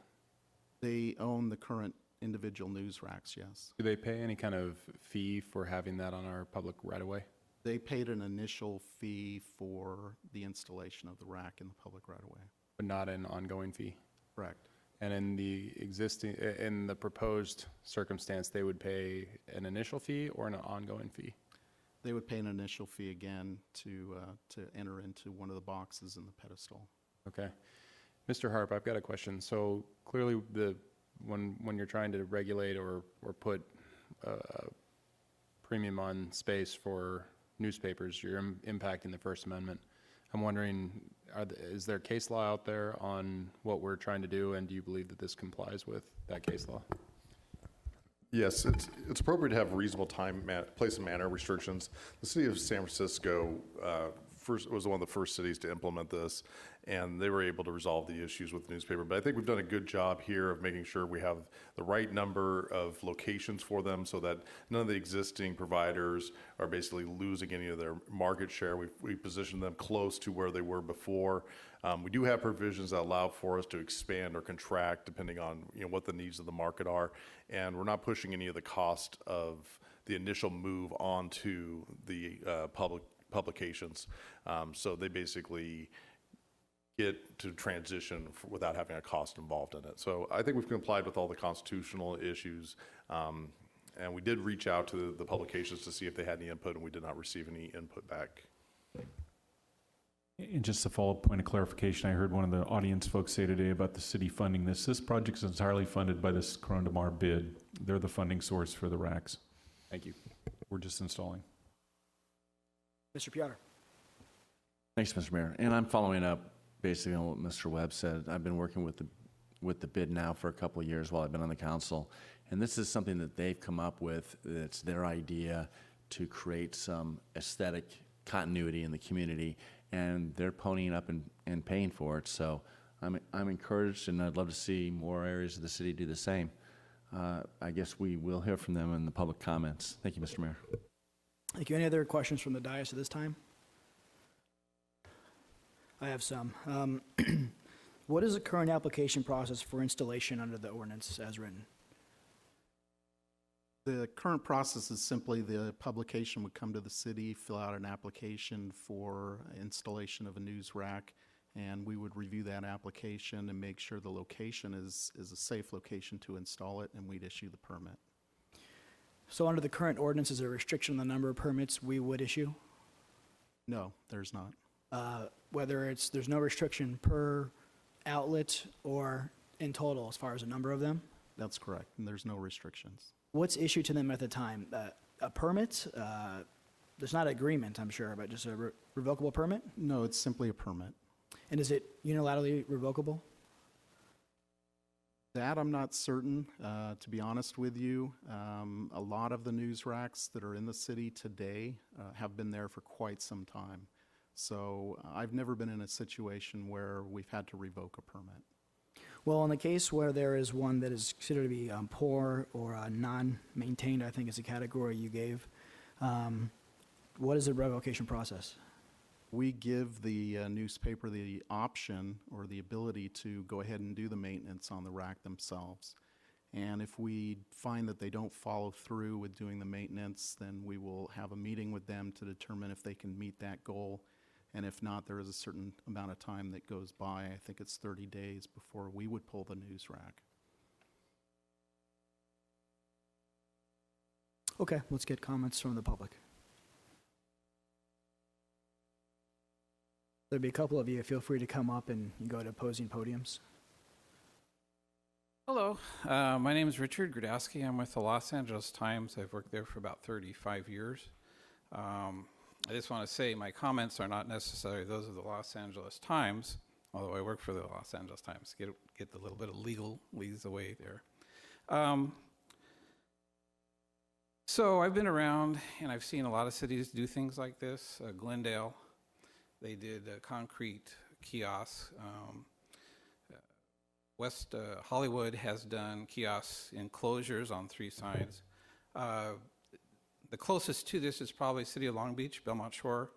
They own the current individual news racks, yes. Do they pay any kind of fee for having that on our public right-of-way? They paid an initial fee for the installation of the rack in the public right-of-way. But not an ongoing fee? Correct. And in the proposed circumstance, they would pay an initial fee or an ongoing fee? They would pay an initial fee again to enter into one of the boxes in the pedestal. Okay. Mr. Harp, I've got a question. So clearly when you're trying to regulate or put a premium on space for newspapers, you're impacting the First Amendment. I'm wondering, is there case law out there on what we're trying to do, and do you believe that this complies with that case law? Yes, it's appropriate to have reasonable time, place, and manner restrictions. The city of San Francisco was one of the first cities to implement this, and they were able to resolve the issues with the newspaper. But I think we've done a good job here of making sure we have the right number of locations for them so that none of the existing providers are basically losing any of their market share. We positioned them close to where they were before. We do have provisions that allow for us to expand or contract depending on what the needs of the market are, and we're not pushing any of the cost of the initial move onto the publications. So they basically get to transition without having a cost involved in it. So I think we've complied with all the constitutional issues, and we did reach out to the publications to see if they had any input, and we did not receive any input back. And just a follow-up point of clarification, I heard one of the audience folks say today about the city funding this. This project is entirely funded by this Corona Del Mar bid. They're the funding source for the racks. Thank you. We're just installing. Mr. Piotr. Thanks, Mr. Mayor. And I'm following up basically on what Mr. Webb said. I've been working with the bid now for a couple of years while I've been on the council. And this is something that they've come up with. It's their idea to create some aesthetic continuity in the community. And they're ponying up and paying for it. So I'm encouraged, and I'd love to see more areas of the city do the same. I guess we will hear from them in the public comments. Thank you, Mr. Mayor. Thank you. Any other questions from the dais at this time? I have some. What is the current application process for installation under the ordinance as written? The current process is simply the publication would come to the city, fill out an application for installation of a news rack, and we would review that application and make sure the location is a safe location to install it, and we'd issue the permit. So under the current ordinance, is there a restriction on the number of permits we would issue? No, there's not. There's no restriction per outlet or in total as far as the number of them? That's correct, and there's no restrictions. What's issued to them at the time? A permit? There's not an agreement, I'm sure, but just a revocable permit? No, it's simply a permit. And is it unilaterally revocable? That I'm not certain, to be honest with you. A lot of the news racks that are in the city today have been there for quite some time. So I've never been in a situation where we've had to revoke a permit. Well, in the case where there is one that is considered to be poor or non-maintained, I think is the category you gave, what is the revocation process? We give the newspaper the option or the ability to go ahead and do the maintenance on the rack themselves. And if we find that they don't follow through with doing the maintenance, then we will have a meeting with them to determine if they can meet that goal. And if not, there is a certain amount of time that goes by. I think it's 30 days before we would pull the news rack. Okay, let's get comments from the public. There'll be a couple of you. Feel free to come up and go to opposing podiums. Hello, my name is Richard Gradowski. I'm with the Los Angeles Times. I've worked there for about 35 years. I just want to say my comments are not necessarily those of the Los Angeles Times, although I work for the Los Angeles Times. Get the little bit of legalese away there. So I've been around and I've seen a lot of cities do things like this. Glendale, they did concrete kiosks. West Hollywood has done kiosks enclosures on 3 sides. The closest to this is probably City of Long Beach, Belmont Shore,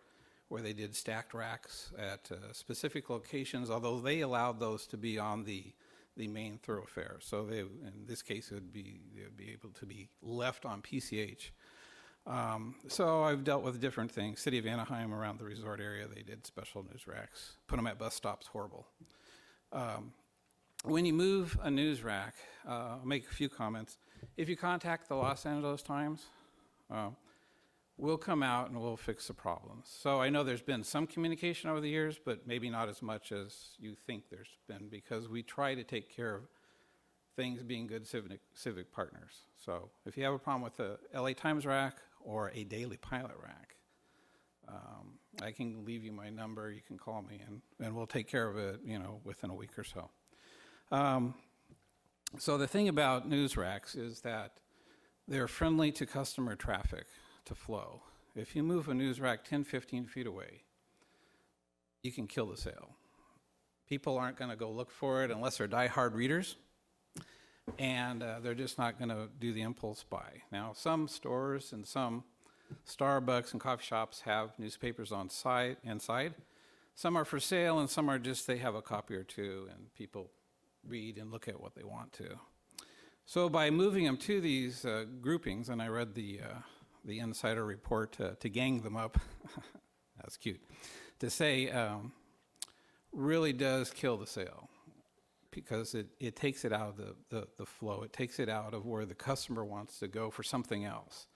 where they did stacked racks at specific locations, although they allowed those to be on the main thoroughfare. So they, in this case, they would be able to be left on PCH. So I've dealt with different things. City of Anaheim, around the resort area, they did special news racks. Put them at bus stops, horrible. When you move a news rack, I'll make a few comments. If you contact the Los Angeles Times, we'll come out and we'll fix the problems. So I know there's been some communication over the years, but maybe not as much as you think there's been, because we try to take care of things being good civic partners. So if you have a problem with a LA Times rack or a Daily Pilot rack, I can leave you my number. You can call me, and we'll take care of it, within a week or so. So the thing about news racks is that they're friendly to customer traffic, to flow. If you move a news rack 10, 15 feet away, you can kill the sale. People aren't going to go look for it unless they're diehard readers, and they're just not going to do the impulse buy. Now, some stores and some Starbucks and coffee shops have newspapers on inside. Some are for sale, and some are just they have a copy or two, and people read and look at what they want to. So by moving them to these groupings, and I read the insider report to gang them up, that's cute, to say really does kill the sale, because it takes it out of the flow. It takes it out of where the customer wants to go for something else.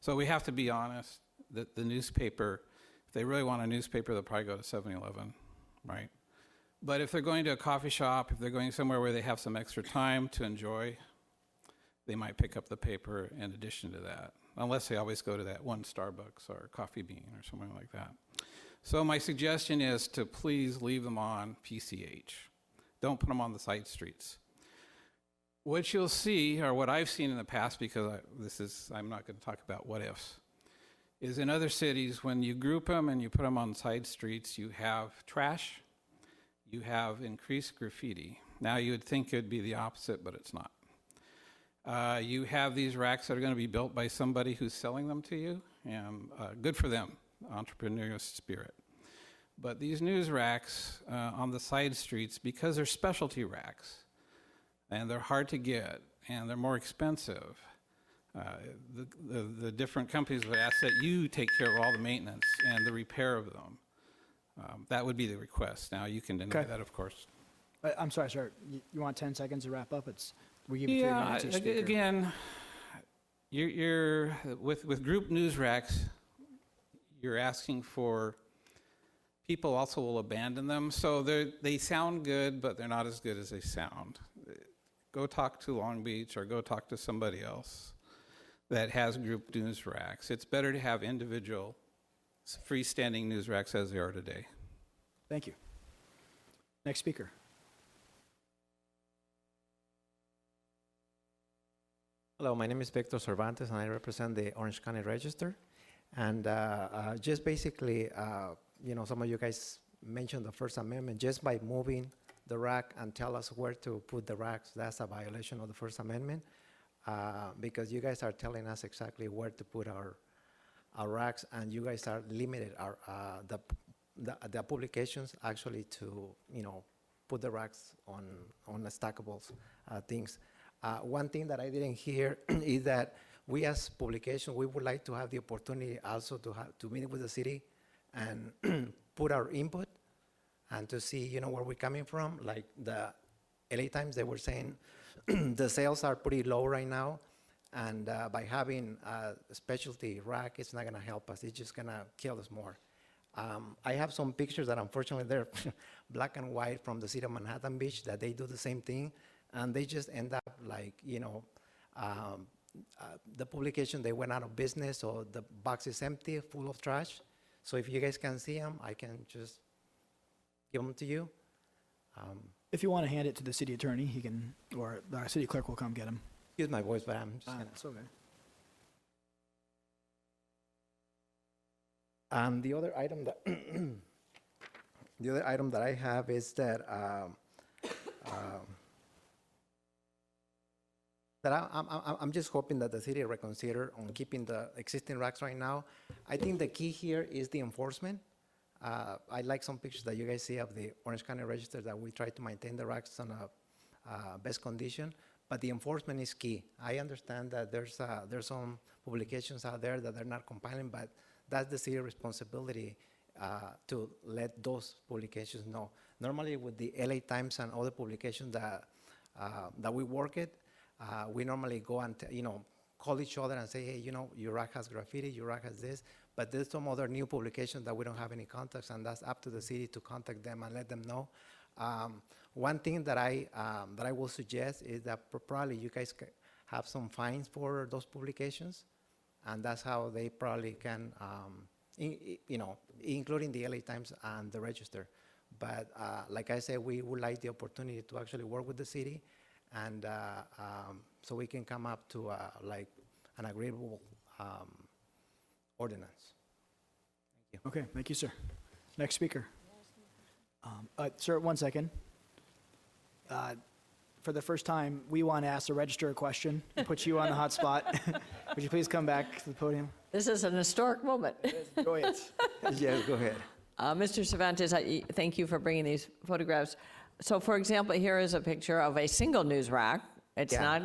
So we have to be honest that the newspaper, if they really want a newspaper, they'll probably go to 7-Eleven, right? But if they're going to a coffee shop, if they're going somewhere where they have some extra time to enjoy, they might pick up the paper in addition to that, unless they always go to that one Starbucks or Coffee Bean or something like that. So my suggestion is to please leave them on PCH. Don't put them on the side streets. What you'll see, or what I've seen in the past, because I'm not going to talk about what ifs, is in other cities, when you group them and you put them on side streets, you have trash, you have increased graffiti. Now you would think it'd be the opposite, but it's not. You have these racks that are going to be built by somebody who's selling them to you, and good for them, entrepreneurial spirit. But these news racks on the side streets, because they're specialty racks, and they're hard to get, and they're more expensive, the different companies would ask that you take care of all the maintenance and the repair of them. That would be the request. Now, you can deny that, of course. I'm sorry, sir. You want 10 seconds to wrap up? We give you 3 minutes each speaker. Again, you're with group news racks, you're asking for people also will abandon them. So they sound good, but they're not as good as they sound. go talk to Long Beach or go talk to somebody else that has group news racks. It's better to have individual freestanding news racks as they are today. Thank you. Next speaker. Hello, my name is Victor Cervantes, and I represent the Orange County Register. And just basically, some of you guys mentioned the First Amendment. Just by moving the rack and tell us where to put the racks, that's a violation of the First Amendment, because you guys are telling us exactly where to put our racks, and you guys are limited the publications actually to put the racks on the stackables things. One thing that I didn't hear is that we as publication, we would like to have the opportunity also to meet with the city and put our input and to see, where we're coming from. Like the LA Times, they were saying the sales are pretty low right now, and by having a specialty rack, it's not going to help us. It's just going to kill us more. I have some pictures that unfortunately they're black and white from the city of Manhattan Beach that they do the same thing, and they just end up like, the publication, they went out of business, or the box is empty, full of trash. So if you guys can see them, I can just give them to you. If you want to hand it to the city attorney, he can, or the city clerk will come get him. Excuse my voice, but I'm just gonna. It's okay. The other item that I have is that I'm just hoping that the city reconsider on keeping the existing racks right now. I think the key here is the enforcement. I like some pictures that you guys see of the Orange County Register that we try to maintain the racks on a best condition, but the enforcement is key. I understand that there's some publications out there that they're not compiling, but that's the city responsibility to let those publications know. Normally with the LA Times and other publications that we work at, we normally go and call each other and say, hey, your rack has graffiti, your rack has this, but there's some other new publications that we don't have any contacts, and that's up to the city to contact them and let them know. One thing that I will suggest is that probably you guys have some fines for those publications, and that's how they probably can, including the LA Times and the Register. But like I said, we would like the opportunity to actually work with the city, and so we can come up to like an agreeable ordinance. Thank you. Okay, thank you, sir. Next speaker. Sir, 1 second. For the first time, we want to ask the register a question and put you on the hot spot. Would you please come back to the podium? This is an historic moment. Enjoy it. Yes, go ahead. Mr. Cervantes, thank you for bringing these photographs. So, for example, here is a picture of a single news rack. It's not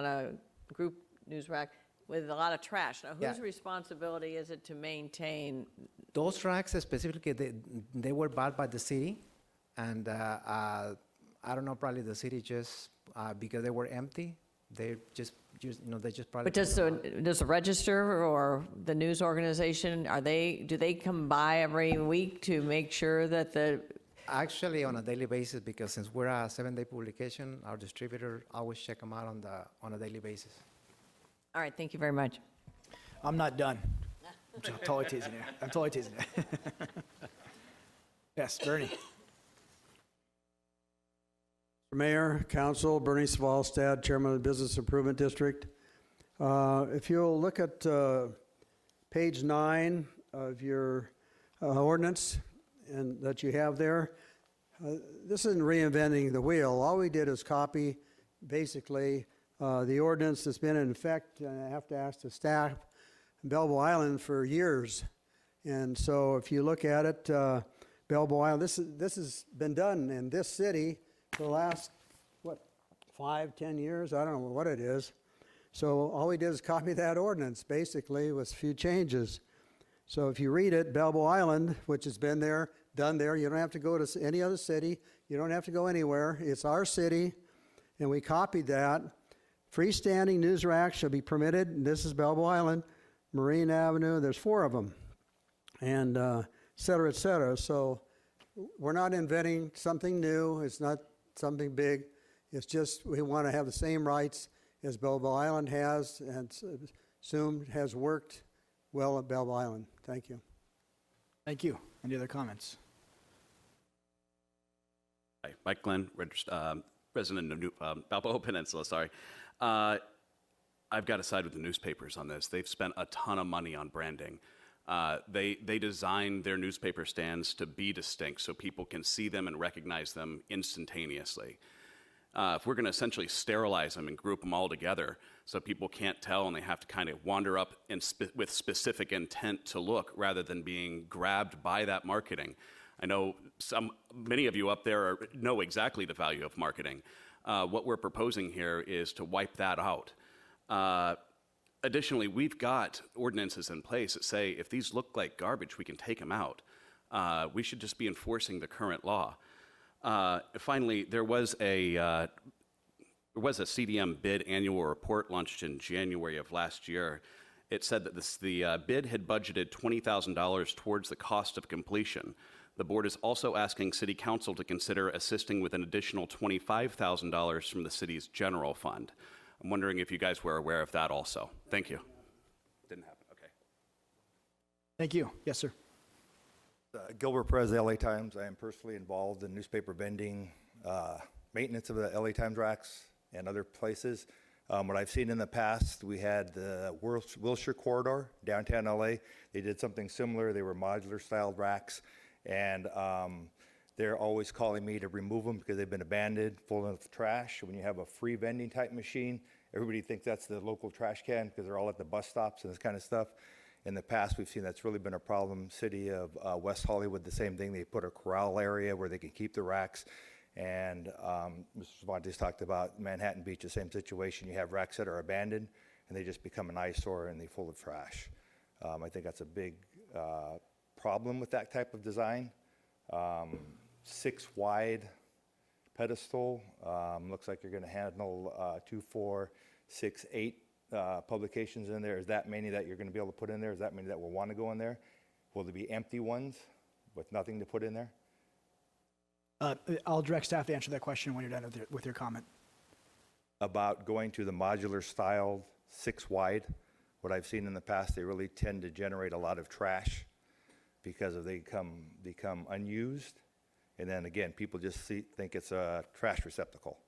a group news rack with a lot of trash. Now, whose responsibility is it to maintain? Those racks specifically, they were bought by the city, and I don't know, probably the city just because they were empty, they just probably. But does the Register or the news organization, do they come by every week to make sure that the? Actually, on a daily basis, because since we're a 7-day publication, our distributor always check them out on a daily basis. All right, thank you very much. I'm not done. I'm totally teasing you. I'm totally teasing you. Yes, Bernie. Mayor, Council, Bernie Svalstad, Chairman of the Business Improvement District. If you'll look at page 9 of your ordinance and that you have there, this isn't reinventing the wheel. All we did is copy basically the ordinance that's been in effect, and I have to ask the staff in Belleville Island for years. And so if you look at it, Belleville Island, this has been done in this city for the last, 5-10 years? I don't know what it is. So all we did is copy that ordinance, basically, with a few changes. So if you read it, Belleville Island, which has been there, done there, you don't have to go to any other city. You don't have to go anywhere. It's our city, and we copied that. Freestanding news racks shall be permitted, and this is Belleville Island, Marine Avenue, there's 4 of them, and et cetera, et cetera. So we're not inventing something new. It's not something big. It's just we want to have the same rights as Belleville Island has, and assumed has worked well at Belleville Island. Thank you. Thank you. Any other comments? Hi, Mike Glenn, resident of Balboa Peninsula, sorry. I've got to side with the newspapers on this. They've spent a ton of money on branding. They designed their newspaper stands to be distinct so people can see them and recognize them instantaneously. If we're going to essentially sterilize them and group them all together so people can't tell and they have to kind of wander up with specific intent to look rather than being grabbed by that marketing. I know many of you up there know exactly the value of marketing. What we're proposing here is to wipe that out. Additionally, we've got ordinances in place that say if these look like garbage, we can take them out. We should just be enforcing the current law. Finally, there was a CDM bid annual report launched in January of last year. It said that the bid had budgeted $20,000 towards the cost of completion. The board is also asking City Council to consider assisting with an additional $25,000 from the city's general fund. I'm wondering if you guys were aware of that also. Thank you. Didn't happen. Okay. Thank you. Yes, sir. Gilbert Perez, LA Times. I am personally involved in newspaper vending, maintenance of the LA Times racks and other places. What I've seen in the past, we had the Wilshire Corridor, downtown LA. They did something similar. They were modular styled racks, and they're always calling me to remove them because they've been abandoned, full of trash. When you have a free vending type machine, everybody thinks that's the local trash can because they're all at the bus stops and this kind of stuff. In the past, we've seen that's really been a problem. City of West Hollywood, the same thing. They put a corral area where they can keep the racks. And Mr. Cervantes talked about Manhattan Beach, the same situation. You have racks that are abandoned, and they just become an eyesore and they're full of trash. I think that's a big problem with that type of design. 6 wide pedestal. Looks like you're going to handle 2, 4, 6, 8 publications in there. Is that many that you're going to be able to put in there? Is that many that will want to go in there? Will there be empty ones with nothing to put in there? I'll direct staff to answer that question when you're done with your comment. About going to the modular styled 6 wide, what I've seen in the past, they really tend to generate a lot of trash because they become unused. And then again, people just think it's a trash receptacle.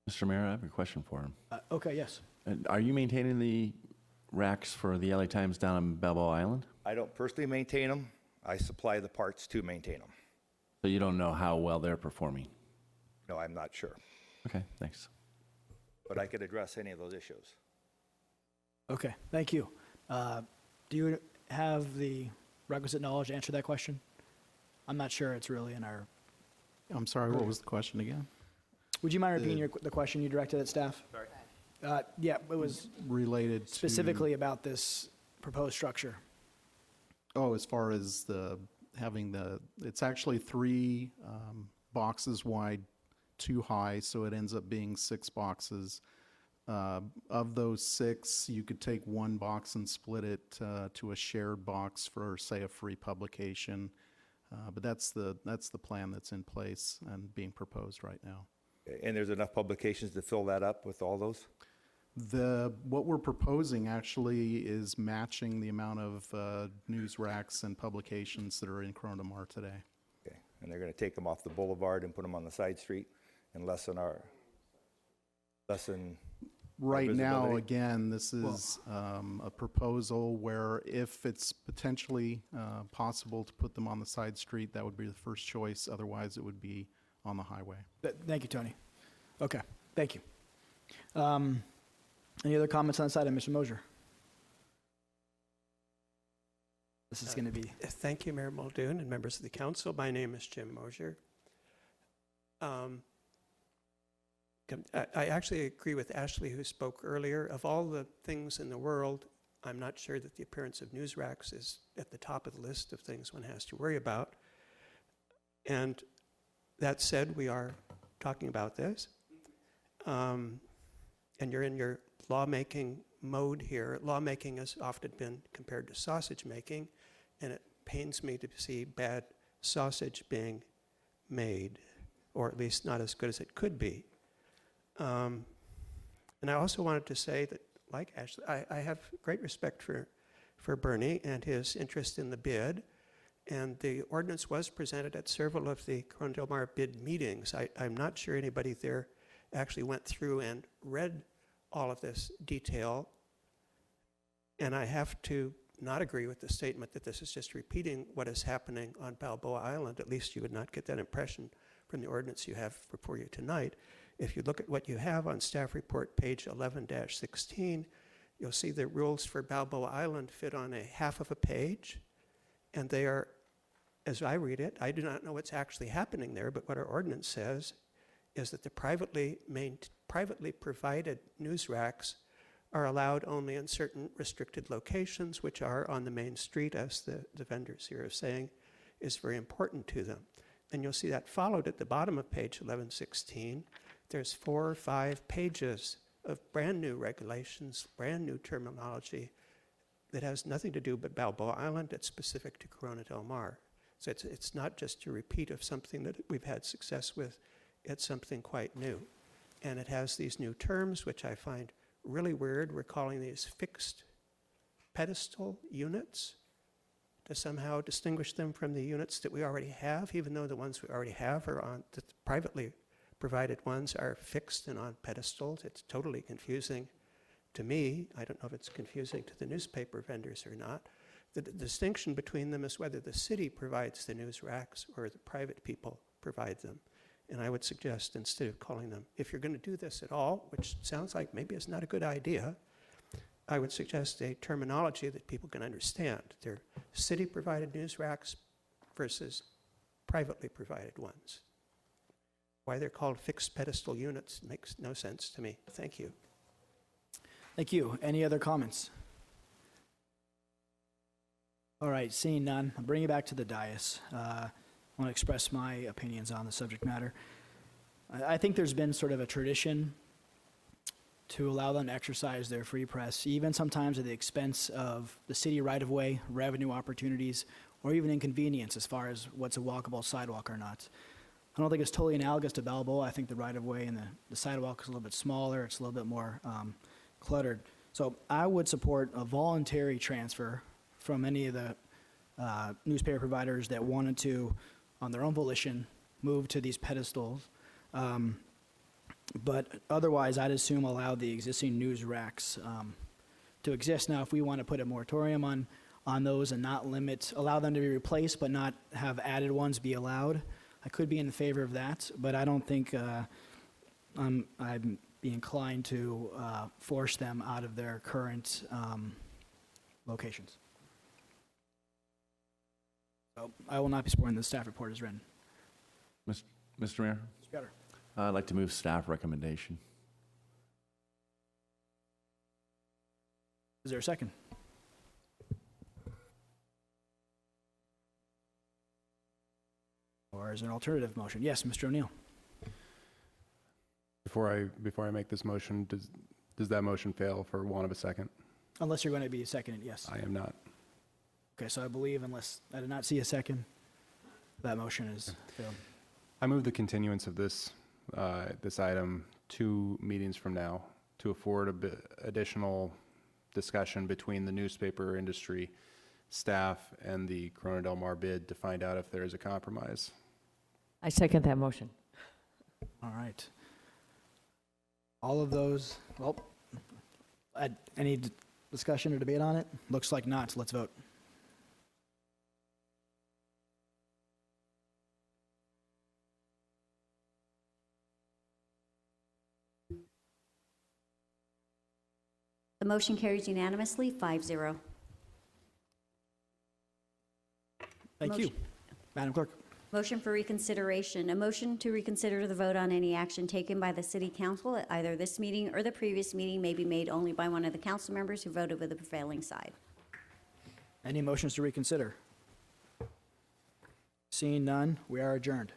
Mr. Mayor, I have a question for him. Okay, yes. Are you maintaining the racks for the LA Times down on Balboa Island? I don't personally maintain them. I supply the parts to maintain them. So you don't know how well they're performing? No, I'm not sure. Okay, thanks. But I could address any of those issues. Okay, thank you. Do you have the requisite knowledge to answer that question? I'm not sure it's really in our... I'm sorry, what was the question again? Would you mind repeating the question you directed at staff? Sorry. Yeah, it was related specifically about this proposed structure. Oh, as far as it's actually 3 boxes wide, 2 high, so it ends up being 6 boxes. Of those 6, you could take 1 box and split it to a shared box for, say, a free publication. But that's the plan that's in place and being proposed right now. And there's enough publications to fill that up with all those? What we're proposing actually is matching the amount of news racks and publications that are in Corona Mar today. Okay, and they're going to take them off the boulevard and put them on the side street and lessen Right now, again, this is a proposal where if it's potentially possible to put them on the side street, that would be the first choice. Otherwise, it would be on the highway. Thank you, Tony. Okay, thank you. Any other comments on the side of Mr. Mosier? This is going to be... Thank you, Mayor Muldoon and members of the council. My name is Jim Mosier. I actually agree with Ashley, who spoke earlier. Of all the things in the world, I'm not sure that the appearance of news racks is at the top of the list of things one has to worry about. And that said, we are talking about this. And you're in your lawmaking mode here. Lawmaking has often been compared to sausage making, and it pains me to see bad sausage being made. or at least not as good as it could be. And I also wanted to say that, like Ashley, I have great respect for Bernie and his interest in the bid. And the ordinance was presented at several of the Corona Del Mar bid meetings. I'm not sure anybody there actually went through and read all of this detail. And I have to not agree with the statement that this is just repeating what is happening on Balboa Island. At least you would not get that impression from the ordinance you have before you tonight. If you look at what you have on staff report page 11-16, you'll see the rules for Balboa Island fit on a half of a page, and they are, as I read it, I do not know what's actually happening there, but what our ordinance says is that the privately provided news racks are allowed only in certain restricted locations, which are on the main street, as the vendors here are saying, is very important to them. And you'll see that followed at the bottom of page 1116. There's 4 or 5 pages of brand new regulations, brand new terminology that has nothing to do with Balboa Island. It's specific to Corona Del Mar. So it's not just a repeat of something that we've had success with. It's something quite new. And it has these new terms, which I find really weird. We're calling these fixed pedestal units to somehow distinguish them from the units that we already have, even though the ones we already have are on, the privately provided ones are fixed and on pedestals. It's totally confusing to me. I don't know if it's confusing to the newspaper vendors or not. The distinction between them is whether the city provides the news racks or the private people provide them. And I would suggest, instead of calling them, if you're going to do this at all, which sounds like maybe it's not a good idea, I would suggest a terminology that people can understand. They're city-provided news racks versus privately provided ones. Why they're called fixed pedestal units makes no sense to me. Thank you. Thank you. Any other comments? All right, seeing none, I'll bring you back to the dais. I want to express my opinions on the subject matter. I think there's been sort of a tradition to allow them to exercise their free press, even sometimes at the expense of the city right-of-way, revenue opportunities, or even inconvenience as far as what's a walkable sidewalk or not. I don't think it's totally analogous to Balboa. I think the right-of-way and the sidewalk is a little bit smaller. It's a little bit more cluttered. So I would support a voluntary transfer from any of the newspaper providers that wanted to, on their own volition, move to these pedestals. But otherwise, I'd assume allow the existing news racks to exist. Now, if we want to put a moratorium on those and not limit, allow them to be replaced, but not have added ones be allowed, I could be in favor of that. But I don't think I'd be inclined to force them out of their current locations. So I will not be supporting the staff report as written. Mr. Mayor? Mr. Gutter. I'd like to move staff recommendation. Is there a second? Or is there an alternative motion? Yes, Mr. O'Neill. Before I make this motion, does that motion fail for want of a second? Unless you're going to be seconded, yes. I am not. Okay, so I believe unless I did not see a second, that motion is failed. I move the continuance of this item 2 meetings from now to afford a bit additional discussion between the newspaper industry, staff, and the Corona Del Mar bid to find out if there is a compromise. I second that motion. All right. All of those, well, any discussion or debate on it? Looks like not, so let's vote. The motion carries unanimously, 5-0. Thank you. Madam Clerk. Motion for reconsideration. A motion to reconsider the vote on any action taken by the City Council at either this meeting or the previous meeting may be made only by one of the council members who voted with the prevailing side. Any motions to reconsider? Seeing none, we are adjourned.